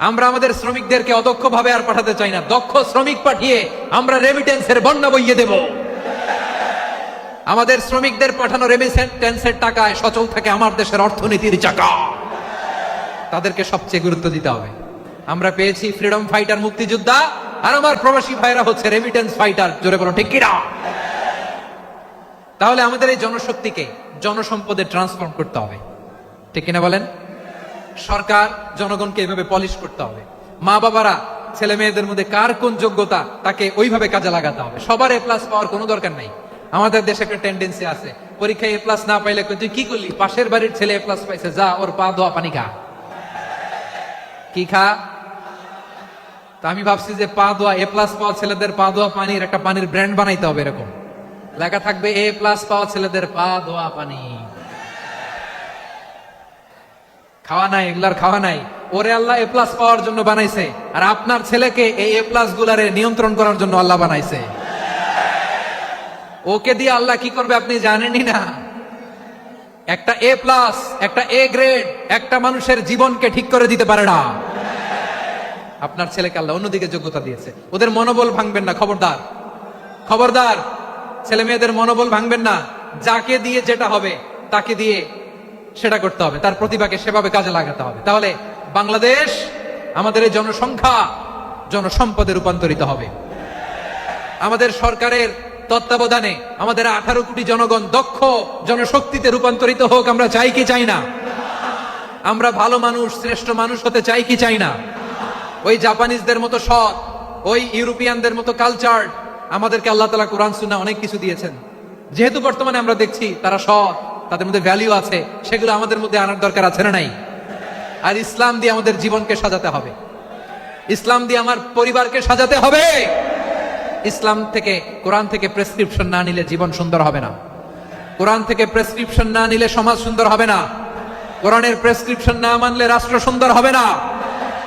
আমরা আমাদের শ্রমিকদেরকে অদক্ষ ভাবে আর পাঠাতে চাই না, দক্ষ শ্রমিক পাঠিয়ে আমরা রেমিটেন্সের বন্যা বইয়ে দেব। আমাদের শ্রমিকদের পাঠানো রেমিটেন্সের টাকায় সচল থাকে আমার দেশের অর্থনীতির চাকা। তাদেরকে সবচেয়ে গুরুত্ব দিতে হবে। আমরা পেয়েছি ফ্রিডম ফাইটার, মুক্তিযোদ্ধা, আর আমার প্রবাসী ভাইরা হচ্ছে রেমিটেন্স ফাইটার। জোরে বলো ঠিক কিনা? তাহলে আমাদের এই জনশক্তিকে জনসম্পদে ট্রান্সফর্ম করতে হবে, ঠিক কিনা বলেন? সরকার জনগণকে এভাবে পলিশ করতে হবে। মা বাবারা ছেলে মেয়েদের মধ্যে কার কোন যোগ্যতা তাকে ওইভাবে কাজে লাগাতে হবে। সবার A+ পাওয়ার কোনো দরকার নাই। আমাদের দেশে একটা টেন্ডেন্সি আছে, পরীক্ষায় A+ না পাইলে তুই কি করলি? পাশের বাড়ির ছেলে A+ পাইছে, যা ওর পা ধোয়া পানি খা। কি খা? তা আমি ভাবছি যে পা ধোয়া, A+ পাওয়া ছেলেদের পা ধোয়া পানির একটা পানির ব্র্যান্ড বানাইতে হবে। এরকম লেখা থাকবে, A+ পাওয়া ছেলেদের পা ধোয়া পানি। খাওয়া নাই, এগুলার খাওয়া নাই। ওরে আল্লাহ A+ পাওয়ার জন্য বানাইছে, আর আপনার ছেলেকে এই A+ গুলারে নিয়ন্ত্রণ করার জন্য আল্লাহ বানাইছে। ওকে দিয়ে আল্লাহ কি করবে আপনি জানেনই না। একটা A+, একটা A গ্রেড একটা মানুষের জীবনকে ঠিক করে দিতে পারে না। আপনার ছেলেকে আল্লাহ অন্যদিকে যোগ্যতা দিয়েছে। ওদের মনোবল ভাঙবেন না, খবরদার, খবরদার। ছেলে মেয়েদের মনোবল ভাঙবেন না। যাকে দিয়ে যেটা হবে তাকে দিয়ে সেটা করতে হবে, তার প্রতিভাকে সেভাবে কাজে লাগাতে হবে। তাহলে বাংলাদেশ, আমাদের এই জনসংখ্যা জনসম্পদে রূপান্তরিত হবে। আমাদের সরকারের তত্ত্বাবধানে আমাদের 18 কোটি জনগণ দক্ষ জনশক্তিতে রূপান্তরিত হোক। আমরা চাই কি চাই না? আমরা ভালো মানুষ, শ্রেষ্ঠ মানুষ হতে চাই কি চাই না? ওই জাপানিজদের মতো সৎ, ওই ইউরোপিয়ানদের মতো কালচার, আমাদেরকে আল্লাহ তাআলা কোরআন সুন্নাহ অনেক কিছু দিয়েছেন। যেহেতু বর্তমানে আমরা দেখছি তারা সৎ, তাদের মধ্যে ভ্যালু আছে, সেগুলো আমাদের মধ্যে আনার দরকার আছে না নাই? আর ইসলাম দিয়ে আমাদের জীবনকে সাজাতে হবে, ইসলাম দিয়ে আমার পরিবারকে সাজাতে হবে। ইসলাম থেকে, কোরআন থেকে প্রেসক্রিপশন না নিলে জীবন সুন্দর হবে না। কোরআন থেকে প্রেসক্রিপশন না নিলে সমাজ সুন্দর হবে না। কোরআনের প্রেসক্রিপশন না মানলে রাষ্ট্র সুন্দর হবে না।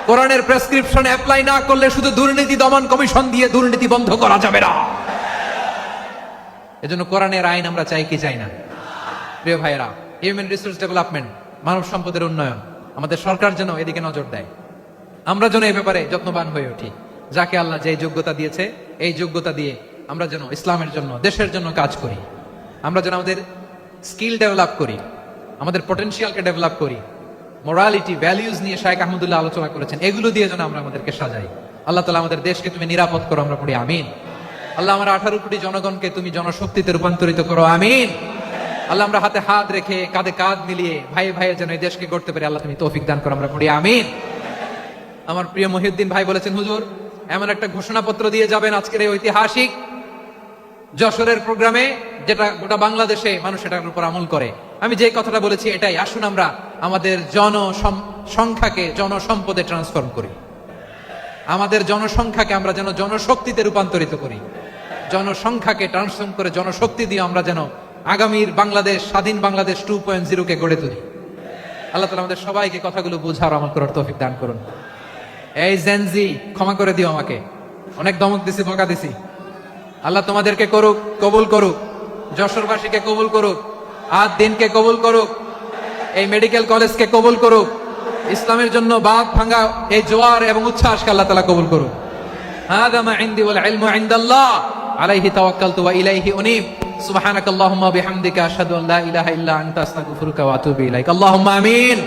কোরআনের প্রেসক্রিপশন অ্যাপ্লাই না করলে শুধু দুর্নীতি দমন কমিশন দিয়ে দুর্নীতি বন্ধ করা যাবে না। এজন্য কোরআনের আইন আমরা চাই কি চাই না? প্রিয় ভাইয়েরা, হিউম্যান রিসোর্স ডেভেলপমেন্ট, মানব সম্পদের উন্নয়ন, আমাদের সরকার যেন এদিকে নজর দেয়। আমরা যেন এই ব্যাপারে যত্নবান হয়ে উঠি। যাকে আল্লাহ যে যোগ্যতা দিয়েছে, এই যোগ্যতা দিয়ে আমরা যেন ইসলামের জন্য, দেশের জন্য কাজ করি। আমরা যেন আমাদের স্কিল ডেভেলপ করি, আমাদের পটেনশিয়ালকে ডেভেলপ করি। মোরালিটি, ভ্যালিউজ নিয়ে শায়েখ আহমদুল্লাহ আলোচনা করেছেন, এগুলো দিয়ে যেন আমরা আমাদেরকে সাজাই। আল্লাহ তাআলা আমাদের দেশকে তুমি নিরাপদ করো, আমরা পড়ি আমিন। আল্লাহ আমার 18 কোটি জনগণকে তুমি জনশক্তিতে রূপান্তরিত করো, আমিন। আল্লাহ আমরা হাতে হাত রেখে, কাঁধে কাঁধ মিলিয়ে ভাই ভাইয়ের যেন এই দেশকে গড়তে পারি, আল্লাহ তুমি তৌফিক দান করো, আমরা পড়ি আমিন। আমার প্রিয় মহিউদ্দিন ভাই বলেছেন, হুজুর এমন একটা ঘোষণাপত্র দিয়ে যাবেন আজকের এই ঐতিহাসিক যশোরের প্রোগ্রামে, যেটা গোটা বাংলাদেশে মানুষ এটার উপর আমল করে। আমি যে কথাটা বলেছি এটাই, আসুন আমরা আমাদের জনসংখ্যাকে জনসম্পদে ট্রান্সফর্ম করি। আমাদের জনসংখ্যাকে আমরা যেন জনশক্তিতে রূপান্তরিত করি। জনসংখ্যাকে ট্রান্সফর্ম করে জনশক্তি দিয়ে আমরা যেন আগামীর বাংলাদেশ, স্বাধীন বাংলাদেশ 2.0 কে গড়ে তুলি। আল্লাহ তাআলা আমাদের সবাইকে কথাগুলো বোঝার, আমল করার তৌফিক দান করুন। এই জেনজি, ক্ষমা করে দিও আমাকে, অনেক ধমক দিছি, বকা দিছি। আল্লাহ তোমাদেরকে করুক, কবুল করুক, যশোরবাসীকে কবুল করুক, আদ দিনকে কবুল করুক, এই মেডিকেল কলেজকে কবুল করুক, ইসলামের জন্য বাঁধ ভাঙা এই জোয়ার এবং উচ্ছ্বাসকে আল্লাহ তাআলা কবুল করুক। হাদা মা ইনদি ওয়াল ইলমু ইনদাল্লাহ আলাইহি তাওয়াক্কালতু ওয়া ইলাইহি উনীব। সুবহানাকাল্লাহুম্মা ওয়া বিহামদিকা আশহাদু আন লা ইলাহা ইল্লা আনতা আস্তাগফিরুকা ওয়া আতুবু ইলাইক। আল্লাহুম্মা আমিন।